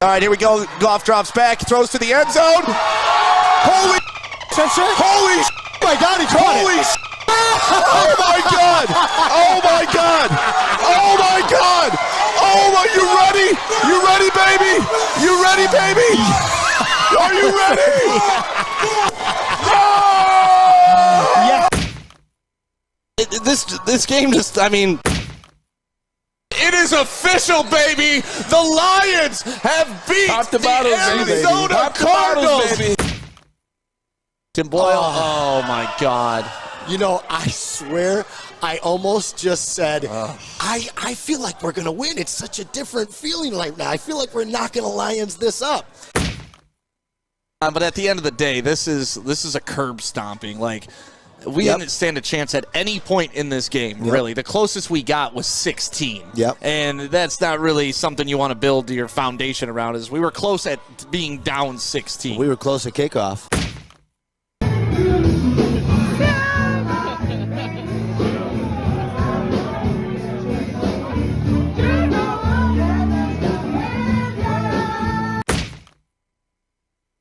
All right, here we go. Goff drops back. Throws to the end zone. Holy... Holy... Oh, my God, he caught it. Oh, my God. Oh, my God. Oh, my God. Oh, my... You ready? You ready, baby? You ready, baby? Are you ready? Yeah. This game just, I mean... It is official, baby! The Lions have beat the Arizona Cardinals! Tim Boyle. Oh my God. You know, I swear, I almost just said, I feel like we're going to win. It's such a different feeling right now. I feel like we're knocking the Lions this up. But at the end of the day, this is a curb stomping. Like, we didn't stand a chance at any point in this game, really. The closest we got was 16. And that's not really something you want to build your foundation around. Is we were close at being down 16. We were close at kickoff.